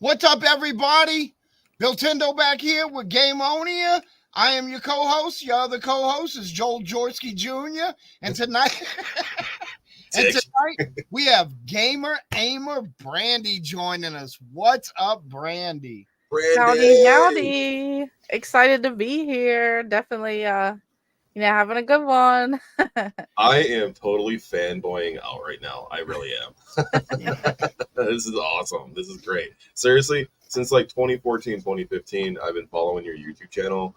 What's up, everybody? Bill Tendo back here with GameOnia. I am your co-host. Your other co-host is Joel Jorski Jr. And tonight, we have Gamer Ahmer Brandy joining us. What's up, Brandy? Brandy. Howdy. Excited to be here. Definitely having a good one. I am totally fanboying out right now. I really am. This is awesome. This is great. Seriously, since like 2014, 2015, I've been following your YouTube channel.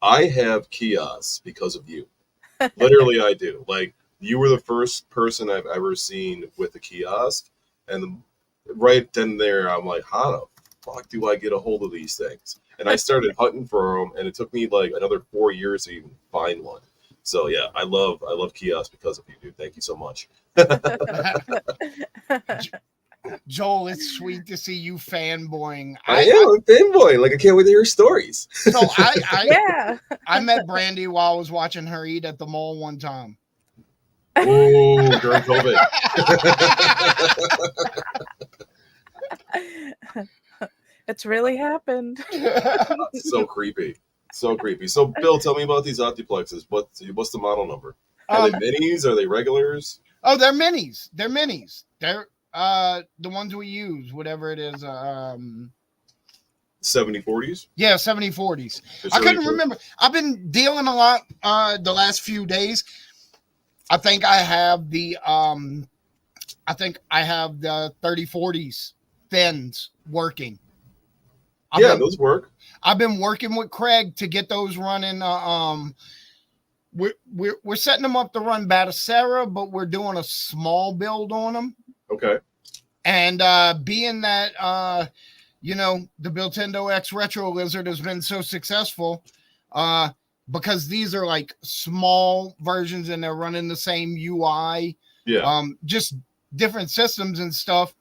I have kiosks because of you. Literally, I do. Like, you were the first person I've ever seen with a kiosk. And right then there, I'm like, how the fuck do I get a hold of these things? And I started hunting for them, and it took me like another 4 years to even find one. So yeah, I love kiosks because of you, dude. Thank you so much. Joel, it's sweet to see you fanboying. I'm a fanboy. Like, I can't wait to hear stories. So I met Brandy while I was watching her eat at the mall one time. Oh, during COVID. It's really happened. So creepy. So creepy. So, Bill, tell me about these Optiplexes. What's the model number? Are they minis? Are they regulars? Oh, they're minis. They're minis. They're the ones we use, whatever it is. 7040s? Yeah, 7040s. I couldn't remember. I've been dealing a lot the last few days. I think I have the 3040s fins working. Those work. I've been working with Craig to get those running. We're setting them up to run Batacera, but we're doing a small build on them. Okay. And being that the Nintendo X Retro Lizard has been so successful, because these are like small versions and they're running the same UI. Yeah. Just different systems and stuff.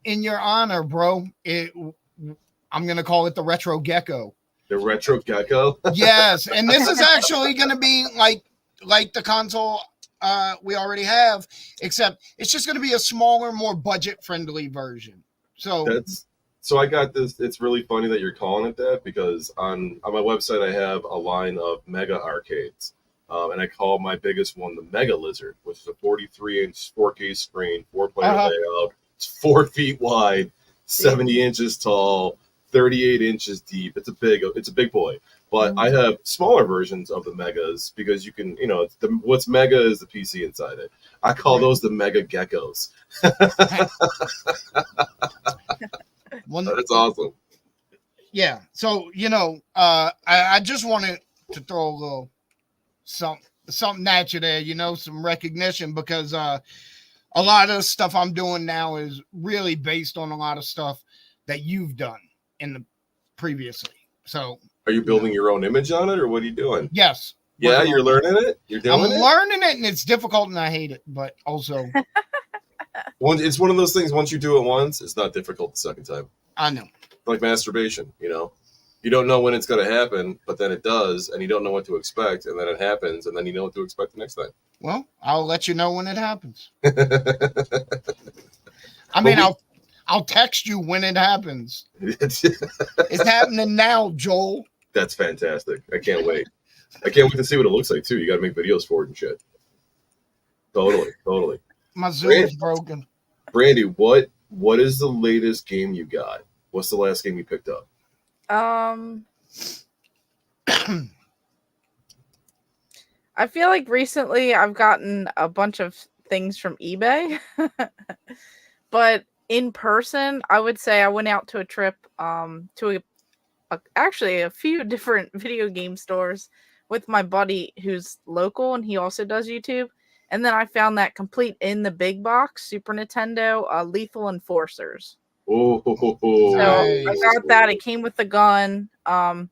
In your honor, bro, I'm going to call it the Retro Gecko. The Retro Gecko? Yes. And this is actually going to be like the console we already have, except it's just going to be a smaller, more budget-friendly version. So I got this. It's really funny that you're calling it that, because on my website I have a line of Mega arcades. And I call my biggest one the Mega Lizard, which is a 43-inch 4K screen, 4-player layout. It's 4 feet wide, 70 inches tall, 38 inches deep. It's a big boy. But I have smaller versions of the Megas because you can, what's Mega is the PC inside it. I call those the Mega Geckos. That's awesome. Yeah. So, I just wanted to throw a little something at you there, some recognition, because a lot of the stuff I'm doing now is really based on a lot of stuff that you've done in the previously. So are you building your own image on it, or what are you doing? Yes. Yeah, you're learning it? You're doing it? I'm learning it, and it's difficult, and I hate it, but also it's one of those things, once you do it once, it's not difficult the second time. I know. Like masturbation, You don't know when it's going to happen, but then it does, and you don't know what to expect, and then it happens, and then you know what to expect the next time. Well, I'll let you know when it happens. I mean, I'll text you when it happens. It's happening now, Joel. That's fantastic. I can't wait. I can't wait to see what it looks like, too. You got to make videos for it and shit. Totally. My Zoom's broken. Brandy, what is the latest game you got? What's the last game you picked up? I feel like recently I've gotten a bunch of things from eBay. But in person, I would say I went out to a trip to actually a few different video game stores with my buddy who's local, and he also does YouTube. And then I found that complete in the big box Super Nintendo Lethal Enforcers. Oh, so nice. I got that. It came with the gun. I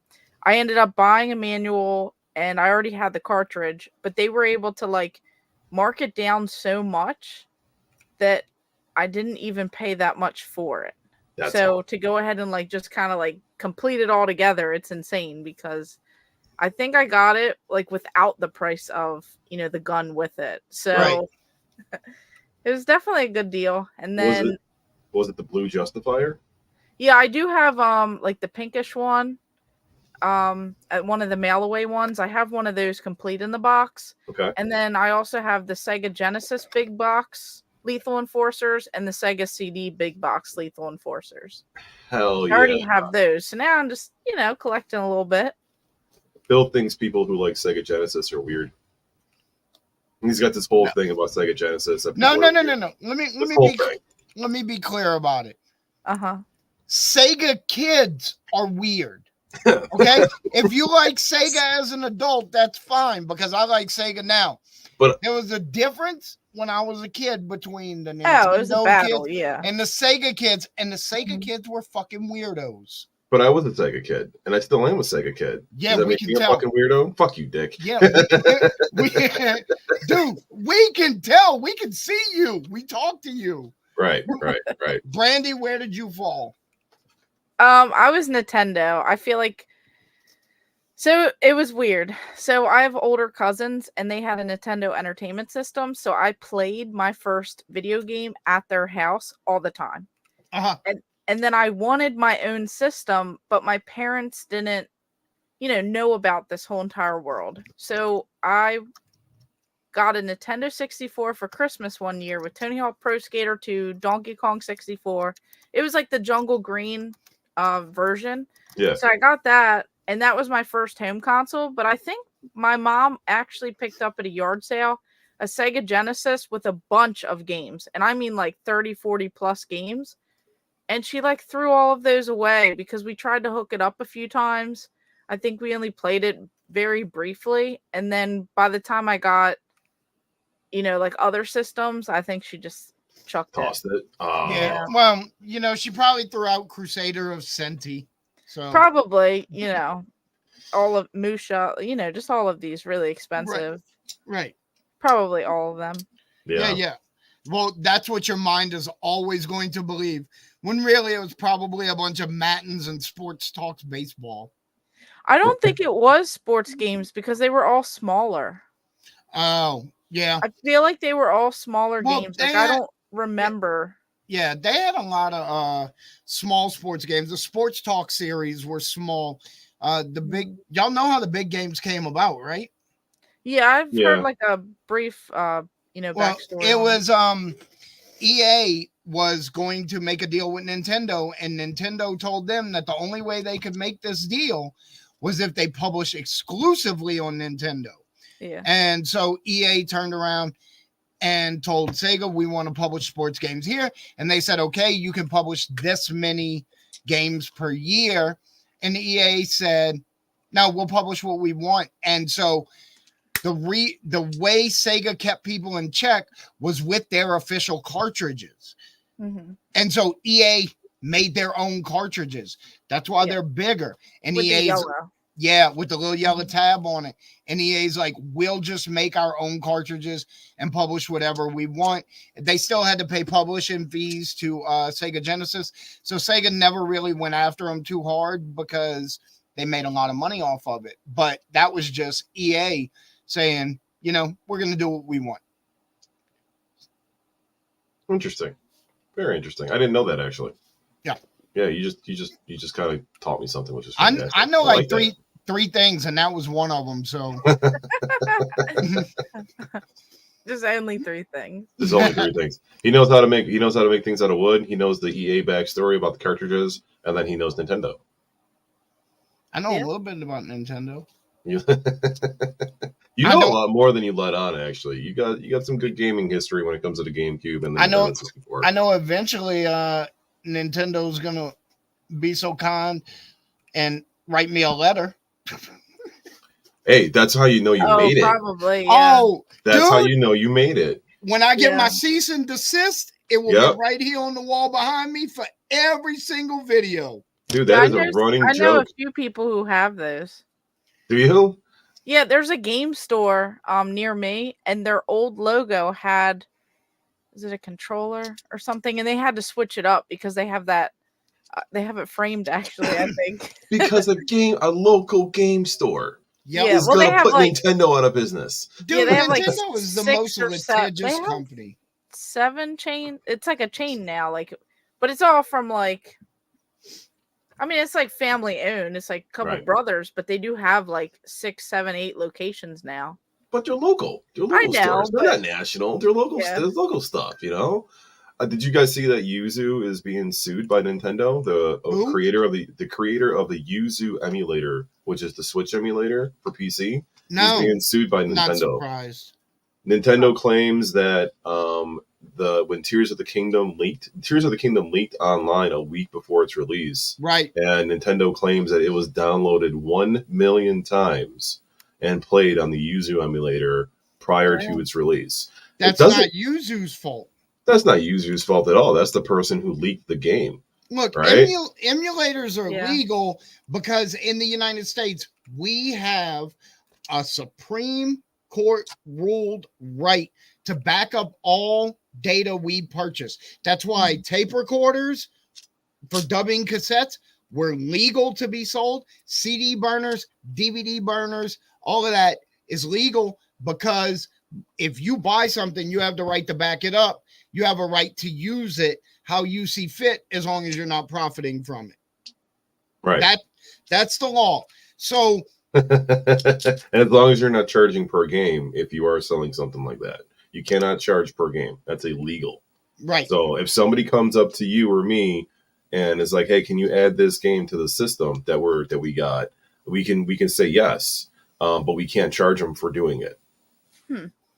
ended up buying a manual, and I already had the cartridge, but they were able to mark it down so much that I didn't even pay that much for it. To go ahead and just kind of complete it all together, it's insane, because I think I got it without the price of the gun with it. So it was definitely a good deal. And then was it the Blue Justifier? Yeah, I do have like the pinkish one. At one of the mail away ones. I have one of those complete in the box. Okay. And then I also have the Sega Genesis big box Lethal Enforcers and the Sega CD big box Lethal Enforcers. Hell I already yeah. have those. So now I'm just, collecting a little bit. Bill thinks people who like Sega Genesis are weird. He's got this whole thing about Sega Genesis. No. Let me be clear about it. Uh-huh. Sega kids are weird. Okay? If you like Sega as an adult, that's fine because I like Sega now. But there was a difference when I was a kid between the Nintendo it was a battle, kids yeah. and the Sega kids, and the Sega kids were fucking weirdos. But I was a Sega kid, and I still am a Sega kid. Yeah, Does that we make can me tell. a fucking weirdo? Fuck you, dick. Yeah, dude, we can tell. We can see you. We talk to you. Right. Brandy, where did you fall? I was Nintendo. I feel like so it was weird. So I have older cousins and they had a Nintendo Entertainment System. So I played my first video game at their house all the time. Uh-huh. And then I wanted my own system, but my parents didn't, know about this whole entire world. So I got a Nintendo 64 for Christmas one year with Tony Hawk Pro Skater 2, Donkey Kong 64. It was like the Jungle Green version. Yeah. So I got that, and that was my first home console. But I think my mom actually picked up at a yard sale a Sega Genesis with a bunch of games. And I mean like 30, 40 plus games. And she like threw all of those away because we tried to hook it up a few times. I think we only played it very briefly. And then by the time I got, like other systems, I think she just tossed it. Oh. Yeah. Well, she probably threw out Crusader of Senti. So probably, all of Musha, just all of these really expensive. Right. Probably all of them. Yeah. Well, that's what your mind is always going to believe. When really it was probably a bunch of matins and sports talks baseball. I don't think it was sports games because they were all smaller. Oh, yeah. I feel like they were all smaller games. Like I don't remember. Yeah, they had a lot of small sports games. The sports talk series were small. Y'all know how the big games came about, right? Yeah, I've heard like a brief backstory. It was EA was going to make a deal with Nintendo, and Nintendo told them that the only way they could make this deal was if they publish exclusively on Nintendo. Yeah. And so EA turned around and told Sega, we want to publish sports games here. And they said, okay, you can publish this many games per year. And EA said, no, we'll publish what we want. And so the way Sega kept people in check was with their official cartridges. Mm-hmm. And so EA made their own cartridges. That's why they're bigger. And with EA's with the little yellow tab on it. And EA's like, we'll just make our own cartridges and publish whatever we want. They still had to pay publishing fees to Sega Genesis. So Sega never really went after them too hard because they made a lot of money off of it. But that was just EA saying, we're going to do what we want. Interesting. Very interesting. I didn't know that actually. Yeah. Yeah, you just kind of taught me something, which is fantastic. I know like three things, and that was one of them. So there's only three things. There's only three things. He knows how to make things out of wood. He knows the EA backstory about the cartridges, and then he knows Nintendo. I know a little bit about Nintendo. You know a lot more than you let on. Actually, you got some good gaming history when it comes to the GameCube and the Nintendo 64. I know eventually Nintendo's gonna be so kind and write me a letter. Hey, that's how you know you made it. Probably. Yeah. Oh, that's how you know you made it. When I get my cease and desist, it will be right here on the wall behind me for every single video. Dude, that is a running joke. I know a few people who have those. Do you? Yeah, there's a game store near me, and their old logo had, is it a controller or something? And they had to switch it up because they have that. They have it framed, actually, I think. Because a local game store is going to put Nintendo out of business. Dude, they have Nintendo is the most litigious company. 7 chain. It's like a chain now, but it's all from I mean, it's like family owned. It's like a couple Right. brothers, but they do have like 6, 7, 8 locations now. But they're local. They're I local know, stores. They're but not national. They're local. yeah. They're local stuff. You know. Did you guys see that Yuzu is being sued by Nintendo? The Who? creator of the Yuzu emulator, which is the Switch emulator for PC, No, is being sued by not Nintendo. surprised. Nintendo claims that when Tears of the Kingdom leaked online a week before its release, Right. and Nintendo claims that it was downloaded 1 million times and played on the Yuzu emulator prior to its release. That's not Yuzu's fault. That's not Yuzu's fault at all. That's the person who leaked the game. Look, right? Emulators are Yeah. legal because in the United States, we have a Supreme Court ruled right to back up all data we purchase. That's why tape recorders for dubbing cassettes were legal to be sold. CD burners, DVD burners, all of that is legal because if you buy something, you have the right to back it up. You have a right to use it how you see fit as long as you're not profiting from it. Right. That's the law. So and as long as you're not charging per game, if you are selling something like that, you cannot charge per game. That's illegal. Right. So if somebody comes up to you or me and is like, "Hey, can you add this game to the system that we got?" We can say yes, but we can't charge them for doing it.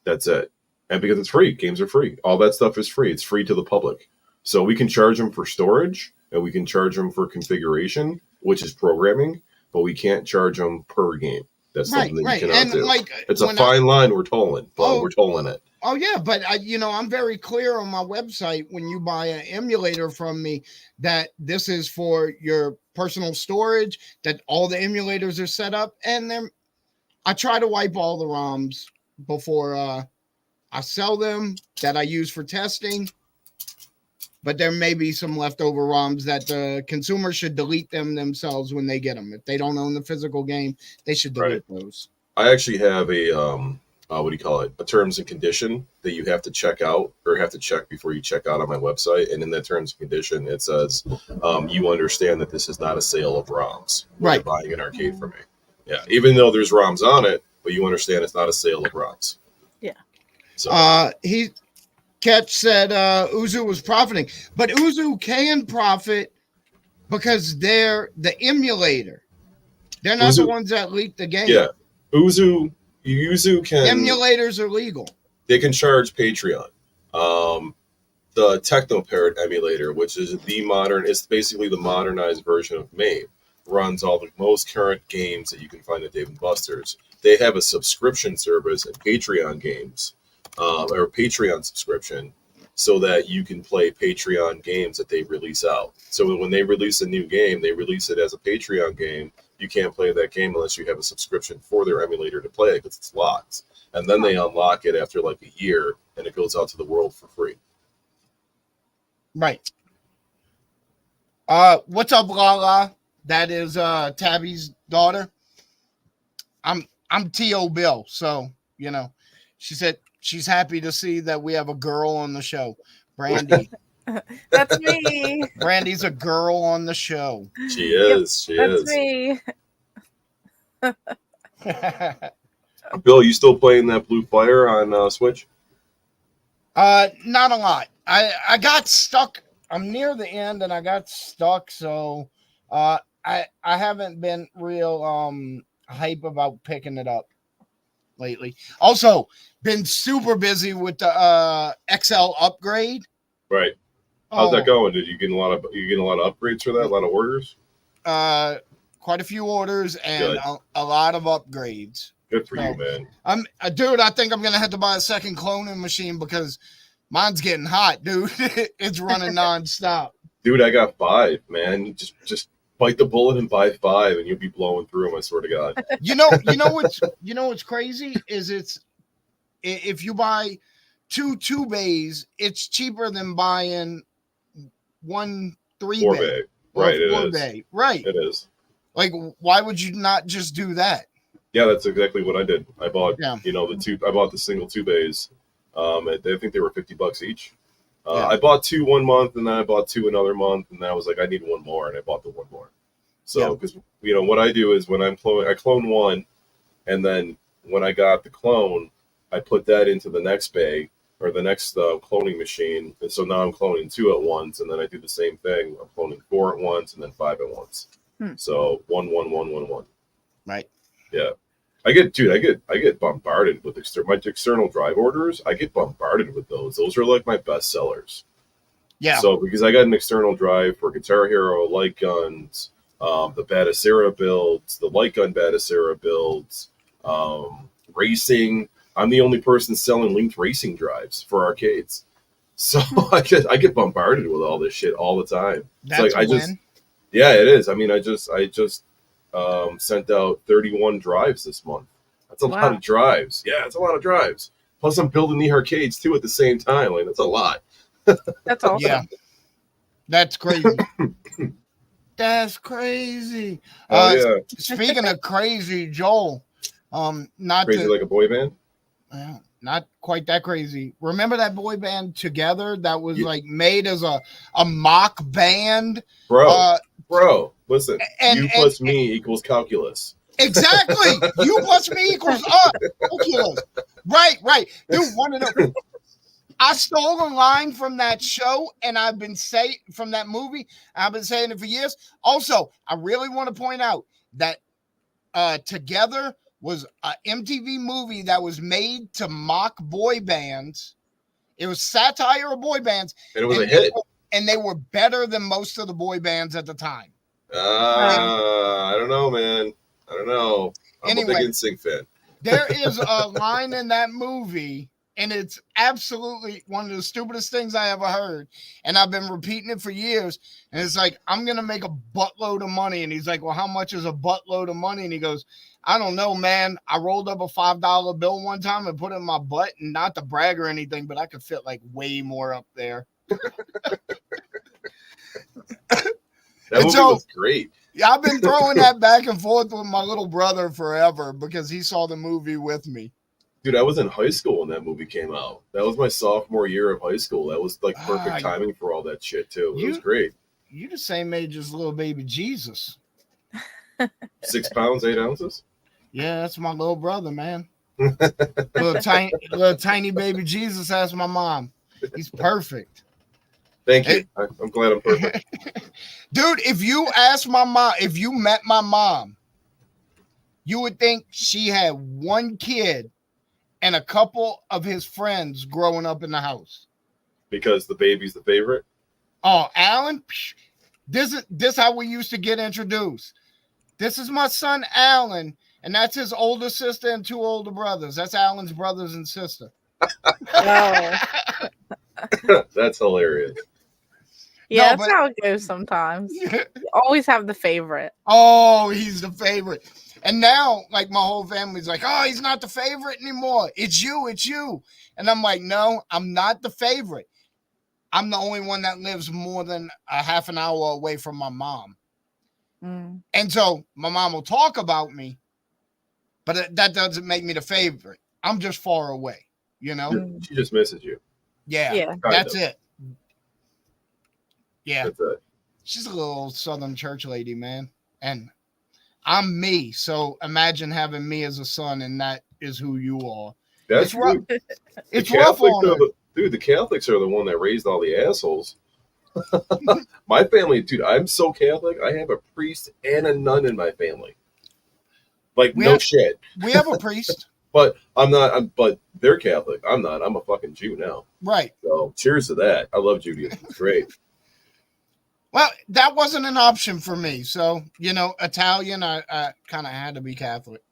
That's it. And because it's free, games are free. All that stuff is free. It's free to the public. So we can charge them for storage and we can charge them for configuration, which is programming, but we can't charge them per game. That's something that you cannot do. It's a fine line we're tolling, but we're tolling it. Oh yeah, but I'm very clear on my website when you buy an emulator from me that this is for your personal storage, that all the emulators are set up, and then I try to wipe all the ROMs before I sell them that I use for testing. But there may be some leftover ROMs that the consumer should delete them themselves when they get them. If they don't own the physical game, they should delete those. I actually have a a terms and condition that you have to check out or have to check before you check out on my website. And in that terms and condition, it says you understand that this is not a sale of ROMs. Right. You're buying an arcade from me. Yeah. Even though there's ROMs on it, but you understand it's not a sale of ROMs. Yeah. So Catch said Uzu was profiting, but Uzu can profit because they're the emulator. They're not the ones that leak the game. Yeah. Uzu can... Emulators are legal. They can charge Patreon. The Technoparrot emulator, which is it's basically the modernized version of MAME, runs all the most current games that you can find at Dave & Buster's. They have a subscription service and Patreon games, or Patreon subscription, so that you can play Patreon games that they release out. So when they release a new game, they release it as a Patreon game. You can't play that game unless you have a subscription for their emulator to play it because it's locked. And then they unlock it after like a year, and it goes out to the world for free. Right. What's up, Lala? That is Tabby's daughter. I'm T.O. Bill, so she said she's happy to see that we have a girl on the show. Brandy. That's me. Brandy's a girl on the show. She is. That's me. Bill, you still playing that Blue Fire on Switch? Not a lot. I got stuck. I'm near the end and I got stuck, so I haven't been real hype about picking it up lately. Also, been super busy with the XL upgrade. Right. How's that going? Did you get a lot of upgrades for that? A lot of orders? Quite a few orders and a lot of upgrades. Good for you, man. Dude, I think I'm gonna have to buy a second cloning machine because mine's getting hot, dude. It's running nonstop. Dude, I got 5, man. Just bite the bullet and buy 5, and you'll be blowing through them. I swear to God. You know what's crazy is if you buy 2 bays, it's cheaper than buying 1 3 bay. Right, it 4 is. bay. Right. It is. Like, why would you not just do that? Yeah, that's exactly what I did. I bought, I bought the single 2 bays. I think they were $50 each. I bought 2 one month, and then I bought 2 another month, and then I was like, I need 1 more, and I bought the 1 more. So, because what I do is when I'm cloning, I clone one, and then when I got the clone, I put that into the next bay or the next cloning machine, and so now I'm cloning 2 at once, and then I do the same thing. I'm cloning 4 at once, and then 5 at once. So 1, 1, 1, 1, 1. Right. Yeah. I get bombarded with my external drive orders. I get bombarded with those. Those are like my best sellers. Yeah. So because I got an external drive for Guitar Hero light guns, the Batacera builds, the light gun Batacera builds, racing. I'm the only person selling linked racing drives for arcades. So I get bombarded with all this shit all the time. That's like yeah, it is. I mean, I just sent out 31 drives this month. That's a lot of drives. Yeah, it's a lot of drives. Plus, I'm building the arcades too at the same time. Like, that's a lot. That's awesome. Yeah, that's crazy. That's crazy. Yeah. Speaking of crazy, Joel, not crazy like a boy band. Not quite that crazy. Remember that boy band Together that was like made as a mock band, bro. Listen, you plus me equals calculus. Exactly. You plus me equals calculus. Right. Dude, one of them. I stole a line from that show, and I've been saying from that movie. I've been saying it for years. Also, I really want to point out that Together was an MTV movie that was made to mock boy bands. It was satire of boy bands, and it was a hit. And they were better than most of the boy bands at the time. I don't know, man. I don't know. I'm a big NSYNC fan. There is a line in that movie, and it's absolutely one of the stupidest things I ever heard. And I've been repeating it for years. And it's like, I'm going to make a buttload of money. And he's like, well, how much is a buttload of money? And he goes, I don't know, man. I rolled up a $5 bill one time and put it in my butt, and not to brag or anything, but I could fit like way more up there. That movie was great. Yeah, I've been throwing that back and forth with my little brother forever because he saw the movie with me. Dude, I was in high school when that movie came out. That was my sophomore year of high school. That was like perfect timing for all that shit too. It was great. You the same age as little baby Jesus. 6 pounds, 8 ounces? Yeah, that's my little brother, man. little tiny baby Jesus. Asked my mom. He's perfect. Thank you. I'm glad I'm perfect. Dude, if you ask my mom, if you met my mom, you would think she had one kid and a couple of his friends growing up in the house. Because the baby's the favorite? Oh, Alan, this is how we used to get introduced. This is my son, Alan, and that's his older sister and 2 older brothers. That's Alan's brothers and sister. Oh. That's hilarious. Yeah, that's how it goes sometimes. You always have the favorite. Oh, he's the favorite. And now, like, my whole family's like, oh, he's not the favorite anymore. It's you. And I'm like, no, I'm not the favorite. I'm the only one that lives more than a half an hour away from my mom. And so my mom will talk about me, but that doesn't make me the favorite. I'm just far away, you know? She just misses you. Yeah. That's it. Yeah. That's it. She's a little Southern church lady, man. And I'm me. So imagine having me as a son, and that is who you are. That's rough. It's rough on her. Dude, the Catholics are the one that raised all the assholes. My family, dude, I'm so Catholic. I have a priest and a nun in my family. Like, shit. We have a priest. But I'm not. But they're Catholic. I'm not. I'm a fucking Jew now. Right. So cheers to that. I love Judaism. It's great. Well, that wasn't an option for me. So, you know, Italian, I kind of had to be Catholic.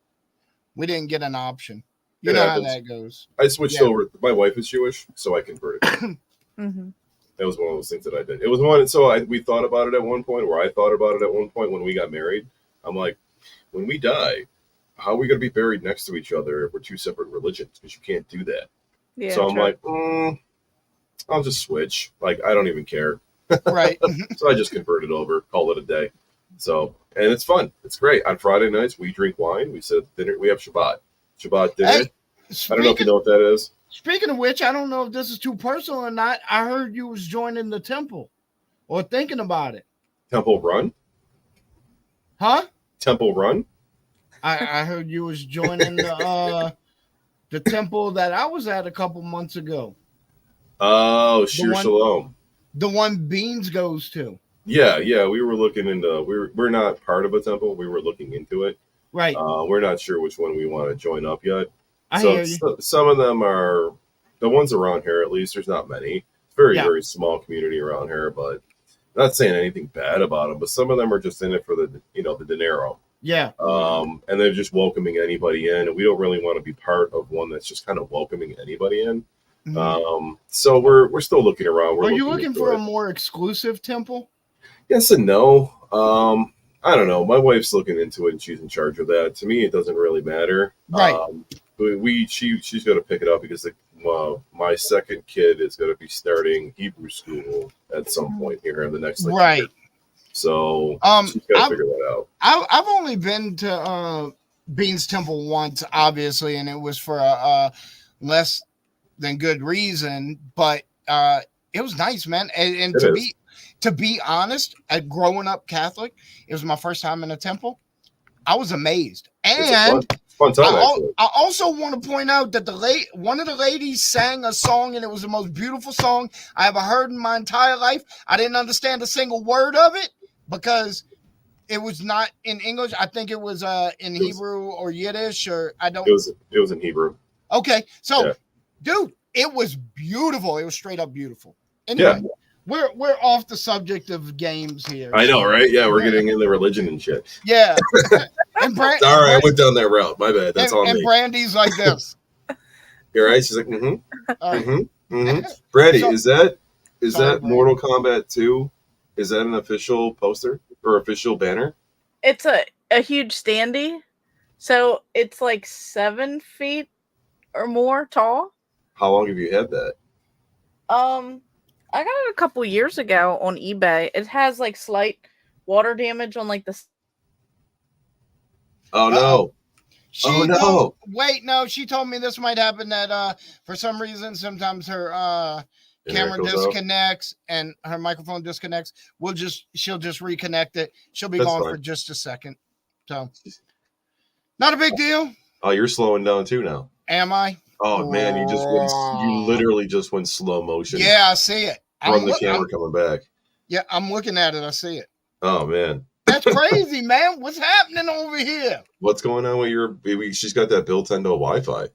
We didn't get an option. You know how that goes. I switched over. My wife is Jewish, so I converted. That was one of those things that I did. It was one. So we thought about it at one point, or I thought about it at one point when we got married. I'm like, when we die, how are we going to be buried next to each other if we're 2 separate religions? Because you can't do that. Yeah, so I'm like, I'll just switch. Like, I don't even care. Right. So I just converted over, call it a day. So, and it's fun. It's great. On Friday nights, we drink wine. We sit at dinner. We have Shabbat dinner. Hey, I don't know if you know what that is. Speaking of which, I don't know if this is too personal or not. I heard you was joining the temple or thinking about it. Temple Run? Huh? Temple Run? I heard you was joining the temple that I was at a couple months ago. Oh, Shir Shalom. The one Beans goes to. Yeah. We were looking into. We're not part of a temple. We were looking into it. Right. We're not sure which one we want to join up yet. I hear you. Some of them are the ones around here. At least there's not many. It's very small community around here, but not saying anything bad about them. But some of them are just in it for the dinero. Yeah. And they're just welcoming anybody in, and we don't really want to be part of one that's just kind of welcoming anybody in. Mm-hmm. So we're still looking around. Are you looking for a more exclusive temple? Yes and no. I don't know. My wife's looking into it, and she's in charge of that. To me, it doesn't really matter. Right. She's going to pick it up because my second kid is going to be starting Hebrew school at some point here in the next year. So she's got to figure that out. I've only been to Bean's Temple once, obviously, and it was for a less than good reason, but it was nice, man. And to be honest, growing up Catholic, it was my first time in a temple. I was amazed, and fun time. I also want to point out that one of the ladies sang a song, and it was the most beautiful song I ever heard in my entire life. I didn't understand a single word of it because it was not in English. I think it was in Hebrew or Yiddish, or I don't. It was in Hebrew. Okay, so dude, it was beautiful. It was straight up beautiful. Anyway, we're off the subject of games here. I know, right? Yeah, we're getting into religion and shit. Yeah. And sorry, I went down that route. My bad. That's on me. And Brandy's like this. You're right. She's like, Brandy, so, is that Mortal Kombat 2? Is that an official poster or official banner? It's a huge standee. So it's like 7 feet or more tall. How long have you had that? I got it a couple years ago on eBay. It has like slight water damage on like the. Oh no! No. She told me this might happen. That for some reason, sometimes her camera disconnects and her microphone disconnects. She'll just reconnect it. She'll be gone for just a second. So, not a big deal. Oh, you're slowing down too now. Am I? Oh man, you literally just went slow motion. Yeah, I see it. From the camera coming back. Yeah, I'm looking at it. I see it. Oh man. That's crazy, man. What's happening over here? What's going on with your baby? She's got that built-in Wi-Fi.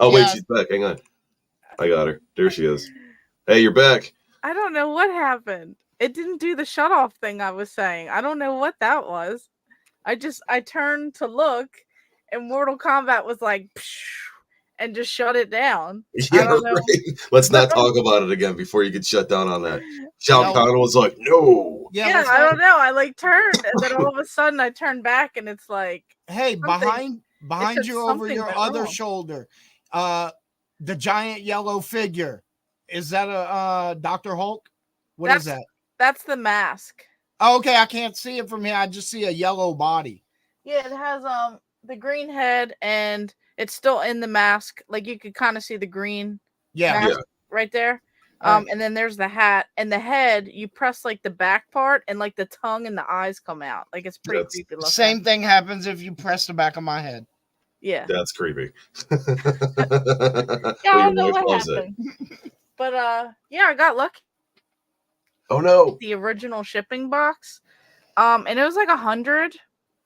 Wait, she's back. Hang on. I got her. There she is. Hey, you're back. I don't know what happened. It didn't do the shut-off thing I was saying. I don't know what that was. I turned to look, and Mortal Kombat was like, and just shut it down. Yeah, right. Let's not talk about it again before you get shut down on that. Shao Kahn was like, no. Yeah, I don't know. I like turned, and then all of a sudden I turned back, and it's like, hey, behind you over your other shoulder, the giant yellow figure. Is that a Dr. Hulk? What is that? That's the mask. Oh, okay, I can't see it from here. I just see a yellow body. Yeah, it has the green head, and it's still in the mask. Like you could kind of see the green mask right there. And then there's the hat and the head. You press like the back part, and like the tongue and the eyes come out. Like it's pretty creepy looking. Same thing happens if you press the back of my head. Yeah, that's creepy. I don't know what happened, but I got lucky. Oh no! The original shipping box, and it was like $100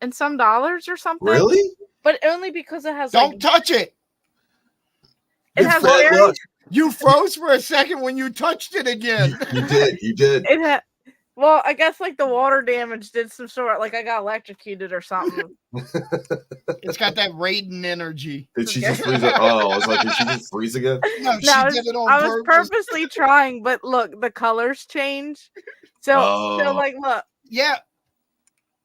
and some or something. Really? But only because it has. Don't touch it. It has You froze for a second when you touched it again. You did. It had. Well, I guess like the water damage did some sort. Like I got electrocuted or something. It's got that Raiden energy. Did she just freeze it? Oh, I was like, did she just freeze again? No, she did it on purpose. I was purposely trying, but look, the colors change. So like, look. Yeah.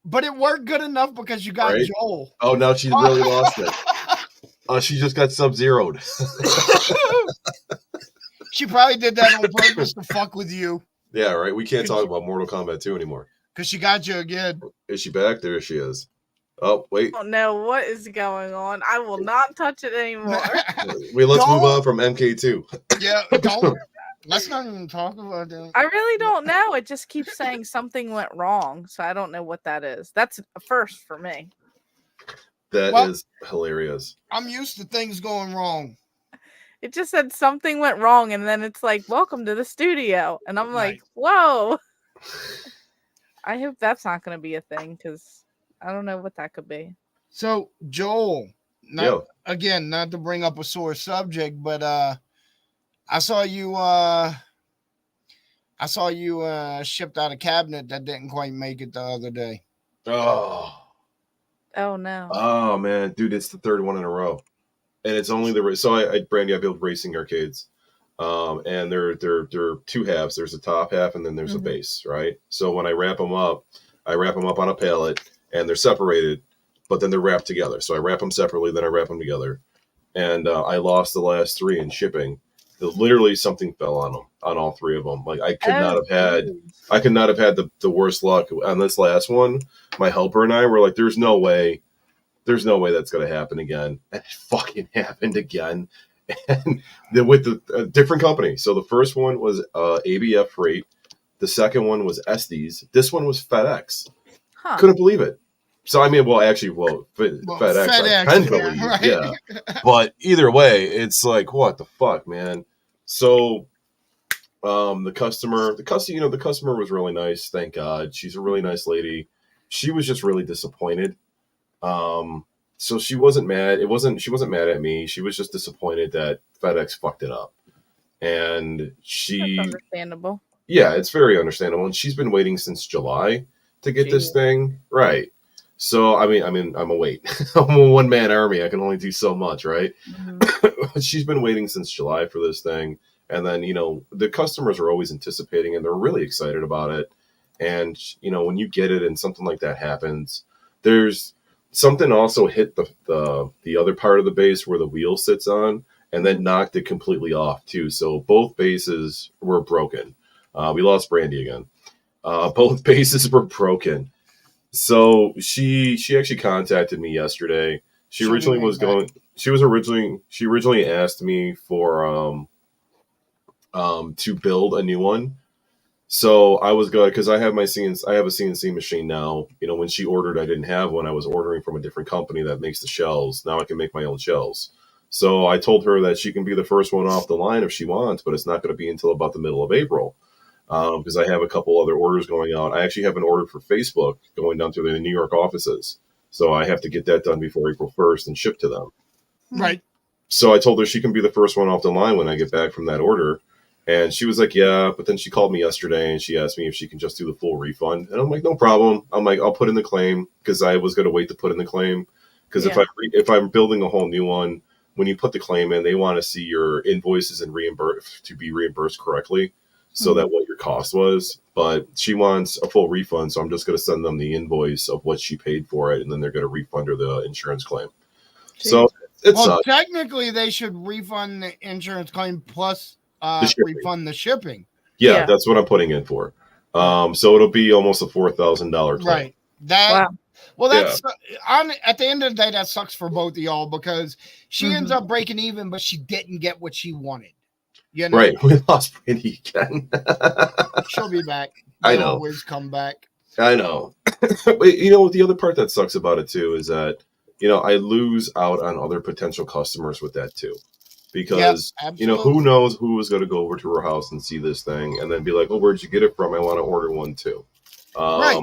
But it worked good enough because you got Joel. Oh, now she's really lost it. Oh, she just got Sub-Zero'd. She probably did that on purpose to fuck with you. Yeah, right. We can't talk about Mortal Kombat 2 anymore. Because she got you again. Is she back? There she is. Oh, wait. I don't know what is going on. I will not touch it anymore. Let's move on from MK2. Yeah, Let's not even talk about that. I really don't know. It just keeps saying something went wrong, so I don't know what that is. That's a first for me. That Well, is hilarious. I'm used to things going wrong. It just said something went wrong, and then it's like, welcome to the studio. And I'm like, Right. whoa. I hope that's not going to be a thing, because I don't know what that could be. So, Joel, Yeah. again, not to bring up a sore subject, but I saw you shipped out a cabinet that didn't quite make it the other day. Oh. Oh, no. Oh man, dude, it's the third one in a row, and it's only the so Brandy, I build racing arcades, and they're two halves. There's a top half, and then there's a base, right? So when I wrap them up on a pallet, and they're separated, but then they're wrapped together. So I wrap them separately, then I wrap them together, and I lost the last three in shipping. Literally, something fell on them, on all three of them. Like I could not have had the worst luck on this last one. My helper and I were like, "There's no way that's going to happen again." And it fucking happened again. And with the different company. So the first one was ABF Freight. The second one was Estes. This one was FedEx. Huh. Couldn't believe it. So, I mean, FedEx, I can believe, right? yeah. But either way, it's like, what the fuck, man? So, the customer was really nice. Thank God. She's a really nice lady. She was just really disappointed. So she wasn't mad. She wasn't mad at me. She was just disappointed that FedEx fucked it up. And That's understandable. Yeah, it's very understandable. And she's been waiting since July to get this thing. Right. So, I mean, I'm a wait. I'm a one-man army. I can only do so much, right? Mm-hmm. She's been waiting since July for this thing. And then, the customers are always anticipating and they're really excited about it. And, when you get it and something like that happens, there's something also hit the other part of the base where the wheel sits on and then knocked it completely off too. So both bases were broken. We lost Brandy again. Both bases were broken. So she actually contacted me yesterday. She originally asked me for to build a new one. So I was good because I have a CNC machine now. When she ordered, I didn't have one. I was ordering from a different company that makes the shells. Now I can make my own shells. So I told her that she can be the first one off the line if she wants, but it's not going to be until about the middle of April. Because I have a couple other orders going out. I actually have an order for Facebook going down to the New York offices. So I have to get that done before April 1st and ship to them. Right. So I told her she can be the first one off the line when I get back from that order. And she was like, yeah, but then she called me yesterday and she asked me if she can just do the full refund. And I'm like, no problem. I'm like, I'll put in the claim because I was going to wait to put in the claim. Because if I'm building a whole new one, when you put the claim in, they want to see your invoices and be reimbursed correctly. So that what your cost was. But she wants a full refund. So I'm just going to send them the invoice of what she paid for it. And then they're going to refund her the insurance claim. Jeez. So it's technically they should refund the insurance claim plus refund the shipping. Yeah, that's what I'm putting in for. So it'll be almost a $4,000 claim. Right. Well, that's at the end of the day, that sucks for both of y'all because she ends up breaking even, but she didn't get what she wanted. Right, we lost Brandy again. She'll be back. I know. Always come back. I know. But the other part that sucks about it too is that I lose out on other potential customers with that too. Because, who knows who is going to go over to her house and see this thing and then be like, oh, where'd you get it from? I want to order one too. Right.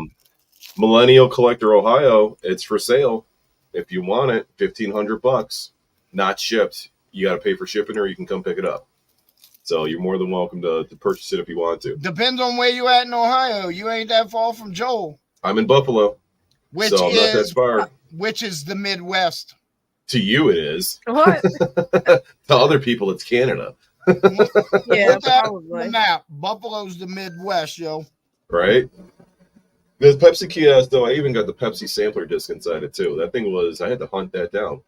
Millennial Collector Ohio, it's for sale. If you want it, $1,500, not shipped. You got to pay for shipping or you can come pick it up. So you're more than welcome to purchase it if you want to. Depends on where you at in Ohio. You ain't that far from Joel. I'm in Buffalo. I'm not that far. Which is the Midwest. To you, it is. What? To other people, it's Canada. Yeah, probably. The map. Buffalo's the Midwest, yo. Right? The Pepsi kiosk, though, I even got the Pepsi sampler disc inside it, too. That thing I had to hunt that down.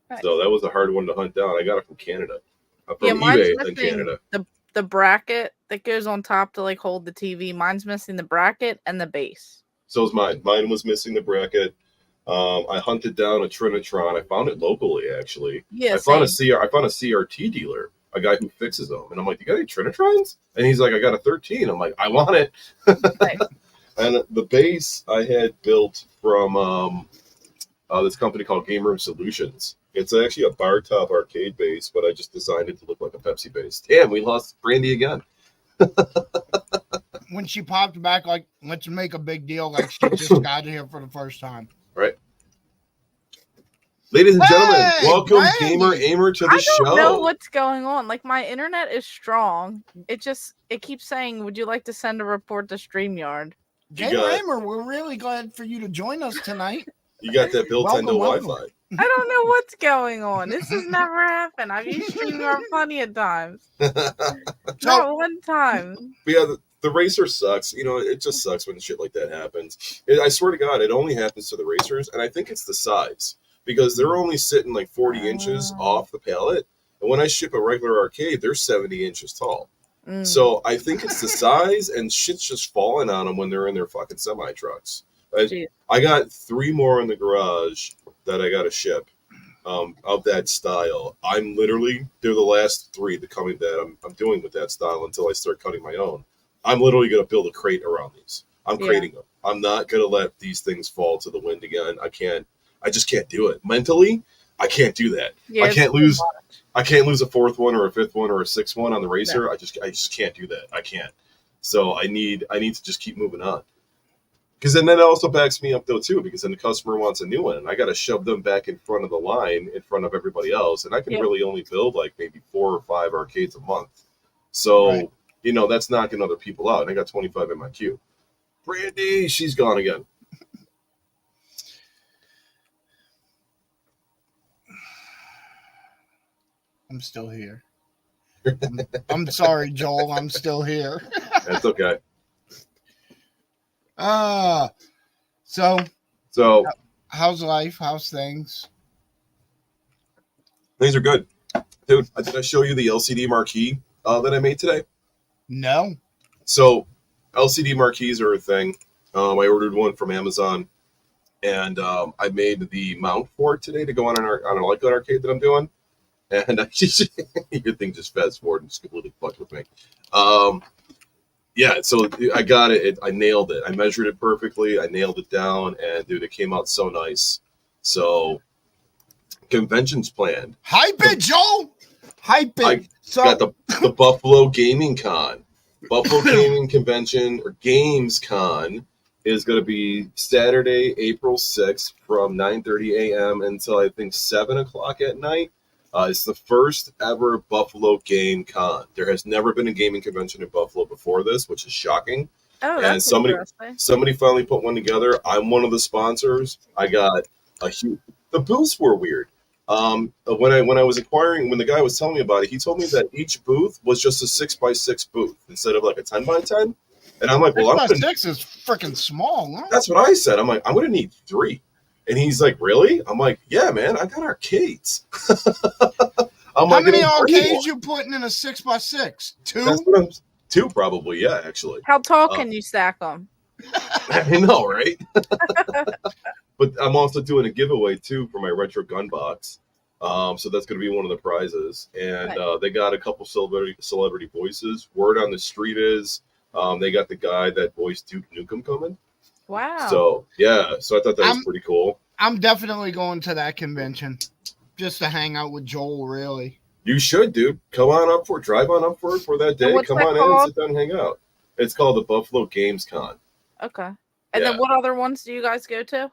Right. So that was a hard one to hunt down. I got it from Canada. From eBay in Canada. The bracket that goes on top to hold the TV. Mine's missing the bracket and the base. So is mine. Mine was missing the bracket. I hunted down a Trinitron. I found it locally, actually. Yeah, I found a CRT dealer a guy who fixes them. And I'm like, you got any Trinitrons? And he's like, I got a 13. I'm like, I want it. Right. And the base I had built from this company called Gamer Solutions. It's actually a bar top arcade base, but I just designed it to look like a Pepsi base. Damn, we lost Brandy again. When she popped back, like, let's make a big deal, like she just got here for the first time. Right. Ladies and gentlemen, Hey, welcome Brandy! Gamer Ahmer to the I don't show. know what's going on. Like, my internet is strong. It keeps saying, "Would you like to send a report to StreamYard?" Gamer Ahmer, we're really glad for you to join us tonight. You got that built-in Welcome. Wi-Fi. I don't know what's going on. This has never happened. I've used StreamYard plenty of times. Not one time. But yeah, the racer sucks. You know, it just sucks when shit like that happens. I swear to God, it only happens to the racers, and I think it's the size. Because they're only sitting like 40 inches off the pallet. And when I ship a regular arcade, they're 70 inches tall. So I think it's the size, and shit's just falling on them when they're in their fucking semi-trucks. I got 3 more in the garage that I got to ship of that style. They're the last 3 that I'm doing with that style until I start cutting my own. I'm literally going to build a crate around these. I'm crating them. I'm not going to let these things fall to the wind again. I just can't do it. Mentally, I can't do that. Yeah, I can't lose a 4th one or a 5th one or a 6th one on the racer. No. I just can't do that. I can't. So I need to just keep moving on. Because then that also backs me up though too, because then the customer wants a new one and I gotta shove them back in front of the line in front of everybody else. And I can really only build like maybe 4 or 5 arcades a month. So you know, that's knocking other people out. And I got 25 in my queue. Brandy, she's gone again. I'm still here. I'm sorry, Joel. I'm still here. That's okay. So how's life? How's things? Things are good. Dude, did I show you the LCD marquee that I made today? No. So LCD marquees are a thing. I ordered one from Amazon, and I made the mount for it today to go on a like arcade that I'm doing. And your thing just fast forward and just completely fucked with me. Yeah, so I got it. I nailed it. I measured it perfectly. I nailed it down, and dude, it came out so nice. So, conventions planned. Hype it, Joel. Hype it. Got the Buffalo Gaming Con. Buffalo Gaming Convention or Games Con is going to be Saturday, April 6th from 9:30 a.m. until I think 7 o'clock at night. It's the first ever Buffalo Game Con. There has never been a gaming convention in Buffalo before this, which is shocking. Oh, that's interesting. Somebody finally put one together. I'm one of the sponsors. I got a huge. The booths were weird. When I was when the guy was telling me about it, he told me that each booth was just a 6x6 booth instead of like a 10x10. And I'm like, well, 6x6 is freaking small. Huh? That's what I said. I'm like, I'm going to need 3. And he's like, really? I'm like, yeah, man, I got arcades. How many arcades you putting in a 6x6? 2? That's what I'm, 2 probably, yeah, actually. How tall can you stack them? I know, right? But I'm also doing a giveaway, too, for my retro gun box. So that's going to be one of the prizes. And they got a couple celebrity voices. Word on the street is they got the guy that voiced Duke Nukem coming. Wow. So, yeah. So I thought that was pretty cool. I'm definitely going to that convention just to hang out with Joel, really. You should, dude. Drive on up for that day. Come on in and sit down and hang out. It's called the Buffalo Games Con. Okay. And then what other ones do you guys go to?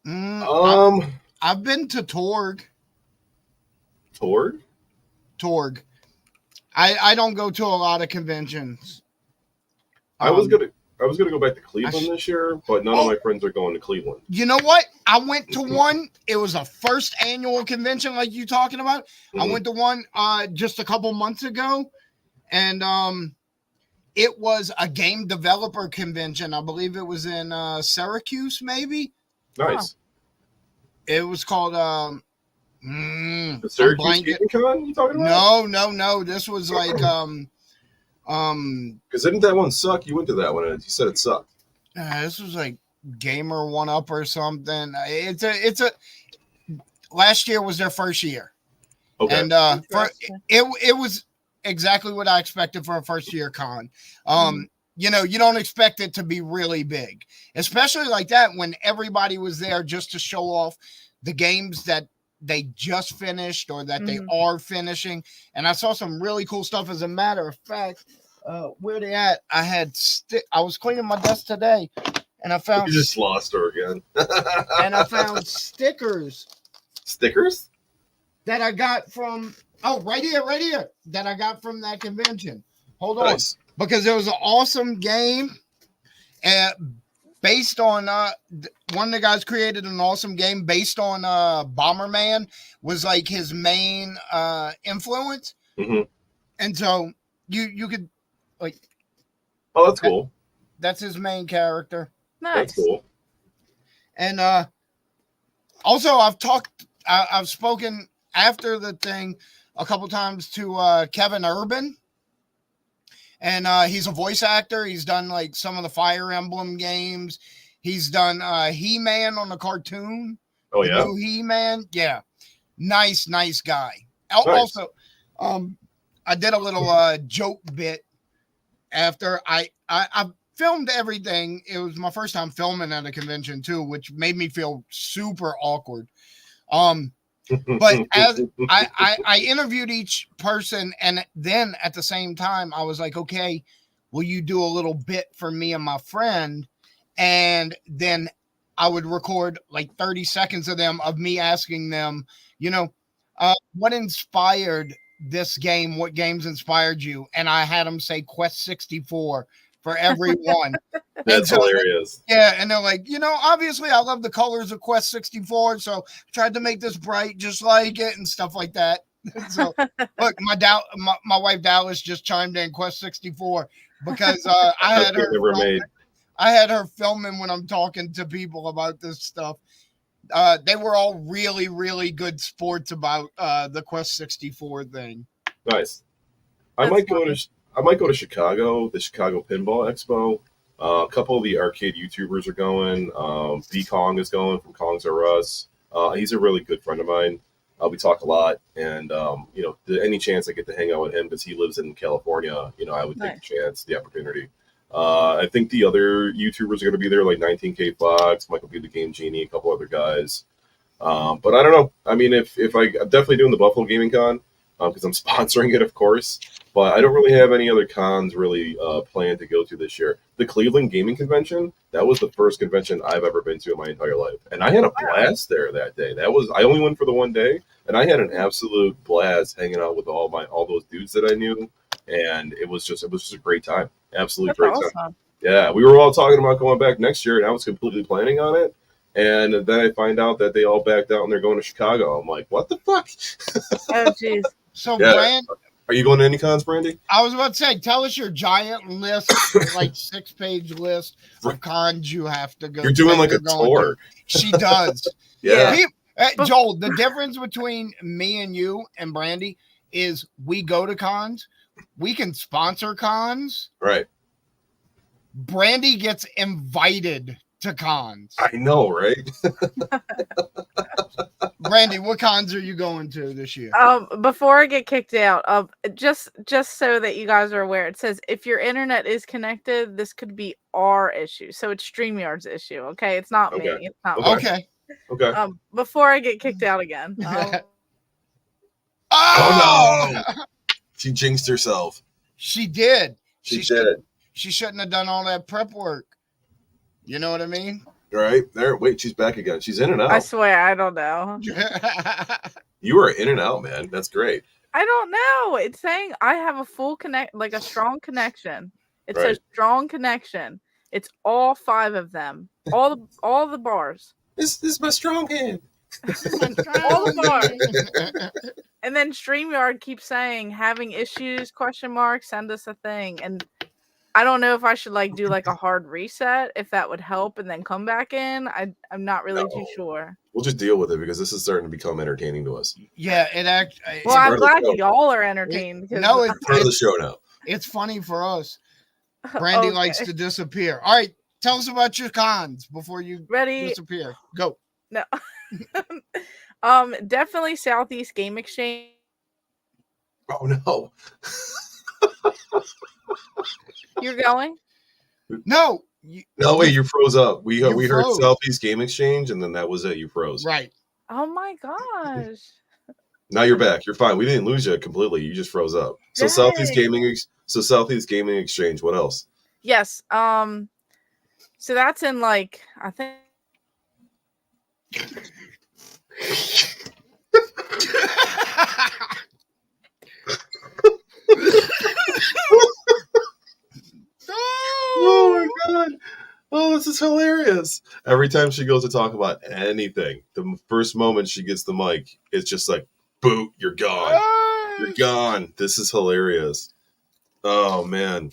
I've been to Torg. Torg? I don't go to a lot of conventions. I was gonna go back to Cleveland this year, but none of my friends are going to Cleveland. You know what? I went to one. It was a first annual convention, like you talking about. Mm-hmm. I went to one just a couple months ago, and it was a game developer convention. I believe it was in Syracuse, maybe. Nice. It was called the Syracuse Gaming Con. You talking about? No. This was like because didn't that one suck? You went to that one and you said it sucked. This was like Gamer 1-Up or something. It's a last year was their first year, Okay. And for it was exactly what I expected for a first year con. You know, you don't expect it to be really big, especially like that when everybody was there just to show off the games that they just finished or that they are finishing. And I saw some really cool stuff. As a matter of fact, where they at? I was cleaning my desk today, and I found You just lost her again. and I found stickers Stickers? that I got from right here that I got from that convention. Hold on, Nice. because it was an awesome game, and based on one of the guys created an awesome game based on Bomberman was like his main influence, and so you could like. Oh, that's cool. That's his main character. Nice. That's cool. And also, I've spoken after the thing a couple times to Kevin Urban, and he's a voice actor. He's done like some of the Fire Emblem games. He's done He-Man on the cartoon. Oh yeah, new He-Man. Yeah, nice guy. Nice. Also, I did a little joke bit after I filmed everything. It was my first time filming at a convention too, which made me feel super awkward. But as I interviewed each person, and then at the same time, I was like, okay, will you do a little bit for me and my friend? And then I would record like 30 seconds of me asking them, you know, what inspired this game? What games inspired you? And I had them say Quest 64 for everyone. That's hilarious. Yeah, and they're like, you know, obviously I love the colors of Quest 64, so I tried to make this bright just like it and stuff like that. So look, my wife Dallas just chimed in Quest 64 because I had her filming when I'm talking to people about this stuff. They were all really, really good sports about the Quest 64 thing. Nice. I might go to Chicago, the Chicago Pinball Expo. A couple of the arcade YouTubers are going. B Kong is going from Kongs R Us. He's a really good friend of mine. We talk a lot, and you know, any chance I get to hang out with him because he lives in California, you know, I would take the chance, the opportunity. I think the other YouTubers are going to be there, like 19K Fox, Michael B. the Game Genie, a couple other guys. But I don't know. I mean, I'm definitely doing the Buffalo Gaming Con because I'm sponsoring it, of course. But I don't really have any other cons really planned to go to this year. The Cleveland Gaming Convention, that was the first convention I've ever been to in my entire life. And I had a blast there that day. I only went for the one day, and I had an absolute blast hanging out with all those dudes that I knew. And it was just a great time. Absolutely great time. Yeah, we were all talking about going back next year, and I was completely planning on it. And then I find out that they all backed out and they're going to Chicago. I'm like, what the fuck? Oh, jeez. So, yeah. Brand, are you going to any cons, Brandy? I was about to say, tell us your giant list, like 6-page list of cons you have to go. You're doing like a tour. She does. Yeah. Joel, the difference between me and you and Brandy is we go to cons. We can sponsor cons. Right. Brandy gets invited to cons. I know, right? Brandy, what cons are you going to this year? Before I get kicked out, just so that you guys are aware, it says if your internet is connected, this could be our issue. So it's StreamYard's issue. Okay, it's not me. It's not okay. Okay. Before I get kicked out again. Oh no! She jinxed herself. She did. She did. She shouldn't have done all that prep work. You know what I mean? Right there. Wait, she's back again. She's in and out. I swear, I don't know. You are in and out, man. That's great. I don't know. It's saying I have a full a strong connection. It says strong connection. It's all 5 of them. All the bars. This is my strong hand. All the bars. And then StreamYard keeps saying having issues ? Send us a thing. And I don't know if I should do a hard reset, if that would help, and then come back in. I'm not really too sure. We'll just deal with it because this is starting to become entertaining to us. Yeah, it actually. Well, I'm glad y'all are entertained. It's part of the show now. It's funny for us. Brandy likes to disappear. All right, tell us about your cons before you disappear. Go. No. Definitely Southeast Game Exchange. Oh no. You're going? No. No way, you froze up. We you heard froze. Southeast Game Exchange, and then that was it. You froze. Right. Oh my gosh. Now you're back. You're fine. We didn't lose you completely. You just froze up. So Southeast Dang. Gaming Exchange. What else? Yes. So that's in like I think Oh my god. Oh, this is hilarious. Every time she goes to talk about anything, the first moment she gets the mic, it's just like, boot, you're gone. You're gone. This is hilarious. Oh man.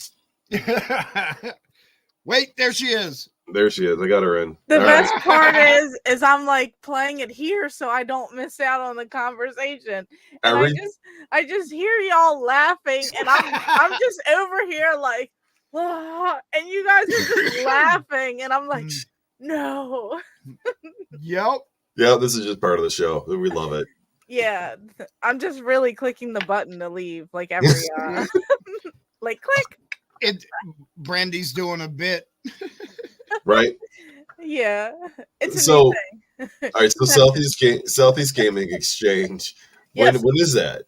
Wait, there she is. There she is. I got her in. the All best right. part is I'm like playing it here so I don't miss out on the conversation. And I just hear y'all laughing and I'm just over here like and you guys are just laughing and I'm like no. Yep. Yeah, this is just part of the show. We love it. Yeah, I'm just really clicking the button to leave like every like click. Brandy's doing a bit. Right? Yeah. It's a So new thing. all right, so Southeast Gaming Exchange. When Yes. when is that?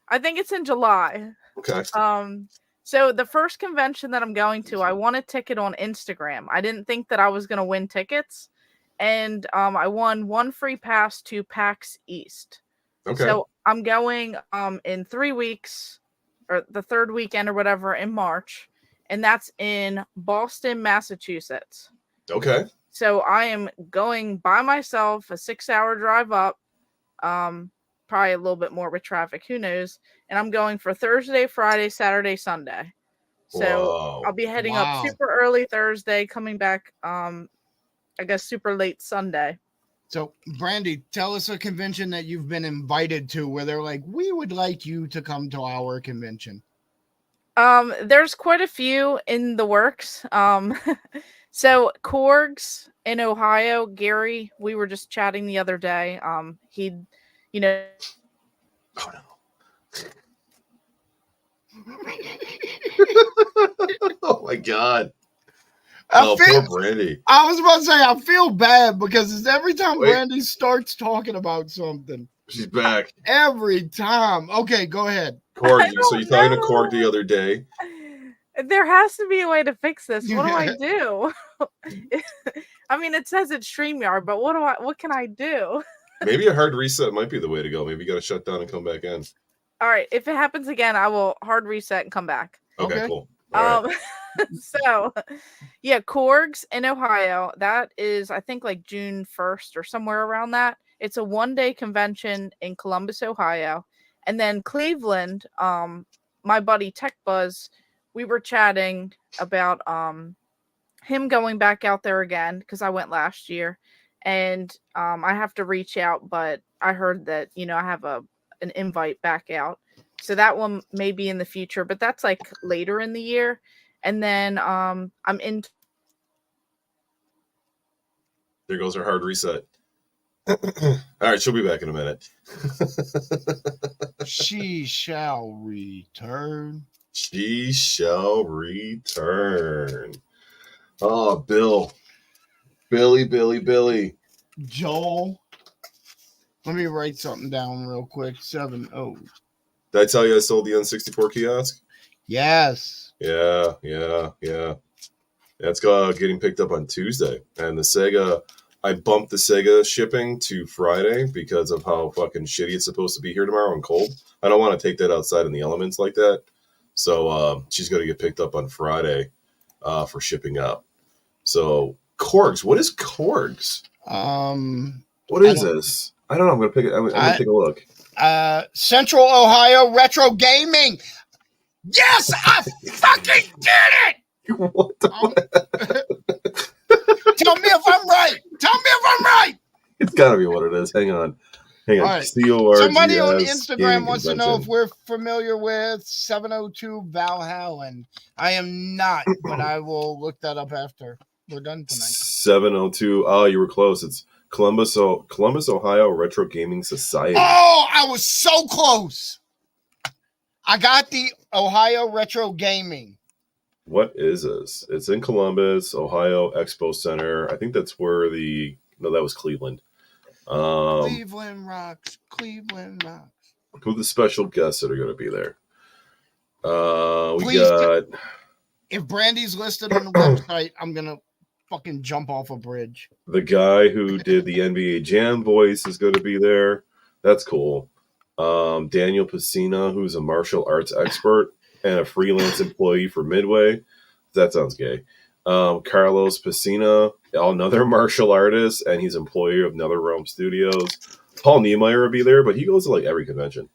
I think it's in July. Okay. So the first convention that I'm going to, I won a ticket on Instagram. I didn't think that I was going to win tickets, and I won one free pass to PAX East. Okay. So I'm going in 3 weeks, or the third weekend or whatever in March, and that's in Boston, Massachusetts. Okay. So I am going by myself, a 6-hour drive up. Probably a little bit more with traffic, who knows? And I'm going for Thursday, Friday, Saturday, Sunday. So Whoa. I'll be heading Wow. up super early Thursday, coming back I guess super late Sunday. So, Brandy, tell us a convention that you've been invited to where they're like, we would like you to come to our convention. There's quite a few in the works. So Korg's in Ohio, Gary, we were just chatting the other day. He, you know, Oh no. Oh my god. Poor Brandy. I was about to say, I feel bad because it's every time Wait. Brandy starts talking about something. She's back. Every time. Okay, go ahead. Korg, so you're talking to Korg the other day. There has to be a way to fix this. What do I do? I mean, it says it's StreamYard, but what can I do? Maybe a hard reset might be the way to go. Maybe you got to shut down and come back in. All right. If it happens again, I will hard reset and come back. Okay. Cool. All right. So, yeah, Korg's in Ohio. That is, I think, like June 1st or somewhere around that. It's a 1-day convention in Columbus, Ohio. And then Cleveland, my buddy Tech Buzz, we were chatting about him going back out there again because I went last year. And I have to reach out, but I heard that, I have an invite back out. So that one may be in the future, but that's like later in the year. And then I'm in. There goes our hard reset. All right, she'll be back in a minute. She shall return. She shall return. Oh, Billy. Joel. Let me write something down real quick. 70. Did I tell you I sold the N64 kiosk? Yes. Yeah. That's getting picked up on Tuesday. And the Sega, I bumped the Sega shipping to Friday because of how fucking shitty it's supposed to be here tomorrow and cold. I don't want to take that outside in the elements like that. So she's going to get picked up on Friday for shipping up. So Korgs, what is Korgs? What is this? I don't know. I'm going to pick it. I'm going to take a look. Central Ohio Retro Gaming. Yes, I fucking did it. What the Tell me if I'm right. It's got to be what it is. Hang on. All right. C-O-R-G-S, Somebody on Instagram wants to know convention. if we're familiar with 702 Valhalla. I am not, but I will look that up after we're done tonight. 702. Oh, you were close. It's Columbus, Ohio Retro Gaming Society. Oh, I was so close. I got the Ohio Retro Gaming. What is this? It's in Columbus, Ohio Expo Center. I think that's where no, that was Cleveland. Cleveland rocks. Cleveland rocks. Who are the special guests that are going to be there? If Brandy's listed on the website, I'm gonna fucking jump off a bridge. The guy who did the NBA Jam voice is going to be there. That's cool. Daniel Pacina, who's a martial arts expert and a freelance employee for Midway. That sounds gay. Carlos Pacina, another martial artist, and he's employee of NetherRealm Studios. Paul Niemeyer will be there, but he goes to like every convention.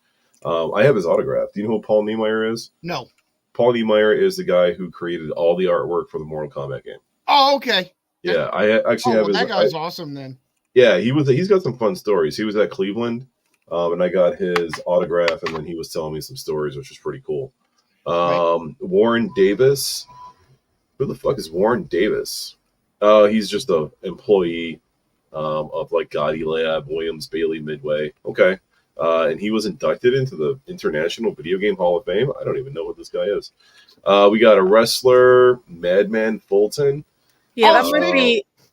I have his autograph. Do you know who Paul Niemeyer is? No. Paul Niemeyer is the guy who created all the artwork for the Mortal Kombat game. Oh, okay. Yeah, I actually have his. That guy's awesome then. Yeah, he's got some fun stories. He was at Cleveland, and I got his autograph, and then he was telling me some stories, which was pretty cool. Right. Warren Davis. Who the fuck is Warren Davis? He's just an employee of like Gotti Lab, Williams, Bailey, Midway. Okay. And he was inducted into the International Video Game Hall of Fame. I don't even know what this guy is. We got a wrestler, Madman Fulton. Yeah,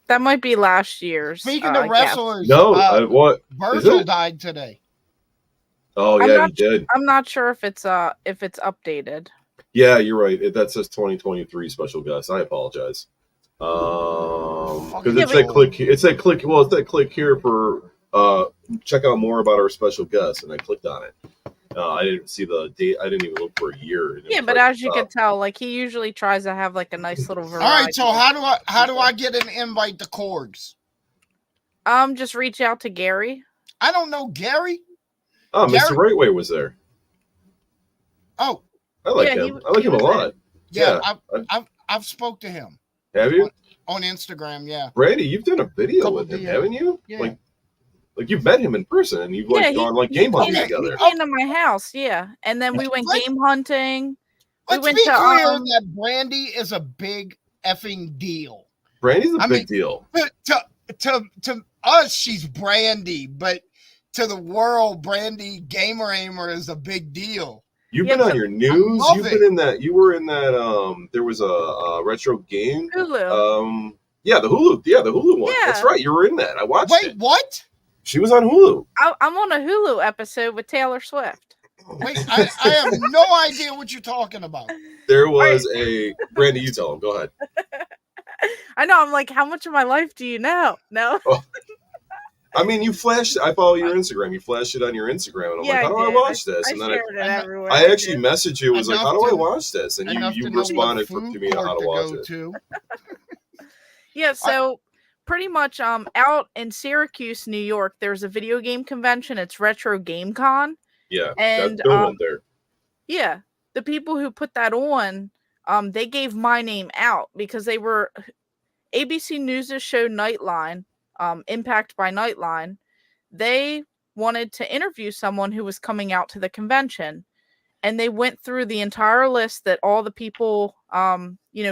that might be last year's. Speaking of wrestlers, what? Virgil died today. Oh yeah, he did. I'm not sure if it's updated. Yeah, you're right. That says 2023 special guest. I apologize. Because it said click. It said click. Well, it said click here for check out more about our special guest, and I clicked on it. I didn't see the date. I didn't even look for a year. Yeah, but as you can tell, like he usually tries to have like a nice little variety. All right, so how do I get an invite to Korgs? Just reach out to Gary. I don't know Gary. Oh, Gary? Mr. Rightway was there. Oh, I like him. I like him a lot. Yeah, I've spoke to him. Have you? On Instagram, yeah. Brandy, you've done a video with him, haven't you? Yeah. Like you've met him in person, and you've gone like game hunting together. He came to my house, yeah, and then we went game hunting. Let's be clear that Brandy is a big effing deal. Brandy's a big deal. To us, she's Brandy, but to the world, Brandy Gamer Ahmer is a big deal. You've been on your news. You've been in that. You were in that. There was a retro game. Hulu. Yeah, the Hulu. Yeah, the Hulu one. Yeah. That's right. You were in that. I watched it. Wait, what? She was on Hulu. I'm on a Hulu episode with Taylor Swift. Wait, I have no idea what you're talking about. There was a Brandy. You tell him. Go ahead. I know. I'm like, how much of my life do you know? No. Oh. I mean, you flashed. I follow your Instagram. You flashed it on your Instagram, and I'm like, how do I watch this? And then I actually messaged you. I was like, how do I watch this? And you responded to me on how to watch it. Yeah. So pretty much, out in Syracuse, New York, there's a video game convention. It's Retro Game Con. Yeah, and there. Yeah, the people who put that on, they gave my name out because they were ABC News' show Nightline. Impact by Nightline, they wanted to interview someone who was coming out to the convention, and they went through the entire list that all the people,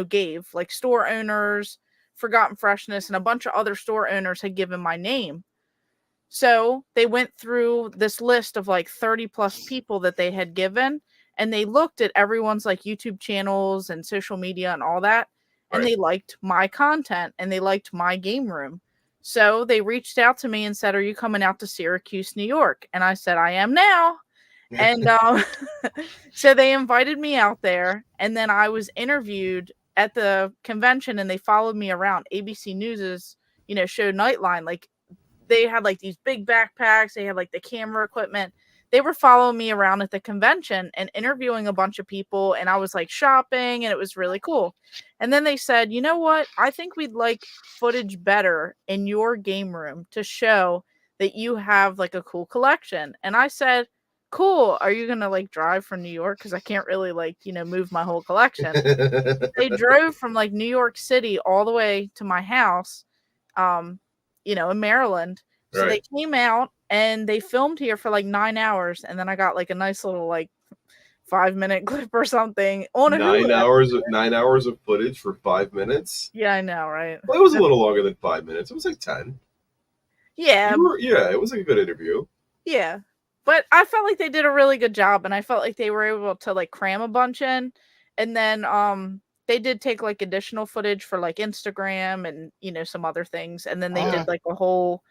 gave, like store owners, Forgotten Freshness, and a bunch of other store owners had given my name. So they went through this list of like 30 plus people that they had given, and they looked at everyone's like YouTube channels and social media and all that, and they liked my content and they liked my game room. So they reached out to me and said, are you coming out to Syracuse, New York? And I said, I am now. And so they invited me out there. And then I was interviewed at the convention, and they followed me around. ABC News's, show Nightline. Like they had like these big backpacks. They had like the camera equipment. They were following me around at the convention and interviewing a bunch of people. And I was like shopping, and it was really cool. And then they said, you know what? I think we'd like footage better in your game room to show that you have like a cool collection. And I said, cool. Are you going to like drive from New York? Because I can't really like, move my whole collection. They drove from like New York City all the way to my house, in Maryland. So they came out and they filmed here for like 9 hours. And then I got like a nice little like 5-minute clip or something on a 9 hours. 9 hours of footage for 5 minutes. Yeah, I know, right? Well, it was a little longer than 5 minutes. It was like 10. Yeah. Yeah, it was like a good interview. Yeah. But I felt like they did a really good job, and I felt like they were able to like cram a bunch in. And then they did take like additional footage for like Instagram and some other things. And then they did like a whole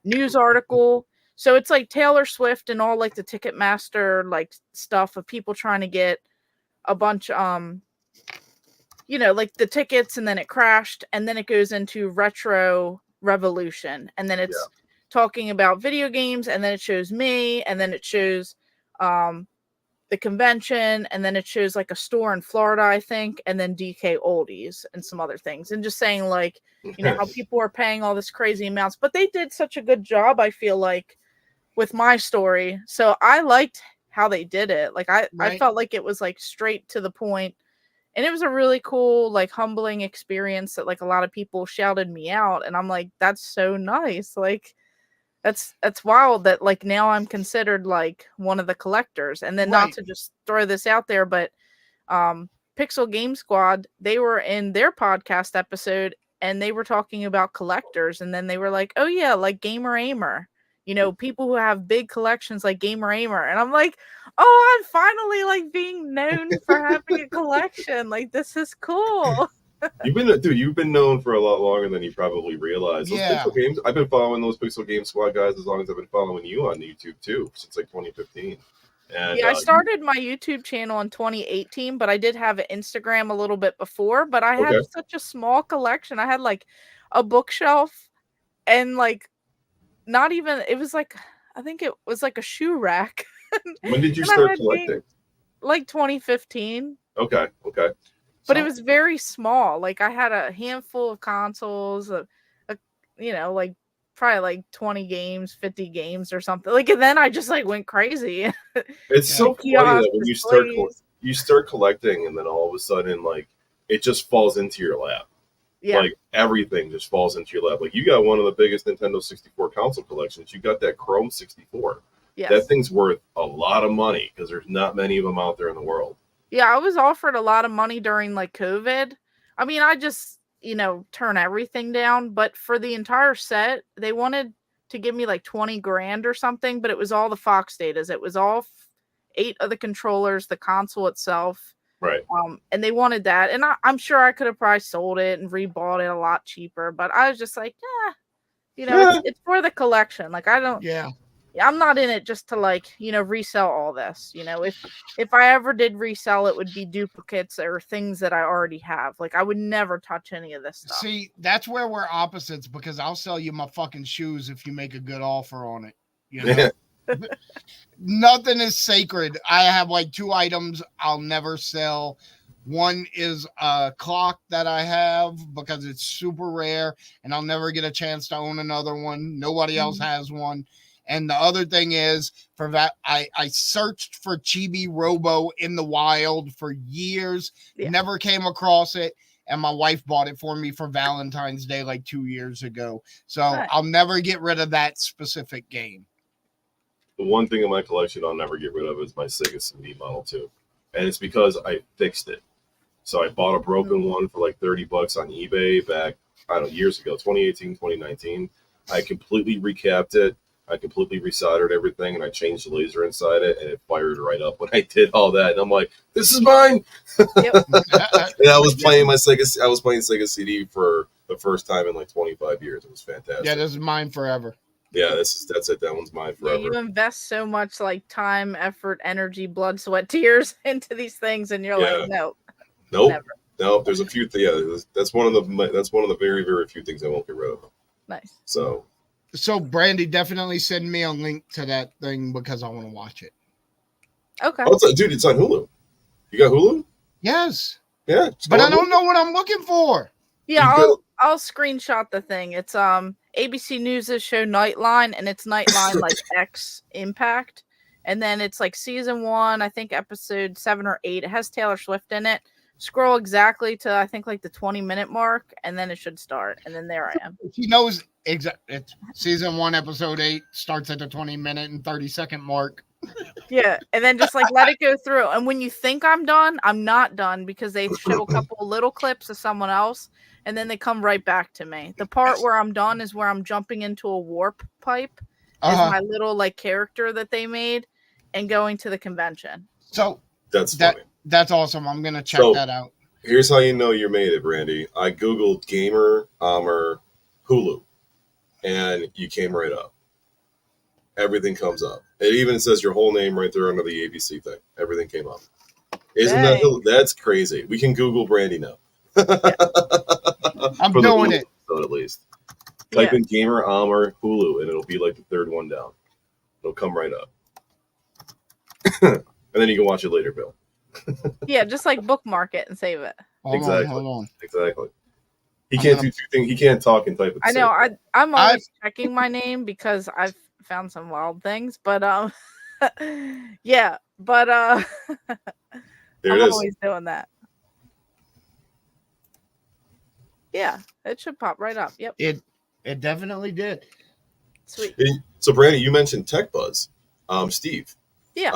news article. So it's like Taylor Swift and all like the Ticketmaster like stuff of people trying to get a bunch like the tickets, and then it crashed, and then it goes into Retro Revolution, and then it's talking about video games, and then it shows me, and then it shows the convention, and then it shows like a store in Florida, I think, and then DK Oldies and some other things, and just saying like how people are paying all this crazy amounts. But they did such a good job, I feel like, with my story. So I liked how they did it. Like I felt like it was like straight to the point. And it was a really cool, like, humbling experience that, like, a lot of people shouted me out. And I'm like, that's so nice. Like, that's wild that, like, now I'm considered, like, one of the collectors. And then not to just throw this out there, but Pixel Game Squad, they were in their podcast episode, and they were talking about collectors. And then they were like, oh, yeah, like Gamer Ahmer. People who have big collections like Gamer Ahmer. And I'm like, oh, I'm finally like being known for having a collection. Like, this is cool. You've been known for a lot longer than you probably realize. Those Pixel Games, I've been following those Pixel Game Squad guys as long as I've been following you on YouTube too, since like 2015. And I started my YouTube channel in 2018, but I did have an Instagram a little bit before. But I had such a small collection. I had like a bookshelf and like not even, it was like, I think it was like a shoe rack. When did you start collecting? Like 2015. Okay. But it was very small. Like I had a handful of consoles, like probably like 20 games, 50 games or something. Like, and then I just like went crazy. It's so funny that when you start collecting, and then all of a sudden, like, it just falls into your lap. Yeah. Like everything just falls into your lap. Like you got one of the biggest Nintendo 64 console collections. You got that Chrome 64. Yes. That thing's worth a lot of money because there's not many of them out there in the world. Yeah, I was offered a lot of money during like COVID. I mean, I just, turn everything down. But for the entire set, they wanted to give me like 20 grand or something. But it was all the Fox datas. It was all 8 of the controllers, the console itself. Right. And they wanted that. And I'm sure I could have probably sold it and rebought it a lot cheaper. But I was just like, it's for the collection. Like, I don't. Yeah. I'm not in it just to like, resell all this. If I ever did resell, it would be duplicates or things that I already have. Like, I would never touch any of this stuff. See, that's where we're opposites, because I'll sell you my fucking shoes if you make a good offer on it. Nothing is sacred. I have like 2 items I'll never sell. One is a clock that I have because it's super rare and I'll never get a chance to own another one. Nobody else has one. And the other thing is, for that, I searched for Chibi Robo in the wild for years, never came across it, and my wife bought it for me for Valentine's Day like 2 years ago. So I'll never get rid of that specific game. The one thing in my collection I'll never get rid of is my Sega CD Model 2. And it's because I fixed it. So I bought a broken one for like $30 on eBay back, years ago, 2018, 2019. I completely recapped it. I completely resoldered everything, and I changed the laser inside it, and it fired right up when I did all that. And I'm like, "This is mine!" Yep. And I was playing Sega CD for the first time in like 25 years. It was fantastic. Yeah, this is mine forever. Yeah, that's it. That one's mine forever. Yeah, you invest so much like time, effort, energy, blood, sweat, tears into these things, and you're like, nope. No. There's a few. That's one of the very, very few things I won't get rid of. Nice. So Brandy, definitely send me a link to that thing because I want to watch it. Okay. Oh, dude, it's on Hulu. You got Hulu? Yes. Yeah. But I don't know what I'm looking for. Yeah, I'll screenshot the thing. It's ABC News' show Nightline, and it's Nightline like X Impact. And then it's like season 1, I think episode 7 or 8. It has Taylor Swift in it. Scroll exactly to I think like the 20-minute mark, and then it should start. And then there I am. He knows exactly. It's season 1, episode 8 starts at the 20-minute and 30-second mark. Yeah, and then just like let it go through. And when you think I'm done, I'm not done because they show a couple little clips of someone else, and then they come right back to me. The part where I'm done is where I'm jumping into a warp pipe, my little like character that they made, and going to the convention. So that's funny. That's awesome. I'm gonna check that out. Here's how you know you made it, Randy. I googled Gamer Ahmer Hulu, and you came right up. Everything comes up. It even says your whole name right there under the ABC thing. Everything came up. Isn't that's crazy? We can Google Brandy now. I'm doing it. At least. Type in Gamer Ahmer Hulu, and it'll be like the third one down. It'll come right up. And then you can watch it later, Bill. Yeah, just like bookmark it and save it. Hold on. Exactly. He can't do two things. He can't talk and type. I know. I'm always checking my name because I've found some wild things, but yeah, but there I'm it is. always doing that. Yeah, it should pop right up. Yep. It definitely did. Sweet. So, Brandy, you mentioned Tech Buzz. Steve. Yeah.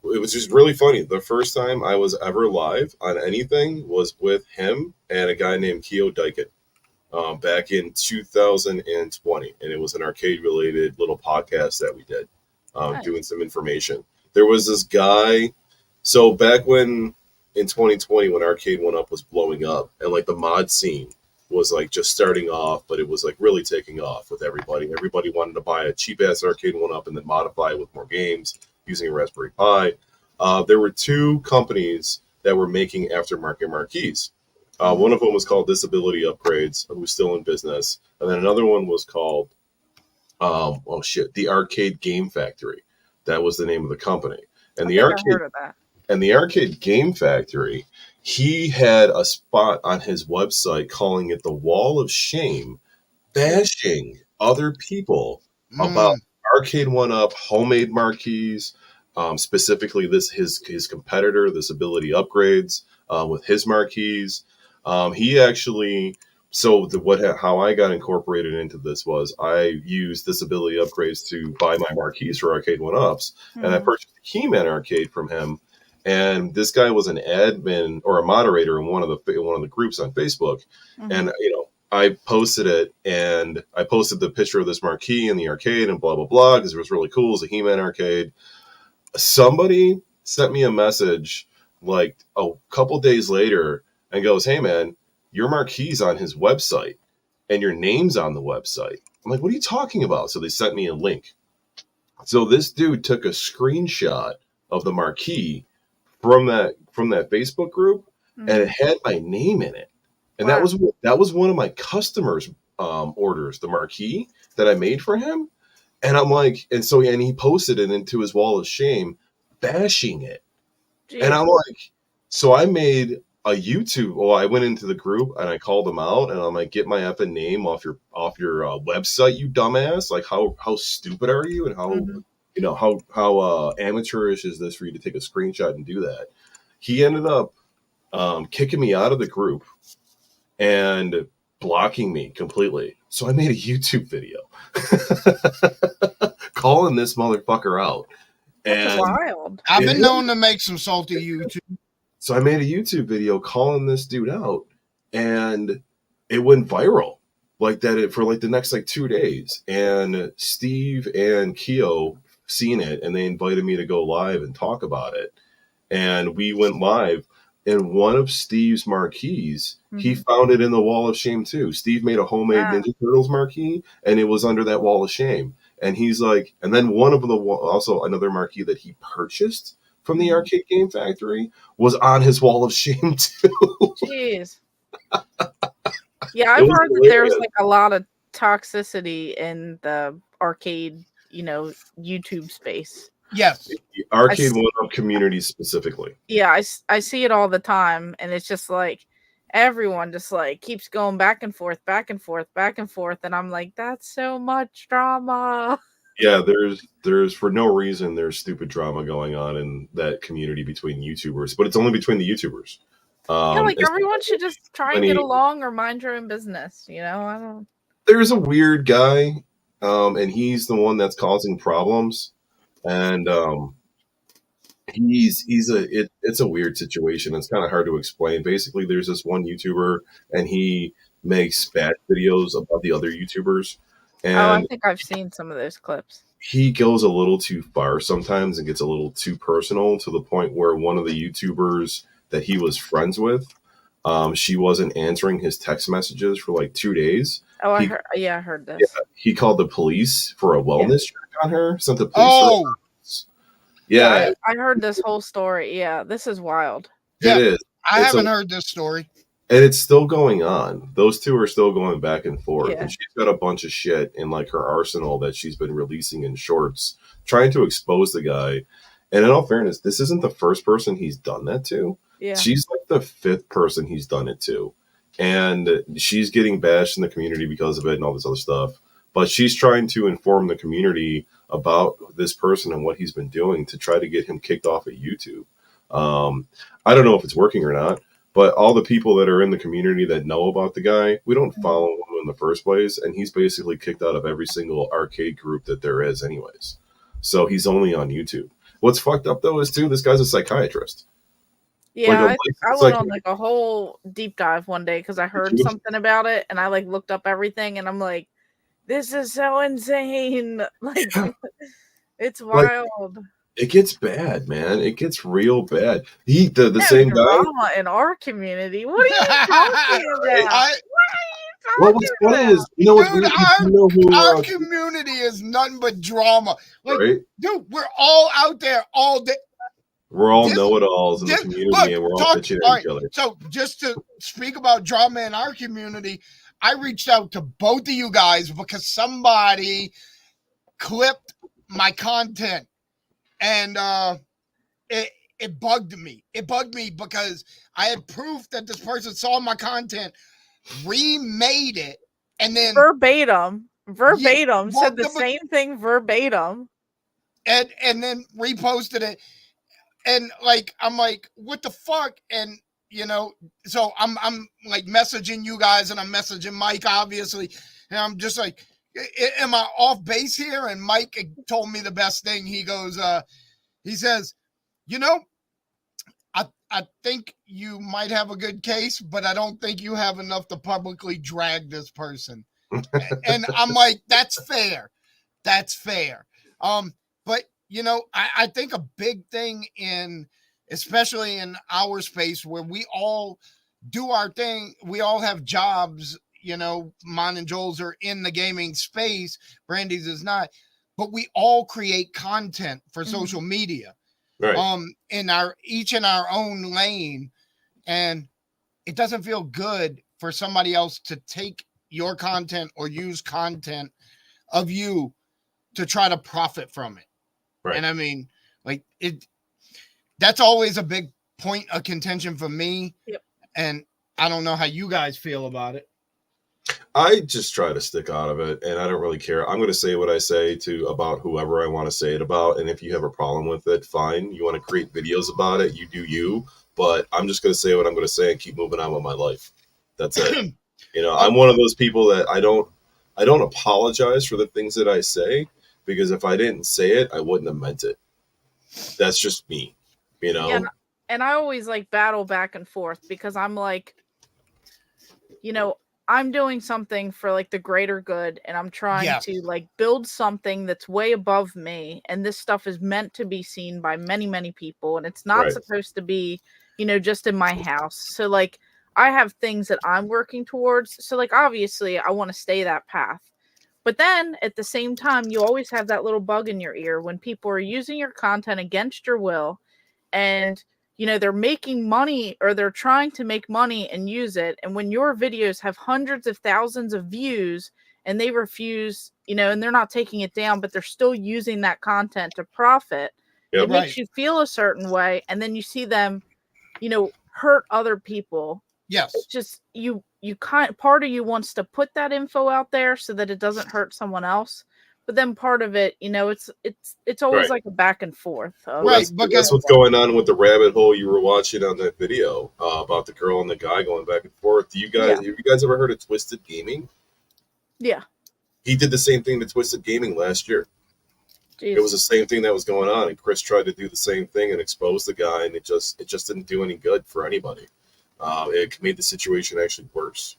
It was just really funny. The first time I was ever live on anything was with him and a guy named Keo Dyken back in 2020. And it was an arcade-related little podcast that we did, doing some information. There was this guy. So back when, in 2020, when Arcade 1-Up was blowing up, and like the mod scene was like just starting off, but it was like really taking off with everybody. Everybody wanted to buy a cheap-ass Arcade 1-Up and then modify it with more games using a Raspberry Pi. There were two companies that were making aftermarket marquees. One of them was called Disability Upgrades, who's still in business. And then another one was called, the Arcade Game Factory. That was the name of the company. And I heard of that. And the Arcade Game Factory, he had a spot on his website calling it the Wall of Shame, bashing other people about Arcade 1-Up homemade marquees, specifically his competitor, Disability Upgrades, with his marquees. He actually, how I got incorporated into this was I used Disability Upgrades to buy my marquees for Arcade 1-Ups, and I purchased a He-Man arcade from him. And this guy was an admin or a moderator in one of the groups on Facebook, and I posted it, and I posted the picture of this marquee in the arcade and blah blah blah because it was really cool. It was a He-Man arcade. Somebody sent me a message like a couple days later and goes, "Hey man, your marquee's on his website and your name's on the website." I'm like, "What are you talking about?" So they sent me a link. So this dude took a screenshot of the marquee from that Facebook group, and it had my name in it. And that was one of my customers' orders, the marquee that I made for him. And I'm like, and he posted it into his wall of shame, bashing it. Jeez. And I'm like, so I made a YouTube. Well, I went into the group and I called him out, and I'm like, get my effing name off your website, you dumbass! Like, how stupid are you? And how amateurish is this for you to take a screenshot and do that? He ended up kicking me out of the group and blocking me completely. So I made a YouTube video calling this motherfucker out. That's wild. I've been known to make some salty YouTube. So I made a YouTube video calling this dude out, and it went viral like that for like the next 2 days. And Steve and Keo seen it, and they invited me to go live and talk about it. And we went live, and one of Steve's marquees, he found it in the wall of shame too. Steve made a homemade Ninja Turtles marquee, and it was under that wall of shame. And he's like, and then one of also another marquee that he purchased from the Arcade Game Factory was on his wall of shame too. Jeez. Yeah, I've heard that there's a lot of toxicity in the arcade, YouTube space. Yes. The Arcade 1-Up community specifically. Yeah, I see it all the time, and it's just like everyone just keeps going back and forth, and I'm like, that's so much drama. Yeah, there's for no reason there's stupid drama going on in that community between YouTubers, but it's only between the YouTubers. Everyone should just try and get along or mind your own business, I don't. There's a weird guy, and he's the one that's causing problems, and it's a weird situation. It's kind of hard to explain. Basically, there's this one YouTuber, and he makes bad videos about the other YouTubers, Oh, I And think I've seen some of those clips. he goes a little too far sometimes and gets a little too personal to the point where one of the YouTubers that he was friends with, she wasn't answering his text messages for like 2 days. Oh, I He heard. Yeah, I heard Yeah, this. he called the police for a Yeah. wellness check on her. Sent the police. Oh, Yeah, I heard this whole story. Yeah, this is wild. yeah. it is. I It's haven't heard this story. and it's still going on. Those two are still going back and forth, Yeah. and she's got a bunch of shit in like her arsenal that she's been releasing in shorts, trying to expose the guy. And in all fairness, this isn't the first person he's done that to. Yeah. She's like the fifth person he's done it to, and she's getting bashed in the community because of it and all this other stuff. But she's trying to inform the community about this person and what he's been doing to try to get him kicked off of YouTube. I don't know if it's working or not, but all the people that are in the community that know about the guy, we don't follow him in the first place, and he's basically kicked out of every single arcade group that there is anyways. So he's only on YouTube. What's fucked up though is too, this guy's a psychiatrist. Yeah, Like I went on like a whole deep dive one day because I heard something about it, and I like looked up everything, and I'm like, this is so insane. Like, it's wild. It gets bad, man. It gets real bad. The No same guy. drama in our community. What are you talking about? What was funny is, you know what? Dude, You know who, our community is nothing but drama. Like, right? dude, we're all out there all day. We're all know-it-alls in the community, and we're all bitching at each other. So, just to speak about drama in our community, I reached out to both of you guys because somebody clipped my content, and it bugged me. It bugged me because I had proof that this person saw my content, remade it, and then verbatim said the same thing verbatim, and then reposted it. And like, I'm like, what the fuck? And you know, so I'm like messaging you guys, and I'm messaging Mike, obviously, and I'm just like, am I off base here? And Mike told me the best thing. He goes, he says, you know, I think you might have a good case, but I don't think you have enough to publicly drag this person. And I'm like, that's fair. That's fair. But you know, I think a big thing especially in our space where we all do our thing, we all have jobs, you know, mine and Joel's are in the gaming space, Brandy's is not, but we all create content for social media. Right. In our own lane, and it doesn't feel good for somebody else to take your content or use content of you to try to profit from it. Right. And I mean, like, that's always a big point of contention for me. Yep. And I don't know how you guys feel about it. I just try to stick out of it, and I don't really care. I'm going to say what I say about whoever I want to say it about, and if you have a problem with it, fine. You want to create videos about it, you do you. But I'm just going to say what I'm going to say and keep moving on with my life. That's it. You know, I'm one of those people that I don't apologize for the things that I say, because if I didn't say it, I wouldn't have meant it. That's just me, you know? Yeah, and I always like battle back and forth because I'm like, you know, I'm doing something for like the greater good, and I'm trying to like build something that's way above me. And this stuff is meant to be seen by many, many people. And it's not supposed to be, you know, just in my house. So like, I have things that I'm working towards. So like, obviously I want to stay that path. But then at the same time, you always have that little bug in your ear when people are using your content against your will, and you know, they're making money, or they're trying to make money and use it. And when your videos have hundreds of thousands of views and they refuse, you know, and they're not taking it down, but they're still using that content to profit, it makes you feel a certain way. And then you see them, you know, hurt other people. Yes. It's just, part of you wants to put that info out there so that it doesn't hurt someone else. But then part of it, you know, it's always like a back and forth. That's what's going on with the rabbit hole you were watching on that video about the girl and the guy going back and forth. Have you guys ever heard of Twisted Gaming? Yeah. He did the same thing to Twisted Gaming last year. Jeez. It was the same thing that was going on, and Chris tried to do the same thing and expose the guy, and it just didn't do any good for anybody. It made the situation actually worse.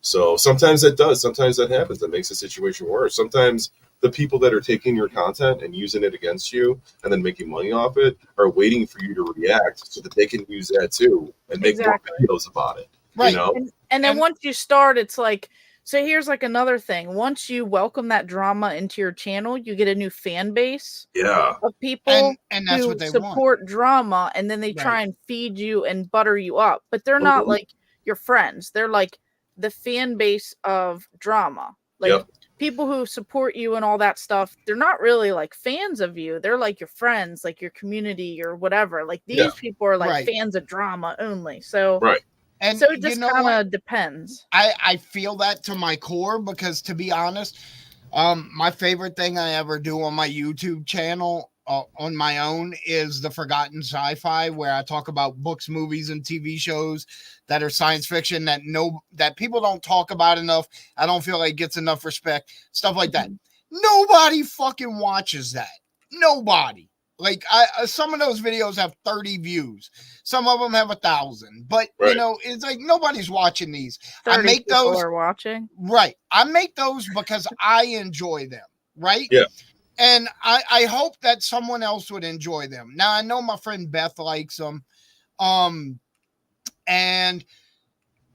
So sometimes that does. Sometimes that happens. That makes the situation worse. Sometimes the people that are taking your content and using it against you and then making money off it are waiting for you to react so that they can use that too and make Exactly. more videos about it. Right. You know? And then once you start, it's like, so here's like another thing. Once you welcome that drama into your channel, you get a new fan base Yeah. of people and that's who what they support drama, and then they try Right. and feed you and butter you up. But they're not Mhm. like your friends. They're like the fan base of drama. Like Yep. people who support you and all that stuff. They're not really like fans of you. They're like your friends, like your community or whatever. Like these Yeah. people are like Right. fans of drama only. So Right. And so it you just know kind what? of depends. I feel that to my core because, to be honest, my favorite thing I ever do on my YouTube channel on my own is the Forgotten Sci-Fi, where I talk about books, movies, and TV shows that are science fiction that people don't talk about enough. I don't feel like gets enough respect. Stuff like that. Nobody fucking watches that. Nobody. Like some of those videos have 30 views. Some of them have 1,000. But Right. you know, it's like nobody's watching these. 30 I make people those are watching. right. I make those because I enjoy them. Right. Yeah. And I hope that someone else would enjoy them. Now I know my friend Beth likes them. And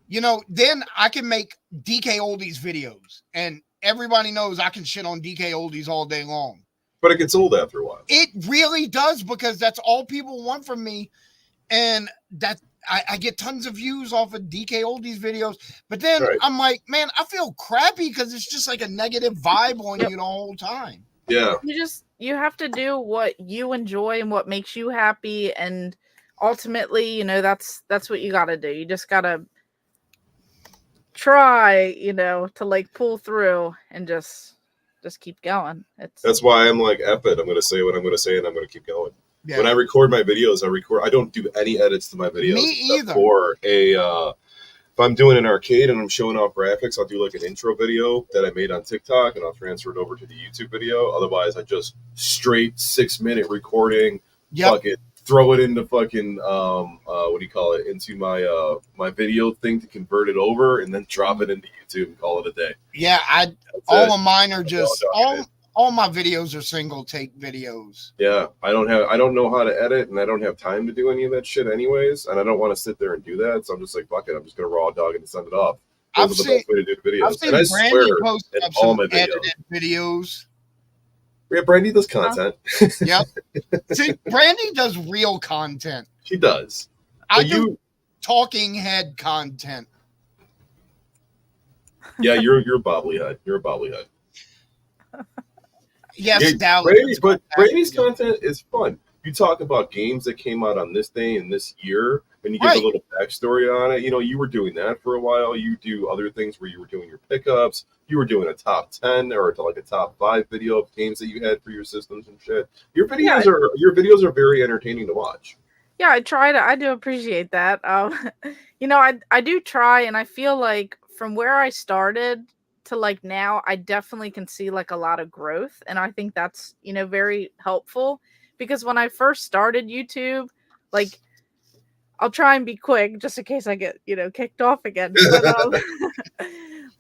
you know, then I can make DK Oldies videos, and everybody knows I can shit on DK Oldies all day long. But it gets old after a while. It really does, because that's all people want from me. And that I get tons of views off of DK Oldies videos. But then Right. I'm like, man, I feel crappy because it's just like a negative vibe on you the whole time. Yeah. You have to do what you enjoy and what makes you happy, and ultimately, you know, that's what you got to do. You just got to try, you know, to like pull through and just keep going. That's why I'm like, F it. I'm going to say what I'm going to say, and I'm going to keep going. Yeah. When I record my videos, I don't do any edits to my videos. Me either. Or if I'm doing an arcade and I'm showing off graphics, I'll do like an intro video that I made on TikTok, and I'll transfer it over to the YouTube video. Otherwise, I just straight 6-minute recording. Yep. Fucking throw it into fucking what do you call it, into my my video thing to convert it over, and then drop it into YouTube and call it a day. Yeah, all of mine are just all my videos are single take videos. Yeah, I don't know how to edit, and I don't have time to do any of that shit anyways, and I don't want to sit there and do that. So I'm just like, fuck it, I'm just gonna raw dog it and send it off. Those are the best way to do the videos. I've seen and I Brandy swear, post in up all some my videos. edited videos. Yeah, Brandy does content. Yep. See, Brandy does real content. She does. I But do talking head content. Yeah, you're a bobblyhead. You're a bobblyhead. Yes, Yeah, Brandy's content is fun. You talk about games that came out on this day and this year, and you give a little backstory on it. You know, you were doing that for a while. You do other things where you were doing your pickups. You were doing a top 10 or like a top 5 video of games that you had for your systems and shit. Your videos are very entertaining to watch. Yeah, I do appreciate that. You know, I do try, and I feel like from where I started to like now, I definitely can see like a lot of growth, and I think that's, you know, very helpful, because when I first started YouTube, like, I'll try and be quick just in case I get, you know, kicked off again.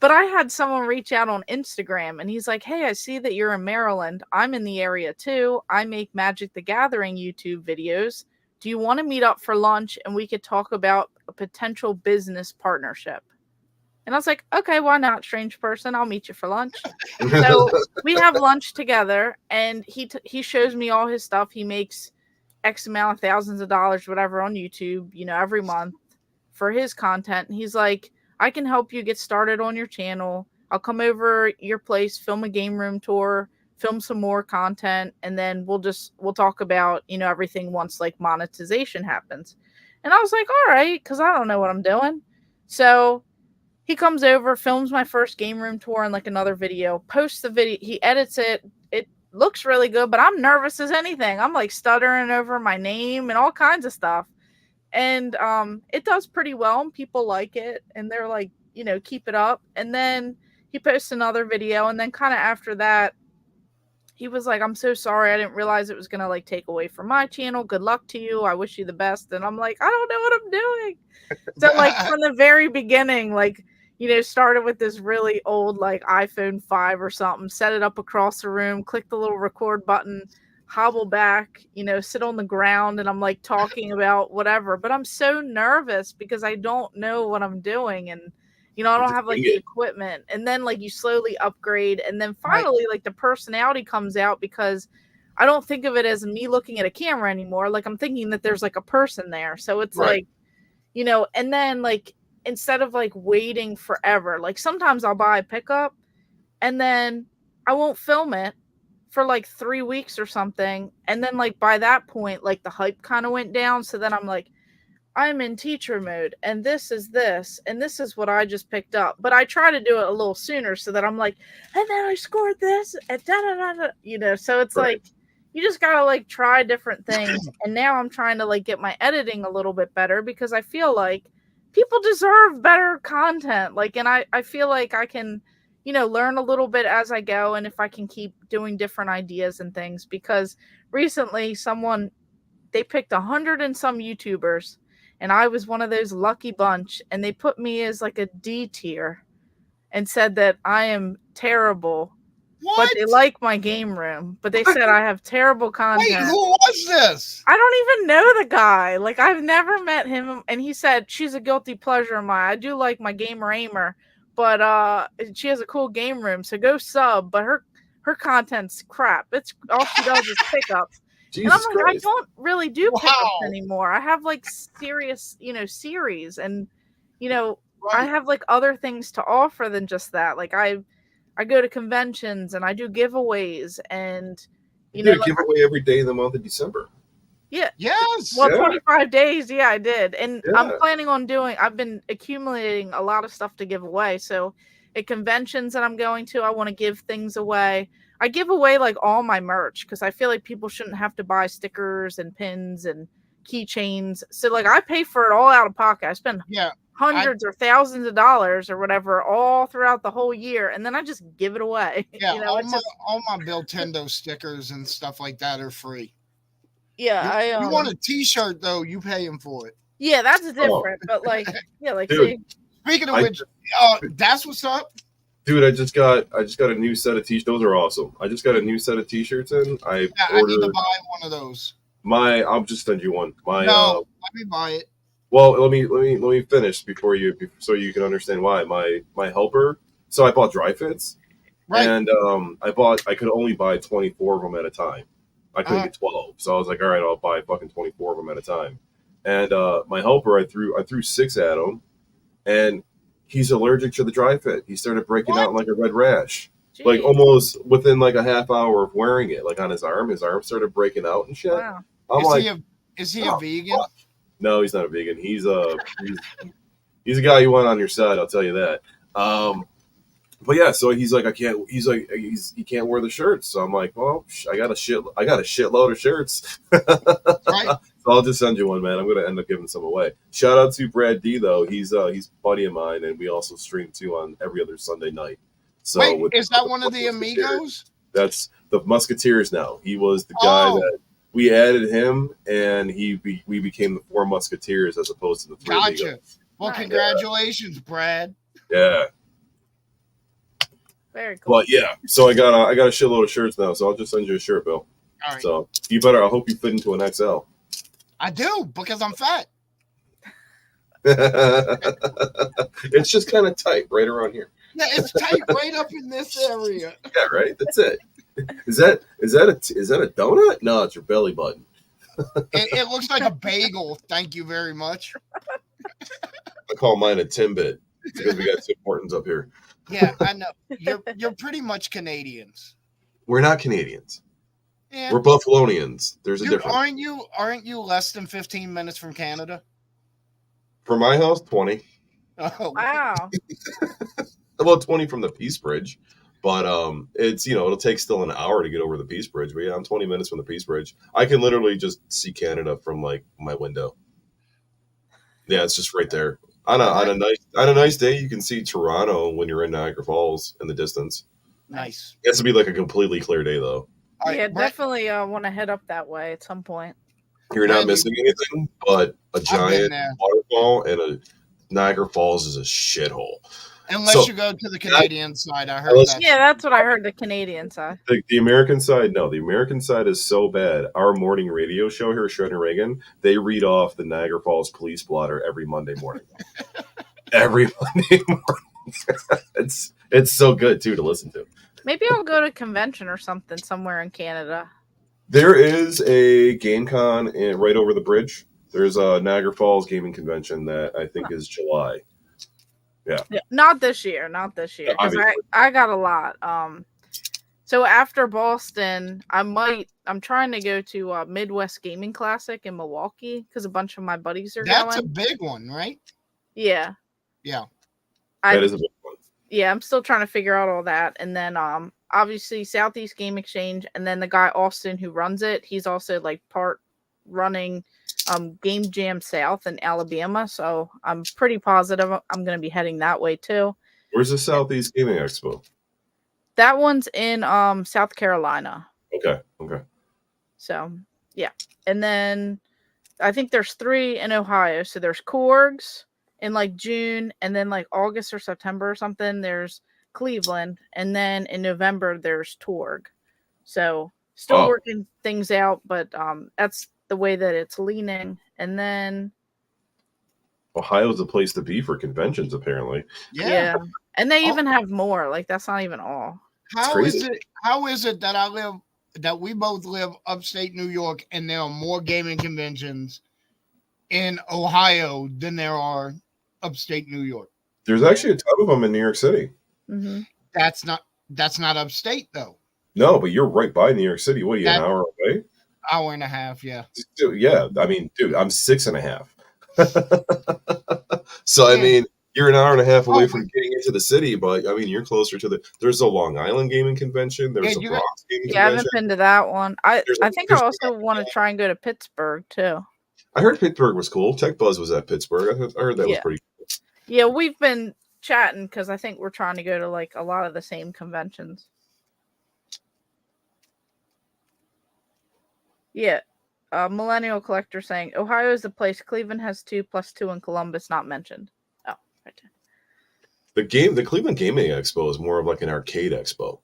But I had someone reach out on Instagram, and he's like, "Hey, I see that you're in Maryland. I'm in the area too. I make Magic the Gathering YouTube videos. Do you want to meet up for lunch and we could talk about a potential business partnership?" And I was like, "Okay, why not, strange person? I'll meet you for lunch." So we have lunch together, and he shows me all his stuff. He makes X amount of thousands of dollars, whatever, on YouTube, you know, every month for his content. And he's like, "I can help you get started on your channel. I'll come over your place, film a game room tour, film some more content, and then we'll talk about, you know, everything once like monetization happens." And I was like, "All right," because I don't know what I'm doing. So he comes over, films my first game room tour and like another video, posts the video, he edits it. It looks really good, but I'm nervous as anything. I'm like stuttering over my name and all kinds of stuff. And it does pretty well, and people like it, and they're like, you know, keep it up. And then he posts another video, and then kind of after that, he was like, "I'm so sorry, I didn't realize it was gonna like take away from my channel. Good luck to you. I wish you the best." And I'm like, I don't know what I'm doing. So like from the very beginning, like, started with this really old like iPhone 5 or something, set it up across the room, click the little record button, hobble back, sit on the ground, and I'm like talking about whatever. But I'm so nervous because I don't know what I'm doing, and I don't have like the equipment. And then like you slowly upgrade, and then finally like the personality comes out because I don't think of it as me looking at a camera anymore. Like I'm thinking that there's like a person there. So it's like, and then like instead of like waiting forever, like sometimes I'll buy a pickup and then I won't film it for like 3 weeks or something. And then like by that point, like the hype kind of went down. So then I'm like, I'm in teacher mode and this, and this is what I just picked up. But I try to do it a little sooner so that I'm like, and then I scored this and da. So it's like, you just gotta like try different things. And now I'm trying to like get my editing a little bit better because I feel like people deserve better content. Like, and I feel like I can, learn a little bit as I go. And if I can keep doing different ideas and things, because recently they picked 100 and some YouTubers and I was one of those lucky bunch, and they put me as like a D tier and said that I am terrible. What? But they like my game room. But they said I have terrible content. Wait, who was this? I don't even know the guy. Like, I've never met him. And he said, she's a guilty pleasure of mine. I do like my Gamer Ahmer, but she has a cool game room. So go sub. But her content's crap. It's all she does is pickups. And I'm like, Christ. I don't really do pickups anymore. I have like serious, series, and I have like other things to offer than just that. Like I go to conventions and I do giveaways, and you did a giveaway every day in the month of December. Yeah. Yes. Well, 25 days. Yeah, I did. And I'm planning on I've been accumulating a lot of stuff to give away. So at conventions that I'm going to, I want to give things away. I give away like all my merch because I feel like people shouldn't have to buy stickers and pins and keychains. So like I pay for it all out of pocket. I spend hundreds or thousands of dollars or whatever all throughout the whole year, and then I just give it away. Yeah, all my Nintendo stickers and stuff like that are free. Yeah, you want a T-shirt though? You paying for it? Yeah, that's different. But like, like dude, speaking of which, that's what's up. Dude, I just got a new set of t-shirts. Those are awesome. I just got a new set of t-shirts in. I need to buy one of those. I'll just send you one. Let me buy it. Well, let me finish so you can understand why. My helper. So I bought dry fits, and I could only buy 24 of them at a time. I couldn't get 12, so I was like, all right, I'll buy fucking 24 of them at a time. And my helper, I threw 6 at him, and he's allergic to the dry fit. He started breaking out in like a red rash. Jeez. Like almost within like a half hour of wearing it, like on his arm. His arm started breaking out and shit. Wow. Is he a vegan? Fuck. No, he's not a vegan. He's a guy you want on your side, I'll tell you that. But yeah, so he's like, he can't wear the shirts. So I'm like, well, I got a shitload of shirts. Right. So I'll just send you one, man. I'm gonna end up giving some away. Shout out to Brad D though. He's a buddy of mine, and we also stream too on every other Sunday night. So wait, is that one of the Amigos? That's the Musketeers now. He was the guy that we added him, and we became the 4 Musketeers as opposed to the 3 Amigos. Well, congratulations, Brad. Yeah. Very cool. But yeah, so I got a shitload of shirts now, so I'll just send you a shirt, Bill. All right. So I hope you fit into an XL. I do, because I'm fat. It's just kind of tight right around here. Yeah, it's tight right up in this area. Yeah, right. That's it. Is that a donut? No, it's your belly button. It looks like a bagel. Thank you very much. I call mine a Timbit because we got Tim Hortons up here. Yeah, I know. You're pretty much Canadians. We're not Canadians. Yeah. We're Buffalonians. There's a difference. Aren't you less than 15 minutes from Canada? From my house, 20. Oh wow. About 20 from the Peace Bridge. But it's it'll take still an hour to get over the Peace Bridge. But yeah, I'm 20 minutes from the Peace Bridge. I can literally just see Canada from like my window. Yeah, it's just right there. On a nice day, you can see Toronto when you're in Niagara Falls in the distance. Nice. It has to be like a completely clear day though. Yeah, definitely want to head up that way at some point. You're not missing anything, but a giant waterfall and a Niagara Falls is a shithole. Unless you go to the Canadian side, I heard unless- that. Yeah, that's what I heard. The Canadian side. The American side, no. The American side is so bad. Our morning radio show here, Shred and Reagan, they read off the Niagara Falls police blotter every Monday morning. Every Monday morning. It's so good, too, to listen to. Maybe I'll go to a convention or something somewhere in Canada. There is a GameCon right over the bridge. There's a Niagara Falls gaming convention that I think is July. Yeah, not this year. Not this year. Because I got a lot. So after Boston, I'm trying to go to Midwest Gaming Classic in Milwaukee because a bunch of my buddies are going. That's a big one, right? Yeah. Yeah. That is a big one. Yeah, I'm still trying to figure out all that. And then obviously Southeast Game Exchange, and then the guy Austin who runs it, he's also like part running Game Jam South in Alabama. So I'm pretty positive I'm going to be heading that way too. Where's the Southeast Gaming Expo? That one's in South Carolina. Okay. So yeah. And then I think there's 3 in Ohio. So there's Korg's in like June, and then like August or September or something, there's Cleveland, and then in November there's Torg. So still working things out, but that's the way that it's leaning. And then Ohio's the place to be for conventions, apparently. Yeah. And they even have more. Like that's not even all. How is it that we both live upstate New York and there are more gaming conventions in Ohio than there are upstate New York? There's actually a ton of them in New York City. Mm-hmm. That's not upstate though. No, but you're right by New York City. What are you, an hour away? Hour and a half, yeah. Yeah, I mean, dude, I'm 6.5. So, I mean, you're an hour and a half away from getting into the city, but, I mean, you're closer to there's a Long Island Gaming Convention. There's a Bronx Gaming Convention. I haven't been to that one. I think I also want to try and go to Pittsburgh, too. I heard Pittsburgh was cool. Tech Buzz was at Pittsburgh. I heard that was pretty cool. Yeah, we've been chatting because I think we're trying to go to, like, a lot of the same conventions. Yeah. Millennial Collector saying, Ohio is the place. Cleveland has 2 plus 2 and Columbus not mentioned. Oh, right there. The Cleveland Gaming Expo is more of like an arcade expo.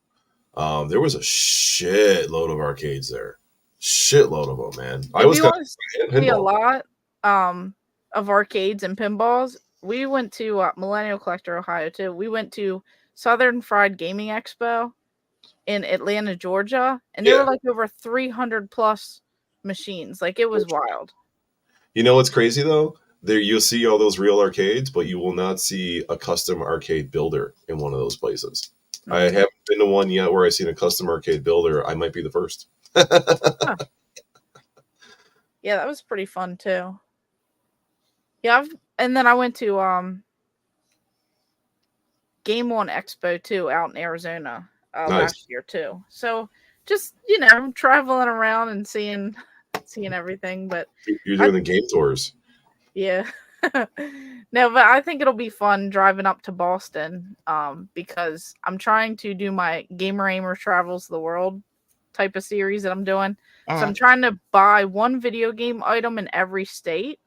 There was a shitload of arcades there. Shitload of them, man. I was want to see a lot of arcades and pinballs. We went to Millennial Collector, Ohio, too. We went to Southern Fried Gaming Expo in Atlanta, Georgia, and there were like over 300 plus machines. Like it was wild. You know what's crazy though? There you'll see all those real arcades, but you will not see a custom arcade builder in one of those places. Mm-hmm. I haven't been to one yet where I've seen a custom arcade builder. I might be the first. Huh. Yeah, that was pretty fun too. Yeah, and then I went to GameOnia Expo too out in Arizona. Last year too. So just, traveling around and seeing everything. But you're doing the game tours. Yeah. No, but I think it'll be fun driving up to Boston because I'm trying to do my Gamer Ahmer Travels the World type of series that I'm doing. So I'm trying to buy one video game item in every state.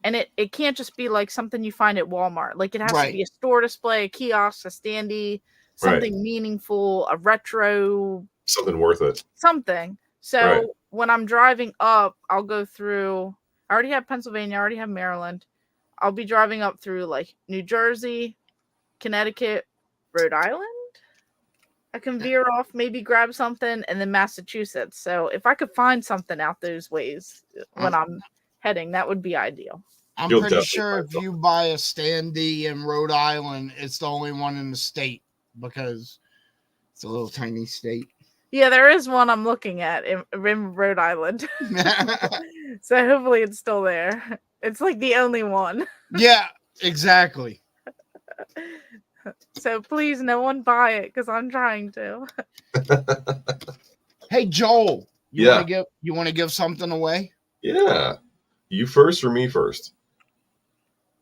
And it can't just be like something you find at Walmart. Like it has to be a store display, a kiosk, a standee, something meaningful, a retro. Something worth it. Something. So when I'm driving up, I'll go through. I already have Pennsylvania. I already have Maryland. I'll be driving up through like New Jersey, Connecticut, Rhode Island. I can veer off, maybe grab something, and then Massachusetts. So if I could find something out those ways when I'm heading, that would be ideal. I'm pretty sure if you buy a standee in Rhode Island, it's the only one in the state because it's a little tiny state. Yeah, there is one I'm looking at in Rhode Island. So hopefully it's still there. It's like the only one. Yeah, exactly. So please, no one buy it because I'm trying to. Hey, Joel, you want to give something away? Yeah. You first or me first?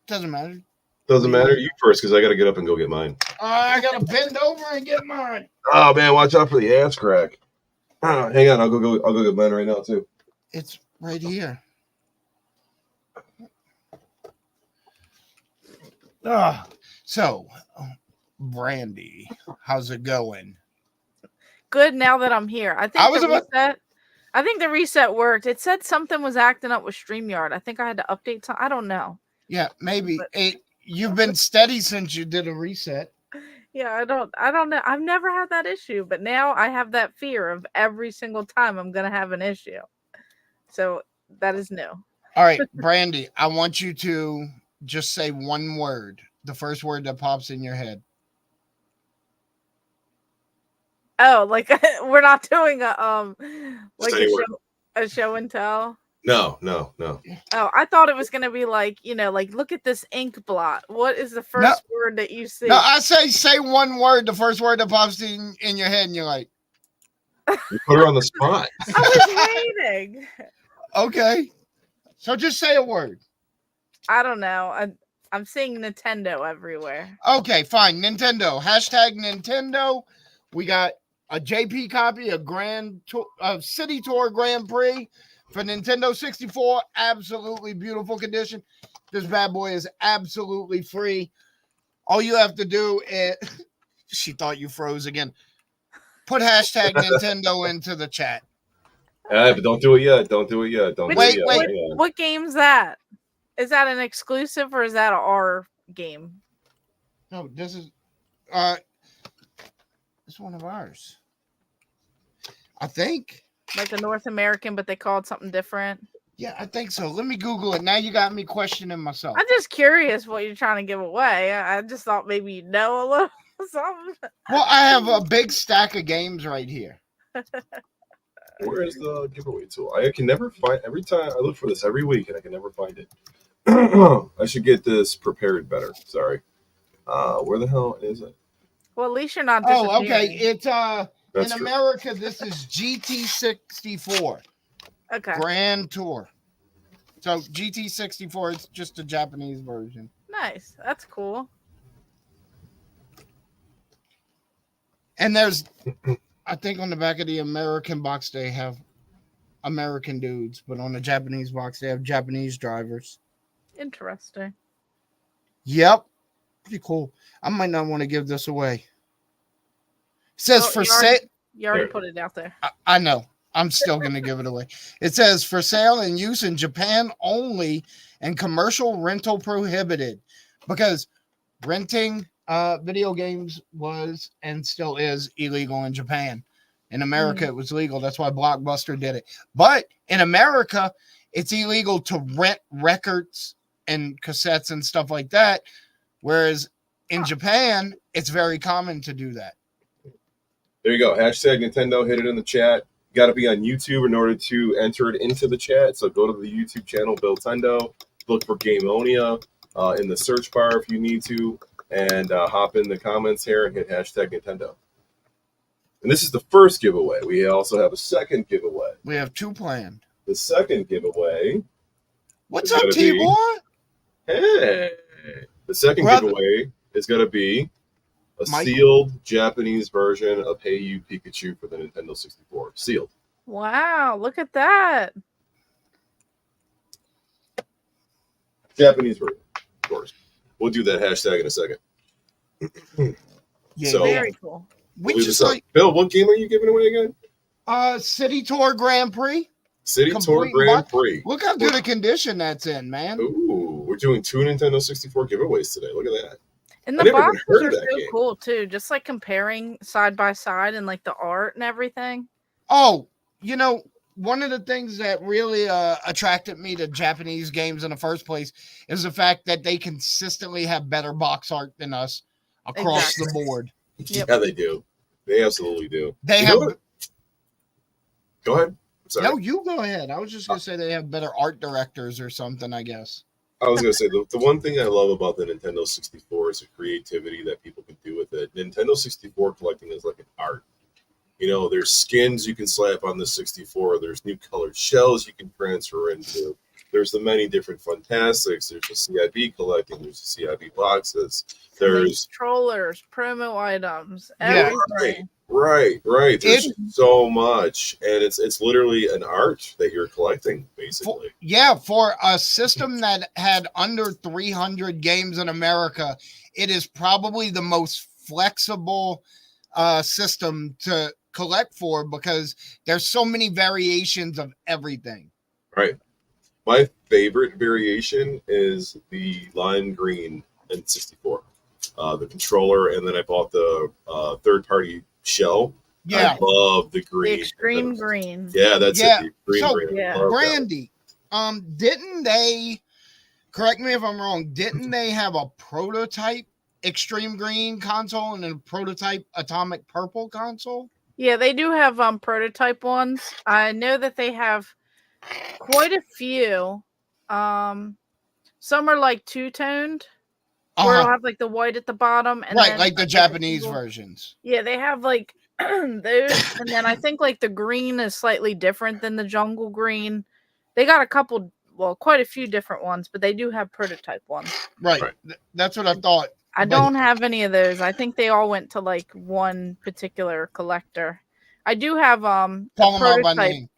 Doesn't matter. Doesn't matter. You first, because I got to get up and go get mine. I got to bend over and get mine. Oh man, watch out for the ass crack. Hang on, I'll go get mine right now too. It's right here. So Brandy, how's it going? Good now that I'm here. I think the reset worked. It said something was acting up with StreamYard. I think I had to update something. I don't know. Yeah, maybe. But- You've been steady since you did a reset. Yeah, I don't know. I've never had that issue, but now I have that fear of every single time I'm gonna have an issue. So that is new. All right, Brandy, I want you to just say one word, the first word that pops in your head. Oh, like we're not doing like anywhere. a show and tell. No. Oh, I thought it was gonna be like, like look at this ink blot. What is the first word that you see? No, I say one word, the first word that pops in your head, and you're like, You put her on the spot. I was waiting. okay. So just say a word. I don't know. I'm seeing Nintendo everywhere. Okay, fine. Nintendo. Hashtag Nintendo. We got a JP copy, a City Tour Grand Prix for Nintendo 64. Absolutely beautiful condition. This bad boy is absolutely free. All you have to do is... She thought you froze again. Put hashtag Nintendo into the chat. But don't do it yet. Wait. What game's that? Is that an exclusive or is that our game? No, this is it's one of ours. I think. Like a North American, but they call it something different. Yeah, I think so. Let me Google it. Now you got me questioning myself. I'm just curious what you're trying to give away. I just thought maybe you know a little something. Well, I have a big stack of games right here. Where is the giveaway tool? I can never find. Every time I look for this every week, and I can never find it. I should get this prepared better. Sorry. Where the hell is it? Well, at least you're not. Oh, okay. It's That's in true. America. This is GT64 Okay. Grand Tour. So GT64 is just a Japanese version. Nice. That's cool. And there's, I think on the back of the American box they have American dudes, but on the Japanese box they have Japanese drivers. Interesting. Yep. Pretty cool. I might not want to give this away. It says Well, for sale. You already put it out there. I know. I'm still going to give it away. It says for sale and use in Japan only and commercial rental prohibited, because renting video games was and still is illegal in Japan. In America, it was legal. That's why Blockbuster did it. But in America, it's illegal to rent records and cassettes and stuff like that. Whereas in Japan, it's very common to do that. There you go. Hashtag Nintendo. Hit it in the chat. Got to be on YouTube in order to enter it into the chat. So go to the YouTube channel, Nintendo. Look for GameOnia in the search bar if you need to. And hop in the comments here and hit hashtag Nintendo. And this is the first giveaway. We also have a second giveaway. We have two planned. The second giveaway. What's up, T-Boy? Hey. The second giveaway is going to be a sealed Japanese version of Hey You Pikachu for the Nintendo 64. Sealed. Wow, look at that. Japanese version, of course. We'll do that hashtag in a second. Yeah, so, very cool. We just like Bill, what game are you giving away again? City Tour Grand Prix. City Tour Grand Prix. Look how good a condition that's in, man. Ooh, we're doing 2 Nintendo 64 giveaways today. Look at that. And the boxes are so cool too. Just like comparing side by side and like the art and everything. Oh, one of the things that really attracted me to Japanese games in the first place is the fact that they consistently have better box art than us across the board. Yep. Yeah, they do. They absolutely do. They have. Go ahead. I'm sorry. No, you go ahead. I was just gonna say they have better art directors or something, I guess. I was going to say, the one thing I love about the Nintendo 64 is the creativity that people can do with it. Nintendo 64 collecting is like an art. There's skins you can slap on the 64. There's new colored shells you can transfer into. There's the many different Fantastics. There's the CIB collecting. There's the CIB boxes. There's controllers, promo items, everything. Right. There's so much, and it's literally an art that you're collecting, basically. For a system that had under 300 games in America, it is probably the most flexible system to collect for because there's so many variations of everything. Right. My favorite variation is the lime green in 64. The controller, and then I bought the third-party shell. Yeah. I love the green. The extreme green. Yeah, that's Yeah. it. The extreme So, green. yeah. I love that. Brandy, didn't they, correct me if I'm wrong, didn't they have a prototype extreme green console and a prototype atomic purple console? Yeah, they do have prototype ones. I know that they have quite a few. Some are like two-toned, where it'll have like the white at the bottom, and right, then, like the Japanese versions. Yeah, they have like those, and then I think like the green is slightly different than the jungle green. They got a couple, well, quite a few different ones, but they do have prototype ones. Right. That's what I thought. I don't have any of those. I think they all went to like one particular collector. I do have a prototype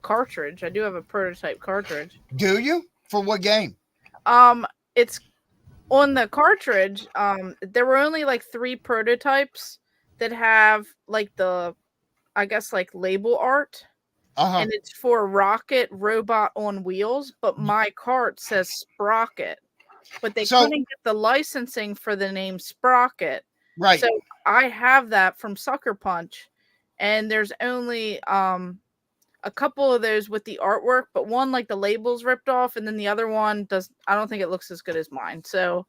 cartridge. I do have a prototype cartridge. Do you? For what game? It's on the cartridge. There were only like 3 prototypes that have like the, I guess, like label art. And it's for Rocket Robot on Wheels, but my cart says Sprocket. But they couldn't get the licensing for the name Sprocket. Right. So I have that from Sucker Punch. And there's only a couple of those with the artwork, but one like the label's ripped off, and then the other one I don't think it looks as good as mine. So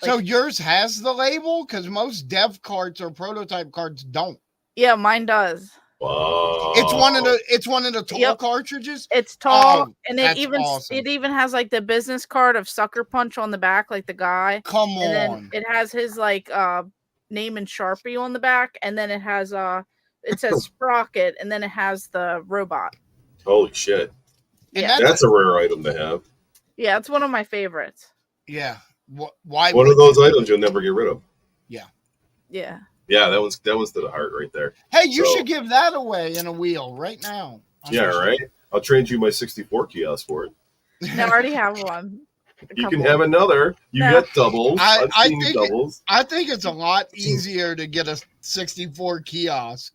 yours has the label? Because most dev carts or prototype carts don't. Yeah, mine does. Wow. It's one of the tall cartridges. It's tall, and it awesome. even has like the business card of Sucker Punch on the back, like the guy. Come on. And then it has his like name in Sharpie on the back, and then it has it says Sprocket, and then it has the robot. Holy shit. Yeah. That's a rare item to have. Yeah, it's one of my favorites. Yeah. Why? One of those items you'll never get rid of. Yeah. Yeah. Yeah, that one's to the heart right there. Hey, you should give that away in a wheel right now. Yeah, right? I'll trade you my 64 kiosk for it. No, I already have one. You can have another. You get doubles. I think doubles. I think it's a lot easier to get a 64 kiosk.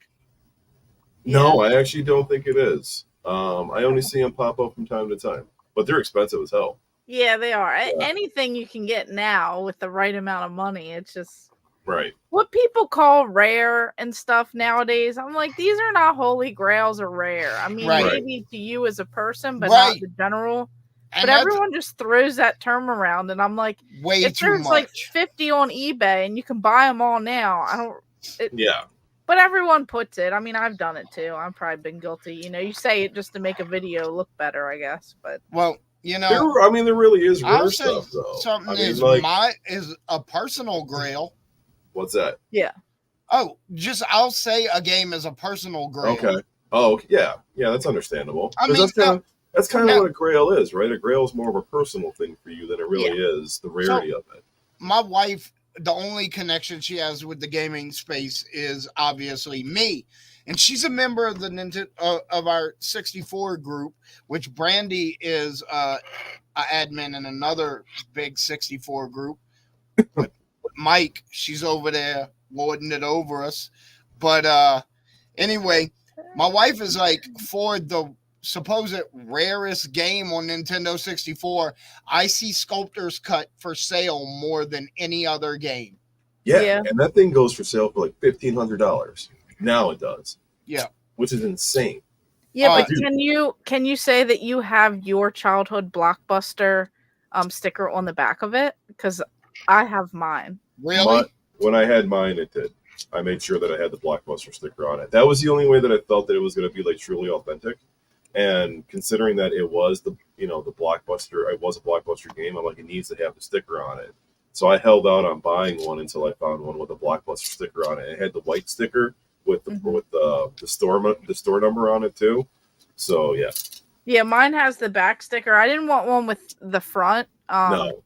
No, I actually don't think it is. I only see them pop up from time to time, but they're expensive as hell. Yeah, they are. Yeah. Anything you can get now with the right amount of money, it's just right. What people call rare and stuff nowadays. I'm like, these are not holy grails or rare. I mean, maybe to you as a person, but not the general. And but everyone just throws that term around, and I'm like, if there's like 50 on eBay and you can buy them all now, I don't. Yeah. But everyone puts it. I mean, I've done it too. I've probably been guilty. You know, you say it just to make a video look better, I guess. But you know, there really is rare stuff though. Something is a personal grail. What's that? Yeah. Oh, I'll say a game is a personal grail. Okay. Oh, yeah. Yeah, that's understandable. I mean, that's kind of what a grail is, right? A grail is more of a personal thing for you than it really is the rarity of it. My wife, the only connection she has with the gaming space is obviously me. And she's a member of the of our 64 group, which Brandy is an admin in another big 64 group. But Mike, she's over there lording it over us. But anyway, my wife is like, for the supposed rarest game on Nintendo 64, I see Sculptor's Cut for sale more than any other game. Yeah. And that thing goes for sale for like $1,500. Now it does. Yeah. Which is insane. Yeah, but can you say that you have your childhood Blockbuster sticker on the back of it? Because I have mine. Really? When I had mine, it did. I made sure that I had the Blockbuster sticker on it. That was the only way that I felt that it was going to be like truly authentic. And considering that it was the Blockbuster, it was a Blockbuster game, I'm like, it needs to have the sticker on it. So I held out on buying one until I found one with a Blockbuster sticker on it. It had the white sticker with the store number on it too. So yeah. Yeah, mine has the back sticker. I didn't want one with the front. No.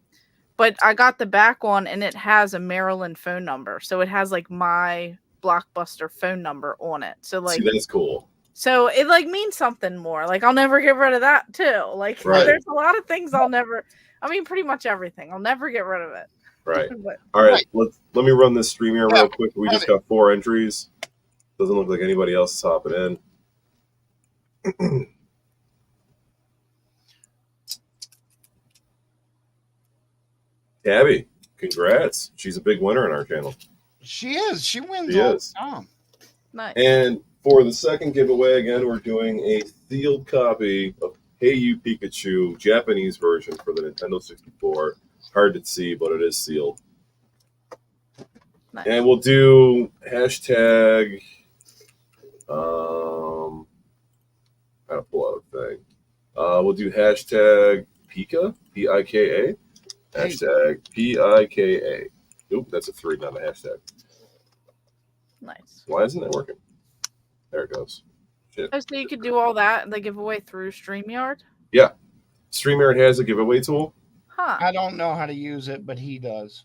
But I got the back one, and it has a Maryland phone number. So it has like my Blockbuster phone number on it. So like, see, that's cool. So it like means something more. Like I'll never get rid of that too. Like there's a lot of things I'll never. I mean, pretty much everything. I'll never get rid of it. Right. But All right. Right. Let me run this stream here Yeah, real quick. We just got 4 entries. Doesn't look like anybody else is hopping in. Tabby, congrats. She's a big winner in our channel. She is. She wins She all is. the time. nice. And for the second giveaway, again, we're doing a sealed copy of Hey You Pikachu, Japanese version for the Nintendo 64. Hard to see, but it is sealed. Nice. And we'll do hashtag. I gotta pull out a thing. We'll do hashtag Pika, Pika. Hashtag Pika. Oop, that's a 3, not a hashtag. Nice. Why isn't that working? There it goes. Shit. Oh, so you could do all that, the giveaway through StreamYard? Yeah. StreamYard has a giveaway tool. Huh. I don't know how to use it, but he does.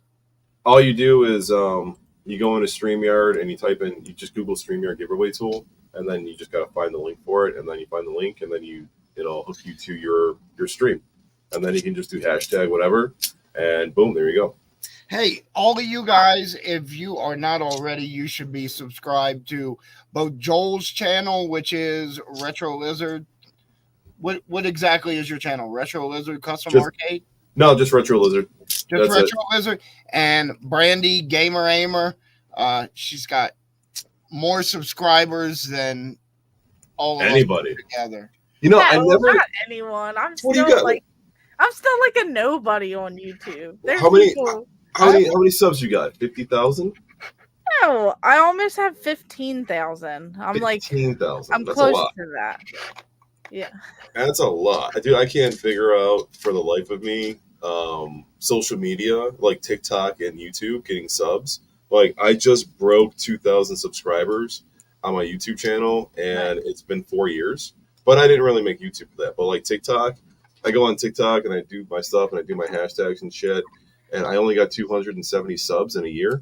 All you do is you go into StreamYard and you type in, you just Google StreamYard giveaway tool, and then you just gotta find the link for it, and then you find the link, and then it'll hook you to your stream, and then you can just do hashtag whatever, and boom, there you go. Hey, all of you guys, if you are not already, you should be subscribed to both Joel's channel, which is Retro Lizard. What exactly is your channel? Retro Lizard Custom Arcade? No, just Retro Lizard. Just That's Retro Lizard. And Brandy, Gamer Ahmer. She's got more subscribers than all of Anybody. us together. You know, No, I never. not anyone. I'm What do you still got? like I'm still like a nobody on YouTube. There's How many- people. How many subs you got? 50,000? No, I almost have 15,000. I'm like 15,000. I'm That's close a lot. to that. Yeah. That's a lot. Dude, I can't figure out for the life of me social media like TikTok and YouTube getting subs. Like, I just broke 2,000 subscribers on my YouTube channel, and it's been 4 years. But I didn't really make YouTube for that. But like TikTok, I go on TikTok and I do my stuff and I do my hashtags and shit. And I only got 270 subs in a year.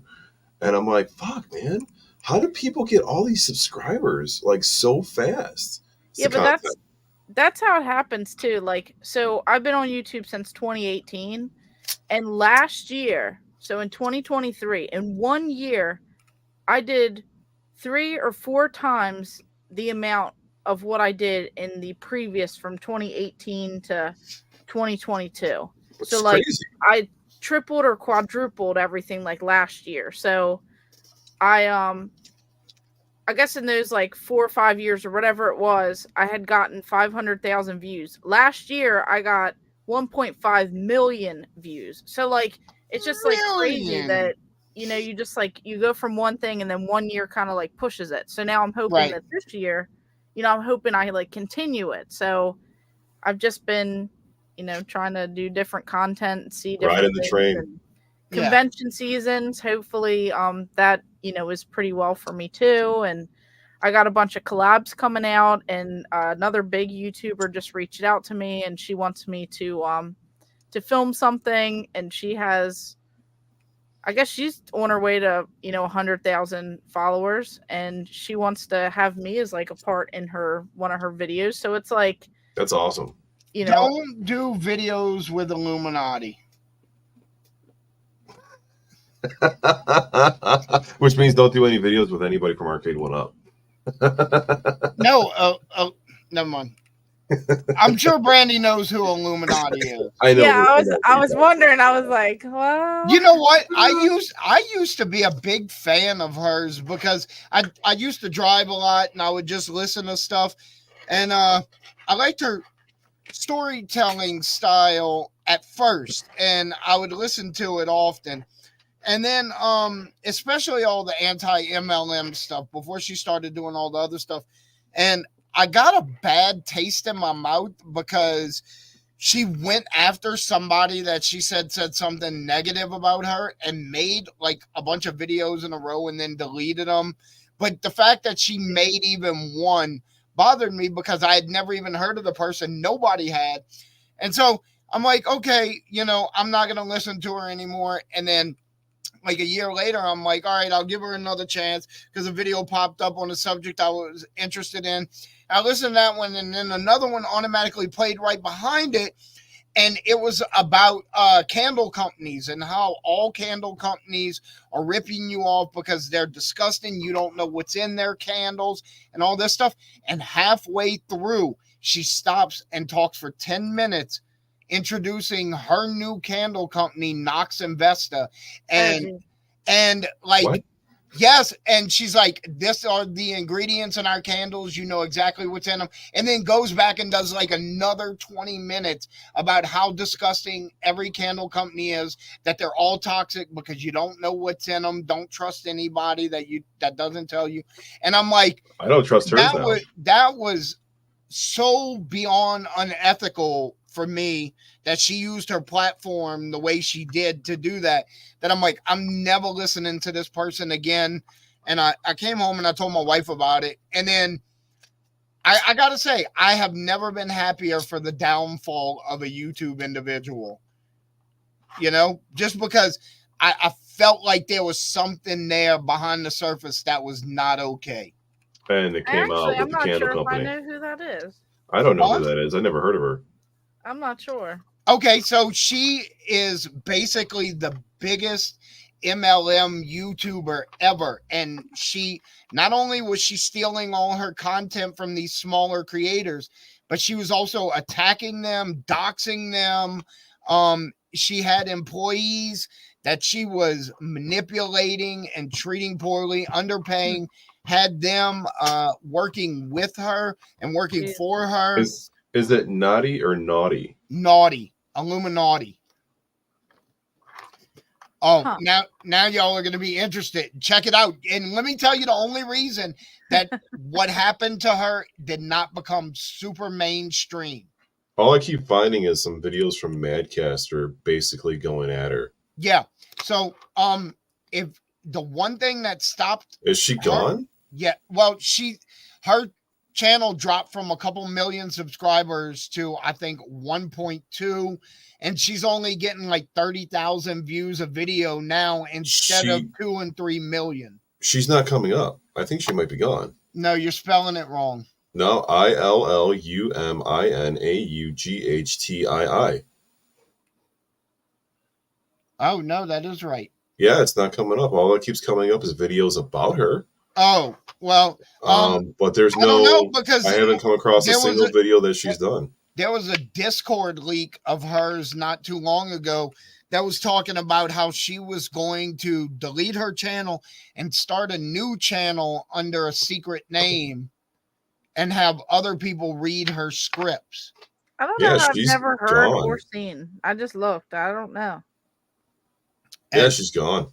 And I'm like, fuck, man. How do people get all these subscribers like so fast? It's Yeah, the but content. that's how it happens too. Like, so I've been on YouTube since 2018, and last year, so in 2023, in 1 year, I did 3 or 4 times the amount of what I did in the previous from 2018 to 2022. It's So like crazy. I tripled or quadrupled everything like last year. So I guess in those like 4 or 5 years or whatever it was, I had gotten 500,000 views. Last year I got 1.5 million views. So like it's just like crazy Million. that you just like you go from one thing and then 1 year kind of like pushes it. So now I'm hoping Right. that this year, I'm hoping I like continue it. So I've just been, trying to do different content, see different Riding the things train. and Yeah. convention seasons. Hopefully, that is pretty well for me too. And I got a bunch of collabs coming out, and another big YouTuber just reached out to me, and she wants me to film something, and she has. I guess she's on her way to 100,000 followers, and she wants to have me as like a part in one of her videos. So it's like, That's awesome. Don't do videos with Illuminati. Which means don't do any videos with anybody from Arcade 1-Up. No, never mind. I'm sure Brandy knows who Illuminati is. I know. yeah, I was wondering. I was like, well, You know what? I used to be a big fan of hers because I used to drive a lot and I would just listen to stuff, and I liked her storytelling style at first, and I would listen to it often. And then especially all the anti-MLM stuff before she started doing all the other stuff. And I got a bad taste in my mouth because she went after somebody that she said something negative about her and made like a bunch of videos in a row and then deleted them. But the fact that she made even one bothered me because I had never even heard of the person. Nobody had. And so I'm like, okay, I'm not going to listen to her anymore. And then like a year later, I'm like, all right, I'll give her another chance because a video popped up on a subject I was interested in. I listened to that one, and then another one automatically played right behind it. and it was about candle companies and how all candle companies are ripping you off because they're disgusting. You don't know what's in their candles and all this stuff. And halfway through, she stops and talks for 10 minutes introducing her new candle company, Nox Investa. And like, What? yes, and she's like, this are the ingredients in our candles. You know exactly what's in them. And then goes back and does like another 20 minutes about how disgusting every candle company is, that they're all toxic because you don't know what's in them. Don't trust anybody that doesn't tell you. And I'm like, I don't trust hers now. That was so beyond unethical for me that she used her platform the way she did to do that I'm like, I'm never listening to this person again. And I came home and I told my wife about it. And then I gotta say, I have never been happier for the downfall of a YouTube individual, you know, just because I felt like there was something there behind the surface that was not okay. And it came out with I'm the not candle sure company. if I know who that is. I don't know who that is. I never heard of her. I'm not sure. Okay, so she is basically the biggest MLM YouTuber ever. And she, not only was she stealing all her content from these smaller creators, but she was also attacking them, doxing them. She had employees that she was manipulating and treating poorly, underpaying, had them working with her and working for her. Is it naughty or naughty? Naughty. Illuminati. Oh, now y'all are going to be interested. Check it out. And let me tell you the only reason that what happened to her did not become super mainstream. All I keep finding is some videos from Madcaster basically going at her. Yeah. So, if the one thing that stopped... Is she gone? Yeah. Well, her channel dropped from a couple million subscribers to, I think, 1.2, and she's only getting like 30,000 views a video now instead of 2 and 3 million. She's not coming up. I think she might be gone. No, you're spelling it wrong. No, ILLUMINAUGHTII. Oh, no, that is right. Yeah, it's not coming up. All that keeps coming up is videos about her. Oh, well, but there's I don't know, because I haven't come across a single video that she's done. There was a Discord leak of hers not too long ago that was talking about how she was going to delete her channel and start a new channel under a secret name and have other people read her scripts. I don't know. I've never heard or seen. I just looked. I don't know. Yeah, she's gone.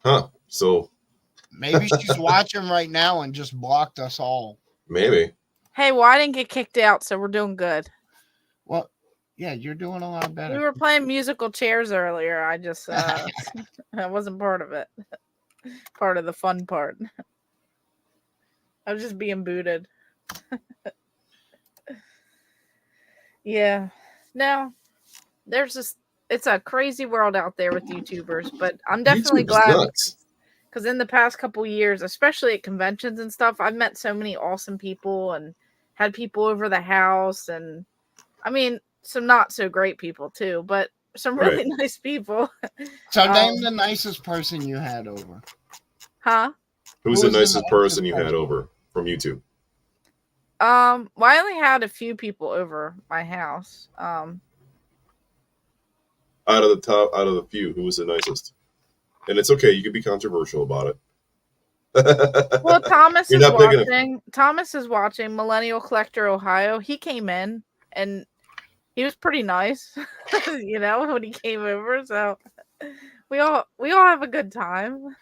Huh. So maybe she's watching right now and just blocked us all. Maybe. Hey, well, I didn't get kicked out, so we're doing good. Well, yeah, you're doing a lot better. We were playing musical chairs earlier. I just I wasn't part of it. Part of the fun part. I was just being booted. Yeah. No. There's this, it's a crazy world out there with YouTubers, but I'm definitely glad because in the past couple years, especially at conventions and stuff, I've met so many awesome people and had people over the house, and I mean some not so great people too, but some really nice people. So name the nicest person you had over. Huh? Who's the nicest person you had over from YouTube? Well, I only had a few people over my house. Out of the few, who was the nicest? And it's okay, you can be controversial about it. Well, Thomas is watching. Thomas is watching. Millennial Collector Ohio. He came in and he was pretty nice, you know, when he came over. So we all have a good time.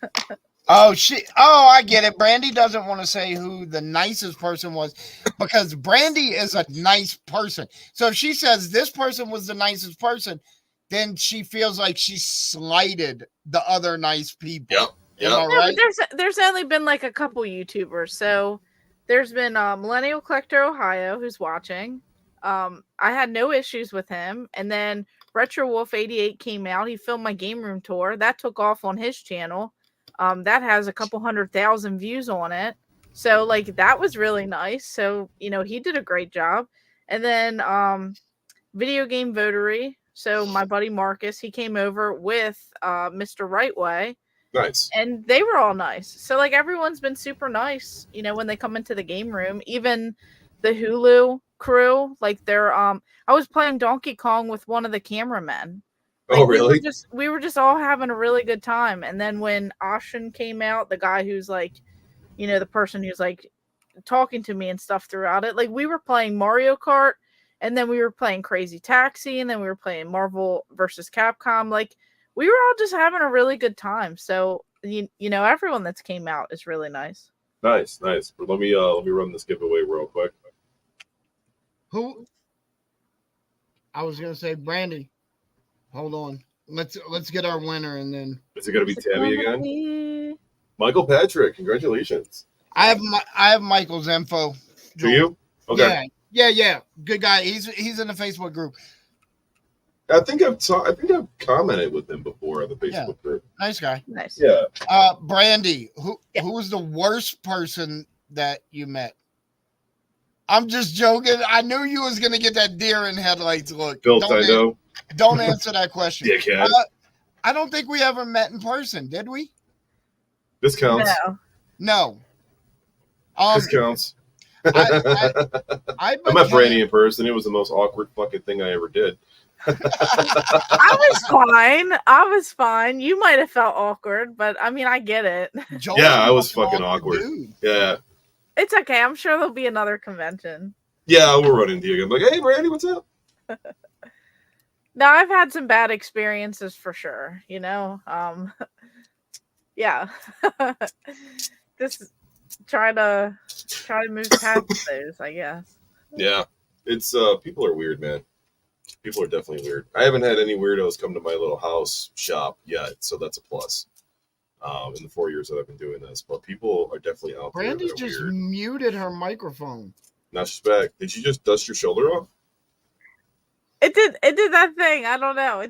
Oh, I get it. Brandy doesn't want to say who the nicest person was because Brandy is a nice person. So if she says this person was the nicest person, then she feels like she slighted the other nice people. Yep. Yeah, right? But there's only been like a couple YouTubers. So there's been Millennial Collector Ohio who's watching. I had no issues with him. And then Retro Wolf 88 came out. He filmed my game room tour. That took off on his channel. That has a couple 100,000 views on it. So like that was really nice. So, you know, he did a great job. And then video game votery. So my buddy Marcus, he came over with Mr. Rightway. Nice. And they were all nice. So like everyone's been super nice, you know, when they come into the game room. Even the Hulu crew, like they're I was playing Donkey Kong with one of the cameramen. Like, Oh, really? We were just all having a really good time. And then when Ashen came out, the guy who's like, you know, the person who's like talking to me and stuff throughout it, like we were playing Mario Kart, and then we were playing Crazy Taxi, and then we were playing Marvel versus Capcom. Like we were all just having a really good time. So you know, everyone that's came out is really nice. Nice. Let me run this giveaway real quick. Who? I was gonna say Brandy. Hold on. Let's get our winner, and then Is it gonna be Tabby again? Michael Patrick, congratulations. I have Michael's info. Do you? Okay. Yeah. Good guy. He's in the Facebook group. I think I've commented with him before on the Facebook group. Nice guy. Nice. Yeah. Brandy, who was the worst person that you met? I'm just joking. I knew you was gonna get that deer in headlights look. Built, I know. Don't answer that question. Dickhead. I don't think we ever met in person, did we? This counts. No. This counts. I met Brandy in person. It was the most awkward fucking thing I ever did. I was fine. You might have felt awkward, but I mean, I get it. Yeah, I was fucking awkward. Dude. Yeah. It's okay. I'm sure there'll be another convention. Yeah, we'll run into you again. Like, hey, Brandy, what's up? No, I've had some bad experiences for sure. You know, yeah. Just try to move past those, I guess. Yeah, it's people are weird, man. People are definitely weird. I haven't had any weirdos come to my little house shop yet, so that's a plus. In the 4 years that I've been doing this, but people are definitely out there. Brandy just weird. muted her microphone. Not suspect. Did you just dust your shoulder off? It did that thing. I don't know.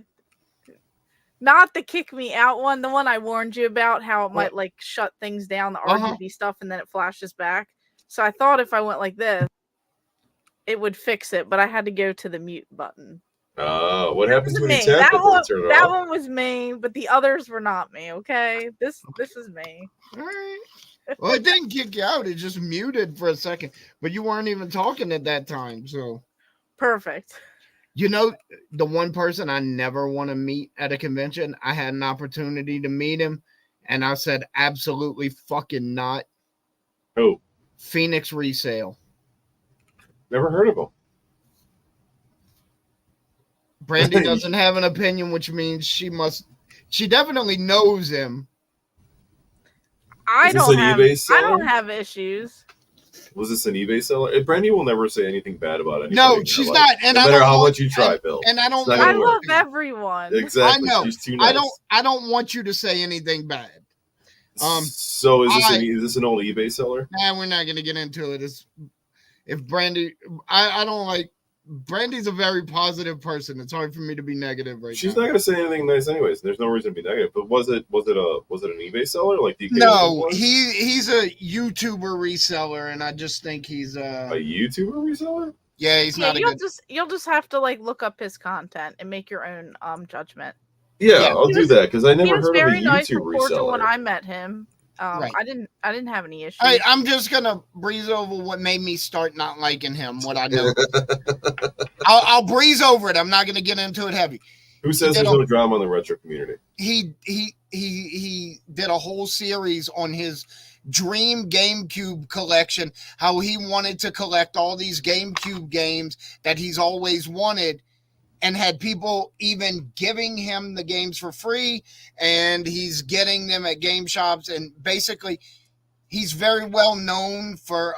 Not the kick me out one, the one I warned you about, how it might like shut things down, the RGB stuff, and then it flashes back. So I thought if I went like this, it would fix it, but I had to go to the mute button. What happens when you tap it? That one was me, but the others were not me. Okay, this is me. All right. Well, it didn't kick you out; it just muted for a second. But you weren't even talking at that time, so perfect. You know, the one person I never want to meet at a convention, I had an opportunity to meet him, and I said, absolutely fucking not. Who? Phoenix Resale. Never heard of him. Brandy doesn't have an opinion, which means she definitely knows him. I don't have issues. Was this an eBay seller? Brandy will never say anything bad about anybody. No, she's not. And no matter how much you try, Bill. And I don't. I love everyone. Exactly. I know. She's too nice. I don't want you to say anything bad. So is this an old eBay seller? Nah, we're not gonna get into it. If Brandy, I don't like. Brandy's a very positive person. It's hard for me to be negative right now. She's not going to say anything nice anyways. There's no reason to be negative. But was it an eBay seller? Like no, he's a YouTuber reseller, and I just think he's a YouTuber reseller. Yeah, he's not. You'll just have to like look up his content and make your own judgment. Yeah, I'll do that because I never heard of a nice YouTube reseller. When I met him. Right. I didn't have any issues. I'm just gonna breeze over what made me start not liking him. What I know, I'll breeze over it. I'm not gonna get into it heavy. Who says there's no drama in the retro community? He did a whole series on his dream GameCube collection. How he wanted to collect all these GameCube games that he's always wanted. And had people even giving him the games for free, and he's getting them at game shops. And basically, he's very well known for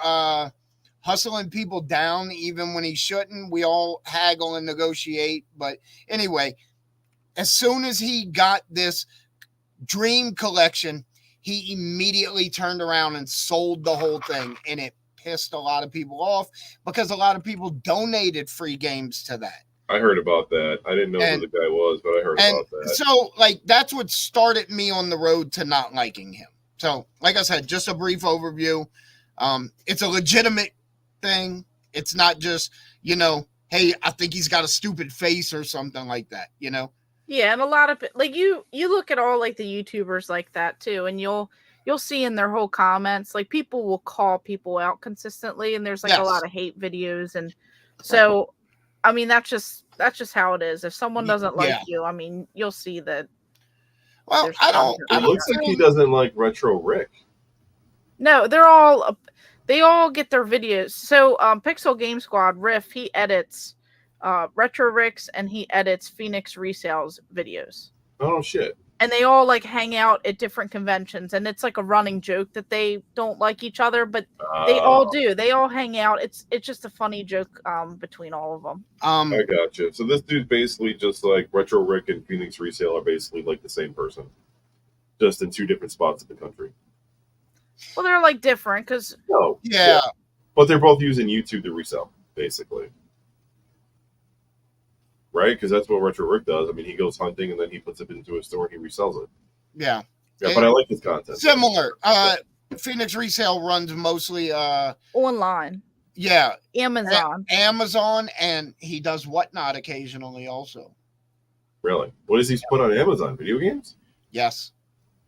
hustling people down, even when he shouldn't. We all haggle and negotiate. But anyway, as soon as he got this dream collection, he immediately turned around and sold the whole thing. And it pissed a lot of people off because a lot of people donated free games to that. I heard about that. I didn't know who the guy was, but I heard about that. So, that's what started me on the road to not liking him. So, like I said, just a brief overview. It's a legitimate thing. It's not just, hey, I think he's got a stupid face or something like that, Yeah, and a lot of like you look at all like the YouTubers like that too, and you'll see in their whole comments like people will call people out consistently, and there's like a lot of hate videos, and so I mean that's just how it is. If someone doesn't like you, I mean you'll see that. Well, It looks like he doesn't like Retro Rick. No, they all get their videos. So Pixel Game Squad Riff, he edits Retro Ricks and he edits Phoenix Resale's videos. Oh shit. And they all like hang out at different conventions, and it's like a running joke that they don't like each other, but they all do. They all hang out. It's just a funny joke between all of them. I gotcha. So this dude basically just like Retro Rick and Phoenix Resale are basically like the same person, just in two different spots of the country. Well, they're like different because but they're both using YouTube to resell, basically. Right? Because that's what Retro Rick does. I mean, he goes hunting and then he puts it into a store and he resells it. Yeah. Yeah, but I like his content. Similar. Phoenix Resale runs mostly online. Yeah. Amazon, and he does Whatnot occasionally also. Really? What does he put on Amazon? Video games? Yes.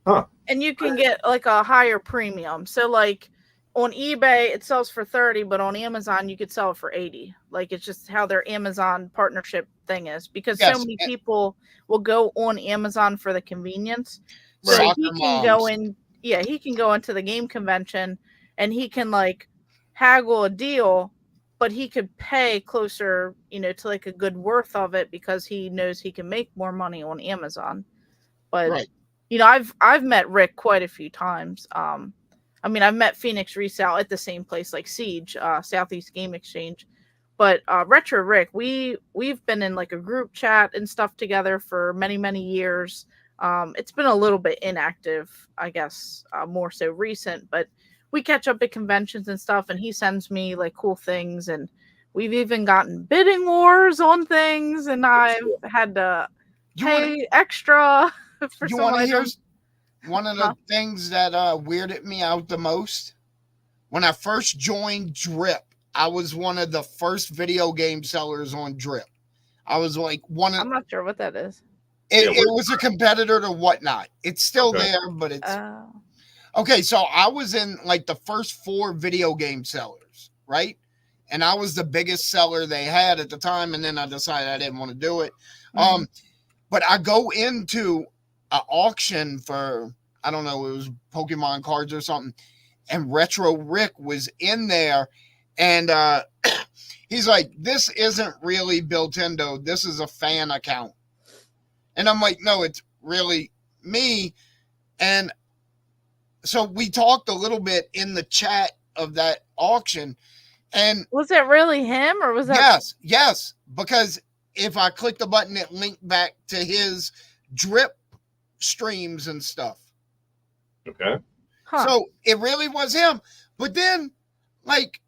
Huh. And you can get like a higher premium. So like on eBay it sells for 30, but on Amazon you could sell it for 80. Like it's just how their Amazon partnership thing is, because so many people will go on Amazon for the convenience. So he can go in, he can go into the game convention and he can like haggle a deal, but he could pay closer, to like a good worth of it because he knows he can make more money on Amazon. But I've met Rick quite a few times. I mean, I've met Phoenix Resale at the same place, like Siege, Southeast Game Exchange. But Retro Rick, we've been in like a group chat and stuff together for many, many years. It's been a little bit inactive, I guess, more so recent. But we catch up at conventions and stuff, and he sends me like cool things. And we've even gotten bidding wars on things, and I've had to pay extra for some items. One of the things that weirded me out the most, when I first joined Drip, I was one of the first video game sellers on Drip. I was like I'm not sure what that is. It was a competitor to Whatnot. It's still there, but it's okay. So I was in like the first 4 video game sellers, right? And I was the biggest seller they had at the time. And then I decided I didn't want to do it. Mm-hmm. But I go into an auction for, I don't know, it was Pokemon cards or something, and Retro Rick was in there, and he's like, this isn't really Builtendo, this is a fan account. And I'm like, no, it's really me. And so we talked a little bit in the chat of that auction, and was it really him, or was that yes, because if I click the button, it linked back to his Drip streams and stuff. Okay. So it really was him. But then, like,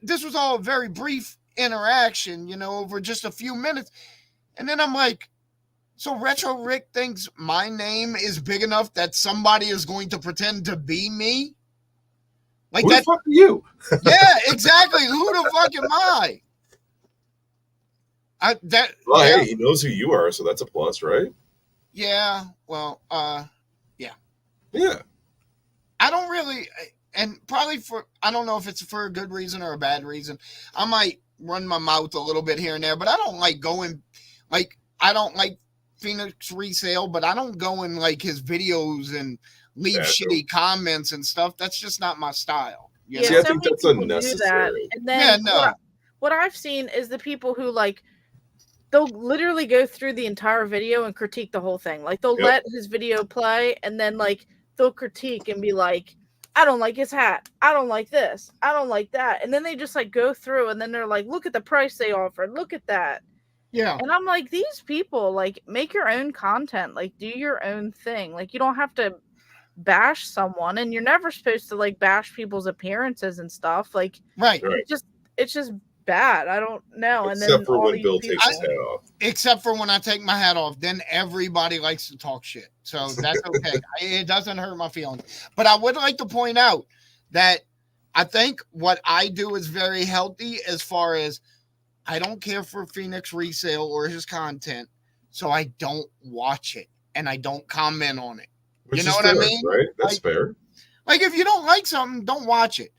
this was all a very brief interaction, over just a few minutes. And then I'm like, so Retro Rick thinks my name is big enough that somebody is going to pretend to be me? Like, who the fuck are you? Yeah, exactly. Who the fuck am I? Hey, he knows who you are, so that's a plus, right? Yeah, well, yeah. I don't really, and probably I don't know if it's for a good reason or a bad reason. I might run my mouth a little bit here and there, but I don't like going, like, I don't like Phoenix Resale, but I don't go in like his videos and leave shitty comments and stuff. That's just not my style. Yeah, I think that's unnecessary. And then what I've seen is the people who like, they'll literally go through the entire video and critique the whole thing. Like they'll let his video play and then like they'll critique and be like, I don't like his hat. I don't like this. I don't like that. And then they just like go through and then they're like, look at the price they offered. Look at that. Yeah. And I'm like, these people, like, make your own content. Like, do your own thing. Like, you don't have to bash someone, and you're never supposed to like bash people's appearances and stuff. Like, right. It's just bad. I don't know. Except and then for when Bill takes his hat off. Except for when I take my hat off, then everybody likes to talk shit. So that's okay. It doesn't hurt my feelings. But I would like to point out that I think what I do is very healthy as far as I don't care for Phoenix Resale or his content, so I don't watch it and I don't comment on it. Which You know is what fair, I mean? right? That's fair. Like if you don't like something, don't watch it.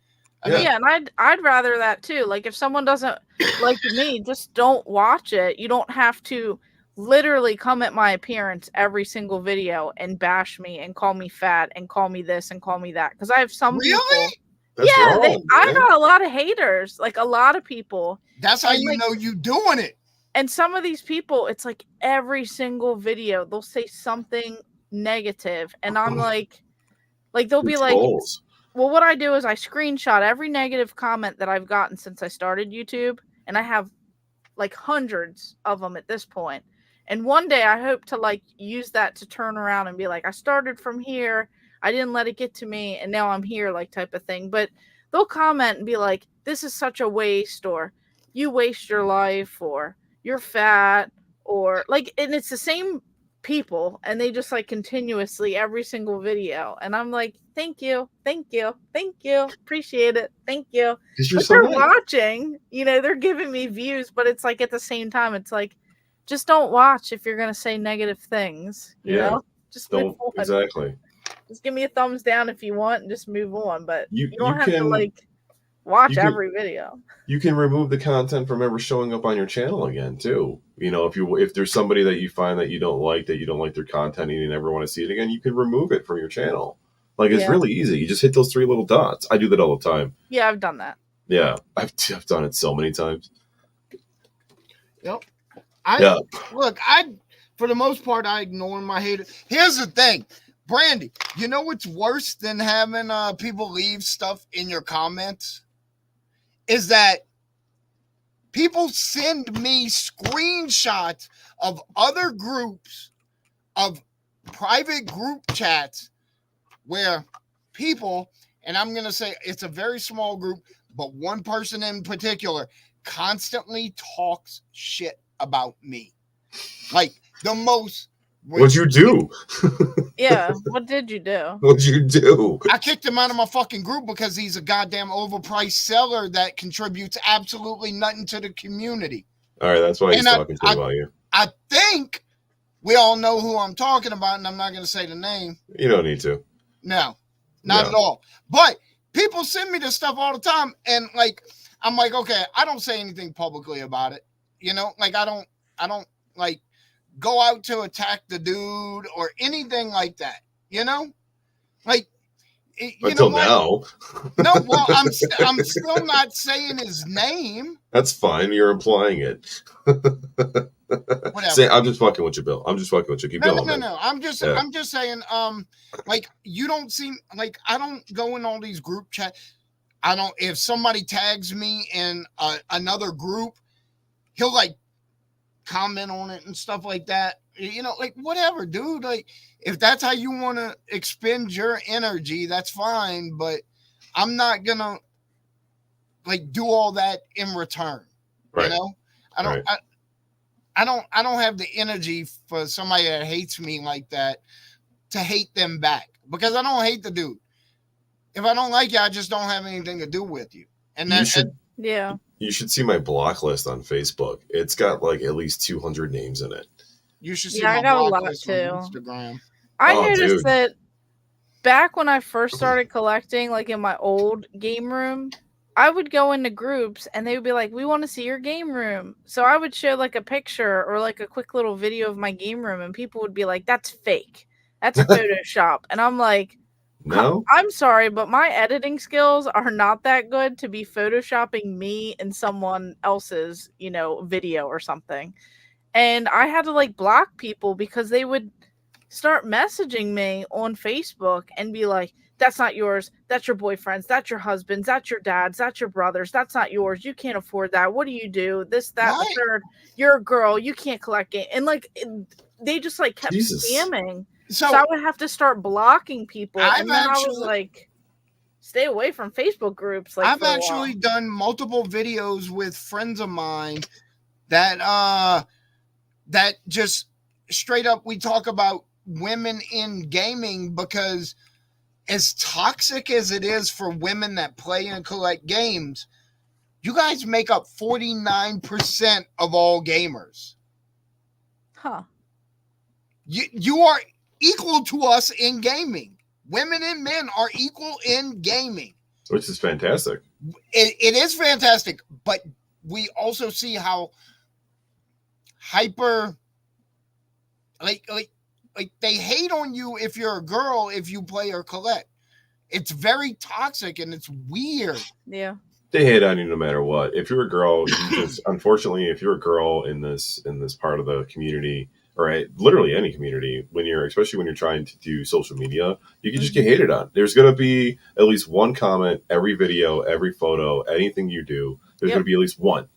I mean, Yeah, and I'd rather that too. Like if someone doesn't like me, just don't watch it. You don't have to literally come at my appearance every single video and bash me and call me fat and call me this and call me that. Because I have some people. really? That's Yeah, wrong, I man. got a lot of haters, like a lot of people. That's how And, you like, know you doing it. And some of these people, it's like every single video they'll say something negative, and I'm like they'll be like, Trolls. well, what I do is I screenshot every negative comment that I've gotten since I started YouTube, and I have like hundreds of them at this point. And one day I hope to like use that to turn around and be like, I started from here, I didn't let it get to me, and now I'm here, like type of thing. But they'll comment and be like, this is such a waste, or you waste your life, or you're fat, or like, and it's the same people, and they just like continuously every single video, and I'm like, thank you, appreciate it, thank you. Because you're But so they're nice. watching, they're giving me views, but it's like at the same time, it's like, just don't watch if you're gonna say negative things, just move Don't on. exactly. Just give me a thumbs down if you want and just move on, but You don't have to can like watch you can- every video. you can remove the content from ever showing up on your channel again too. If there's somebody that you find that you don't like their content and you never want to see it again, you can remove it from your channel. Like it's really easy. You just hit those 3 little dots. I do that all the time. Yeah, I've done that. Yeah, I've done it so many times. Yep. Look, for the most part, I ignore my haters. Here's the thing, Brandy, you know what's worse than having people leave stuff in your comments? Is that people send me screenshots of other groups, of private group chats where people, and I'm going to say it's a very small group, but one person in particular constantly talks shit about me. Like the most. What'd you do? Yeah, what did you do? What'd you do? I kicked him out of my fucking group because he's a goddamn overpriced seller that contributes absolutely nothing to the community. All right, that's why he's And talking shit about you. I think we all know who I'm talking about, and I'm not going to say the name. You don't need to. No, not at all. But people send me this stuff all the time, and like I'm like, okay, I don't say anything publicly about it. Like I don't like go out to attack the dude or anything like that. Like until now. No, well, I'm still not saying his name. That's fine. You're implying it. Whatever. I'm just fucking with you, Bill. I'm just fucking with you. Keep going. No. I'm just saying. Like you don't seem like I don't go in all these group chats. I don't. If somebody tags me in another group, he'll like comment on it and stuff like that. Like whatever, dude. Like if that's how you want to expend your energy, that's fine. But I'm not gonna like do all that in return. Right. I don't. Right. I don't have the energy for somebody that hates me like that to hate them back because I don't hate the dude. If I don't like you, I just don't have anything to do with you. And that you should see my block list on Facebook. It's got like at least 200 names in it. You should see my block list on Instagram. I noticed that back when I first started collecting, like in my old game room, I would go into groups and they would be like, we want to see your game room. So I would show like a picture or like a quick little video of my game room and people would be like, that's fake. That's Photoshop. And I'm like, no, I'm sorry, but my editing skills are not that good to be Photoshopping me in someone else's, video or something. And I had to like block people because they would start messaging me on Facebook and be like, that's not yours. That's your boyfriend's. That's your husband's. That's your dad's. That's your brother's. That's not yours. You can't afford that. What do you do? This, that, the third. You're a girl. You can't collect it. And like, they just like kept spamming. So I would have to start blocking people. And then I was like, stay away from Facebook groups. Like I've actually done multiple videos with friends of mine that just straight up we talk about women in gaming because as toxic as it is for women that play and collect games, you guys make up 49% of all gamers. Huh. You are equal to us in gaming. Women and men are equal in gaming. Which is fantastic. It is fantastic, but we also see how hyper like they hate on you if you're a girl if you play or collect. It's very toxic and it's weird. Yeah. They hate on you no matter what. If you're a girl, you just unfortunately, if you're a girl in this part of the community, or literally any community, especially when you're trying to do social media, you can just get hated on. There's gonna be at least one comment every video, every photo, anything you do. There's gonna be at least one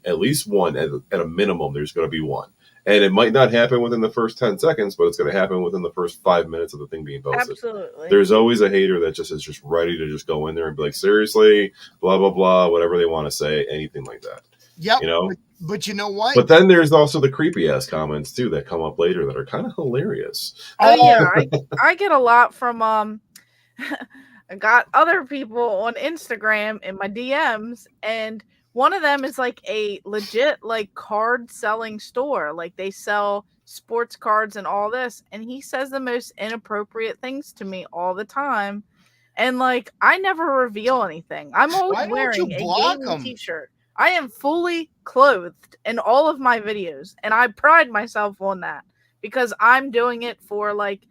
at a minimum. There's gonna be one. And it might not happen within the first 10 seconds, but it's going to happen within the first 5 minutes of the thing being posted. Absolutely. There's always a hater that just is just ready to just go in there and be like, seriously, blah, blah, blah, whatever they want to say, anything like that. Yep. You know? But you know what? But then there's also the creepy ass comments too that come up later that are kind of hilarious. Oh yeah, I get a lot from I got other people on Instagram in my DMs, and one of them is like a legit like card selling store. Like they sell sports cards and all this. And he says the most inappropriate things to me all the time. And like I never reveal anything. I'm always wearing a gaming t-shirt. I am fully clothed in all of my videos. And I pride myself on that because I'm doing it for like,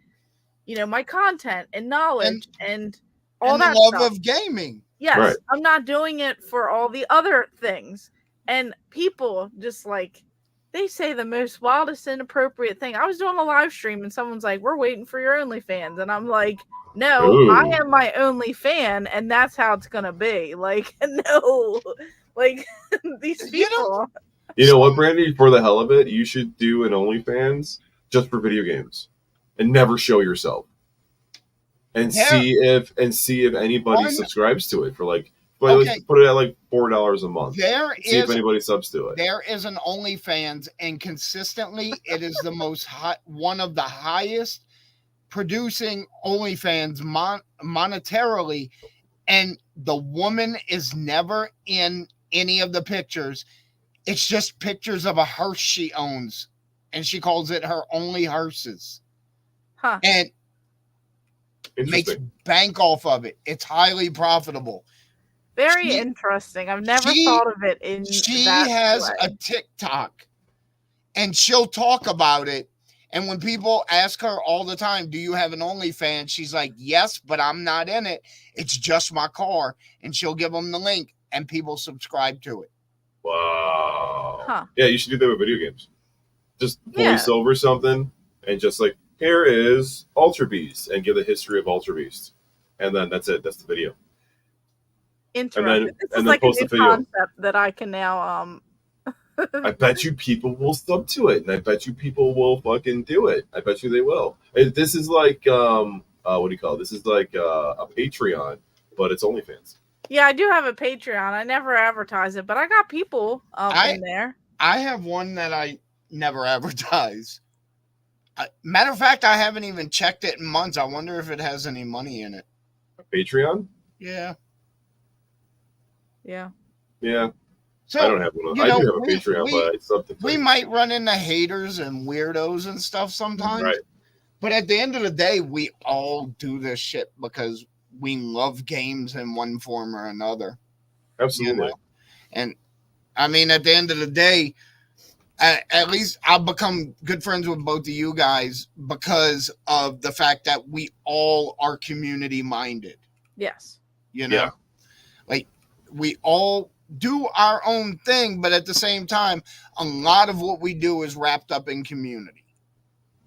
you know, my content and knowledge and all that love stuff. of gaming. Yes, right. I'm not doing it for all the other things. And people just like, they say the most wildest inappropriate thing. I was doing a live stream and someone's like, we're waiting for your OnlyFans. And I'm like, no, Ooh. I am my only fan. And that's how it's going to be. Like, no, like these people. You know what, Brandy? For the hell of it, you should do an OnlyFans just for video games and never show yourself. And see if anybody subscribes to it for like, let's put it at like $4 a month. See if anybody subs to it. There is an OnlyFans, and consistently, it is the one of the highest producing OnlyFans monetarily, and the woman is never in any of the pictures. It's just pictures of a hearse she owns, and she calls it her only hearses. Huh. And makes bank off of it. It's highly profitable. Very interesting. I've never thought of it in she that has way. a TikTok and she'll talk about it. And when people ask her all the time, do you have an OnlyFans? She's like, yes, but I'm not in it. It's just my car. And she'll give them the link and people subscribe to it. Wow. Huh. Yeah, you should do that with video games. Just voice over something and just like, here is Ultra Beast, and give the history of Ultra Beast. And then that's it. That's the video. Interesting. This is like a new concept that I can now I bet you people will sub to it, and I bet you people will fucking do it. I bet you they will. This is like what do you call it? This is like a Patreon, but it's OnlyFans. Yeah, I do have a Patreon. I never advertise it, but I got people in there. I have one that I never advertise. Matter of fact, I haven't even checked it in months. I wonder if it has any money in it. A Patreon? Yeah. Yeah. Yeah. So, I don't have one. I do have a Patreon, but it's something. We might run into haters and weirdos and stuff sometimes. Right. But at the end of the day, we all do this shit because we love games in one form or another. Absolutely. You know? And I mean, at the end of the day, at least I'll become good friends with both of you guys because of the fact that we all are community minded. Yes. You know, like we all do our own thing, but at the same time, a lot of what we do is wrapped up in community.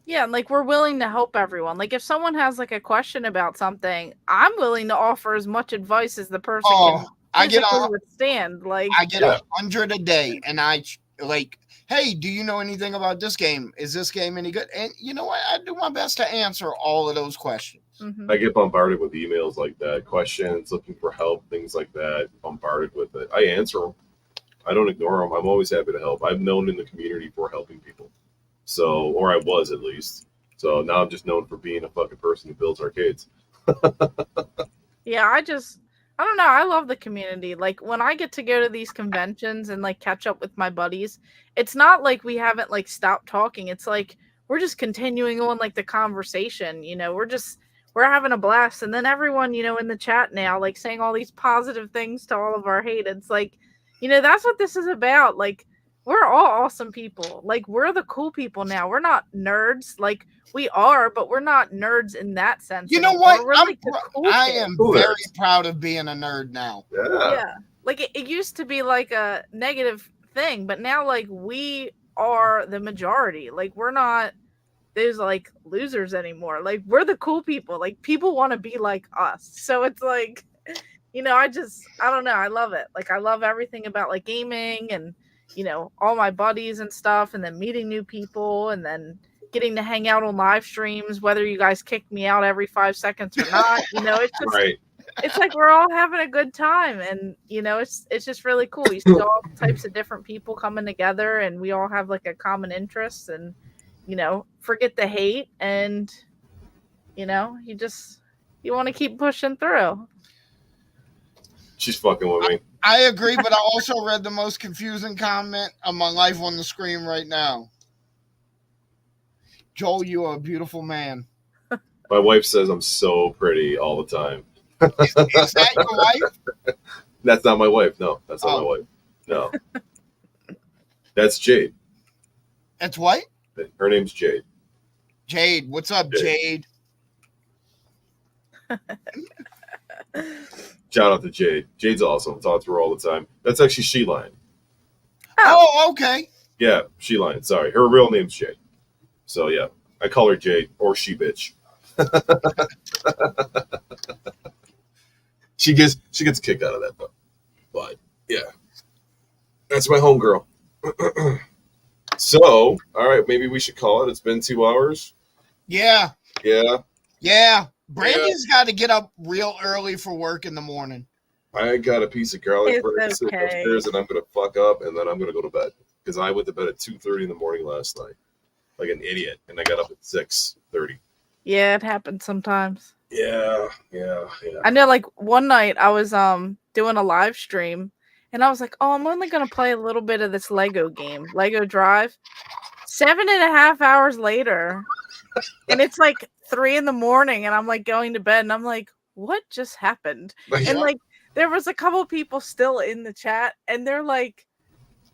Yeah, and like we're willing to help everyone. Like if someone has like a question about something, I'm willing to offer as much advice as the person can withstand. Like I get 100 a day, and I like, hey, do you know anything about this game? Is this game any good? And you know what? I do my best to answer all of those questions. Mm-hmm. I get bombarded with emails like that, questions, looking for help, things like that. Bombarded with it. I answer them. I don't ignore them. I'm always happy to help. I'm known in the community for helping people. So, or I was at least. So now I'm just known for being a fucking person who builds arcades. Yeah, I don't know. I love the community. Like when I get to go to these conventions and like catch up with my buddies, it's not like we haven't like stopped talking. It's like we're just continuing on like the conversation, we're having a blast. And then everyone, in the chat now, like saying all these positive things to all of our hate. It's like, that's what this is about. Like we're all awesome people. Like we're the cool people now. We're not nerds. Like we are, but we're not nerds in that sense. You know anymore. what? We're like the cool I kids. am Cool very nerds. proud of being a nerd now. Yeah. Like it used to be like a negative thing, but now like we are the majority. Like we're not those like losers anymore. Like we're the cool people. Like people want to be like us. So it's like, I don't know. I love it. Like I love everything about like gaming and, all my buddies and stuff, and then meeting new people and then getting to hang out on live streams, whether you guys kick me out every 5 seconds or not. It's just Right. it's like we're all having a good time, and it's just really cool. You see all types of different people coming together, and we all have like a common interest, and forget the hate, and you want to keep pushing through. She's fucking with me. I agree, but I also read the most confusing comment of my life on the screen right now. Joel, you are a beautiful man. My wife says I'm so pretty all the time. Is that your wife? That's not my wife. No, that's not my wife. No. That's Jade. That's what? Her name's Jade. Jade. What's up, Jade? Shout out to Jade. Jade's awesome. Talk to her all the time. That's actually She-Lion. Oh, okay. Yeah, She-Lion. Sorry. Her real name's Jade. So, yeah. I call her Jade or She-Bitch. She gets a kick out of that, though. But, yeah. That's my homegirl. So, all right, maybe we should call it. It's been 2 hours. Yeah. Yeah. Brandy's got to get up real early for work in the morning. I got a piece of garlic It's bread sitting okay. upstairs, and I'm going to fuck up, and then I'm going to go to bed. Because I went to bed at 2:30 in the morning last night. Like an idiot. And I got up at 6:30. Yeah, it happens sometimes. Yeah. I know, like one night I was doing a live stream, and I was like, oh, I'm only gonna play a little bit of this Lego game, Lego Drive. 7.5 hours later, and it's like 3 a.m, and I'm like going to bed, and I'm like, what just happened? And like there was a couple people still in the chat, and they're like,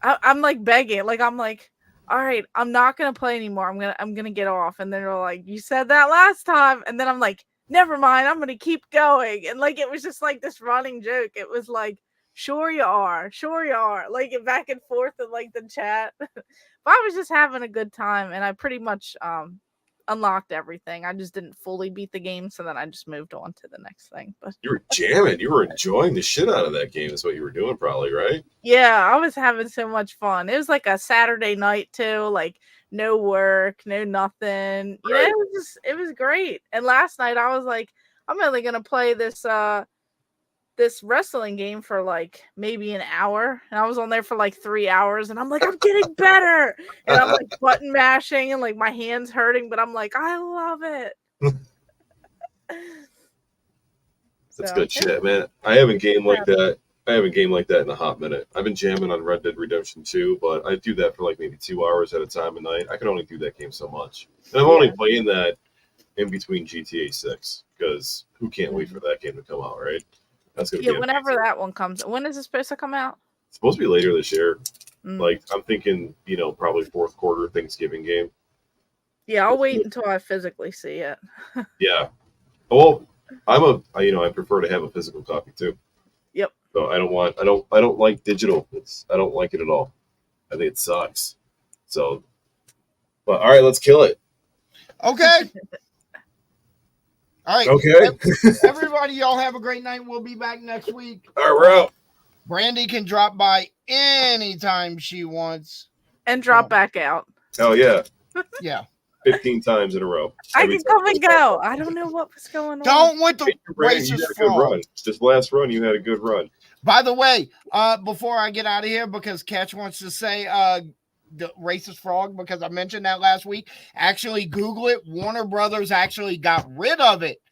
I'm like begging, like I'm like, all right, I'm not gonna play anymore. I'm gonna get off. And they're like, you said that last time. And then I'm like, never mind, I'm gonna keep going. And like it was just like this running joke. It was like, sure you are, like back and forth in like the chat. But I was just having a good time, and I pretty much unlocked everything. I just didn't fully beat the game, so then I just moved on to the next thing. But You were jamming. You were enjoying the shit out of that game is what you were doing, probably, right? yeah, I was having so much fun. It was like a Saturday night too, like no work, no nothing. Right. It was great. And last night I was like, I'm only gonna play this wrestling game for like maybe an hour, and I was on there for like 3 hours, and I'm like, I'm getting better, and I'm like button mashing, and like my hands hurting, but I'm like, I love it. That's So, good shit, man. I haven't gamed like that. In a hot minute. I've been jamming on Red Dead Redemption 2, but I do that for like maybe 2 hours at a time a night. I can only do that game so much. And I'm only playing that in between GTA 6, because who can't wait for that game to come out, right? That's gonna be whenever amazing. that one comes. When is it supposed to come out? It's supposed to be later this year. Mm. Like I'm thinking, probably fourth quarter Thanksgiving game. Yeah, I'll wait until I physically see it. Yeah. Well, I prefer to have a physical copy too. Yep. So I don't like digital. I don't like it at all. I think it sucks. So, but all right, let's kill it. Okay. All right. Okay. Everybody, y'all have a great night. We'll be back next week. All right, we're out. Brandy can drop by anytime she wants. And drop back out. Oh yeah. Yeah. 15 times in a row. I can come and go. I don't know what was going on. Don't with the You racist had a good frog. run. This last run, you had a good run. By the way, before I get out of here, because Catch wants to say the racist frog, because I mentioned that last week. Actually, Google it. Warner Brothers actually got rid of it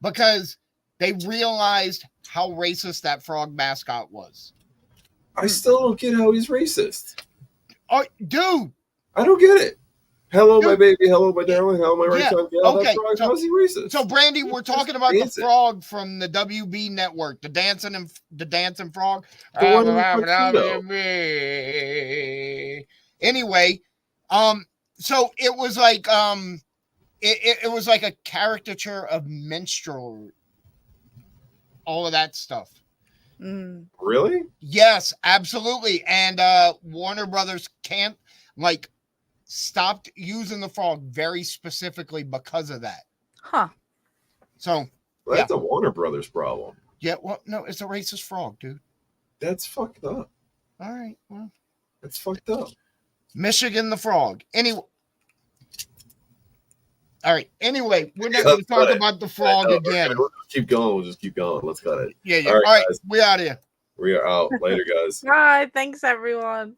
because they realized how racist that frog mascot was. I still don't get how he's racist. Oh, dude. I don't get it. Hello, Dude. my baby. Hello, my darling. Hello, my right tongue gal. Okay. That frog, how's he racist? So, Brandy, we're talking about the frog from the WB network, the dancing frog. The one in the tuxedo. Anyway, so it was like it was like a caricature of minstrel, all of that stuff. Really? Yes, absolutely. And Warner Brothers can't stopped using the frog very specifically because of that. Huh. So well, that's a Warner Brothers problem. Yeah, well, no, it's a racist frog, dude. That's fucked up. All right, well, that's fucked up. Michigan the frog. Anyway, all right. Anyway, we're not going to talk about the frog again. Okay, we'll keep going. We'll just keep going. Let's cut it. Yeah. All right, guys. we out of here. We are out. Later, guys. Bye. Thanks, everyone.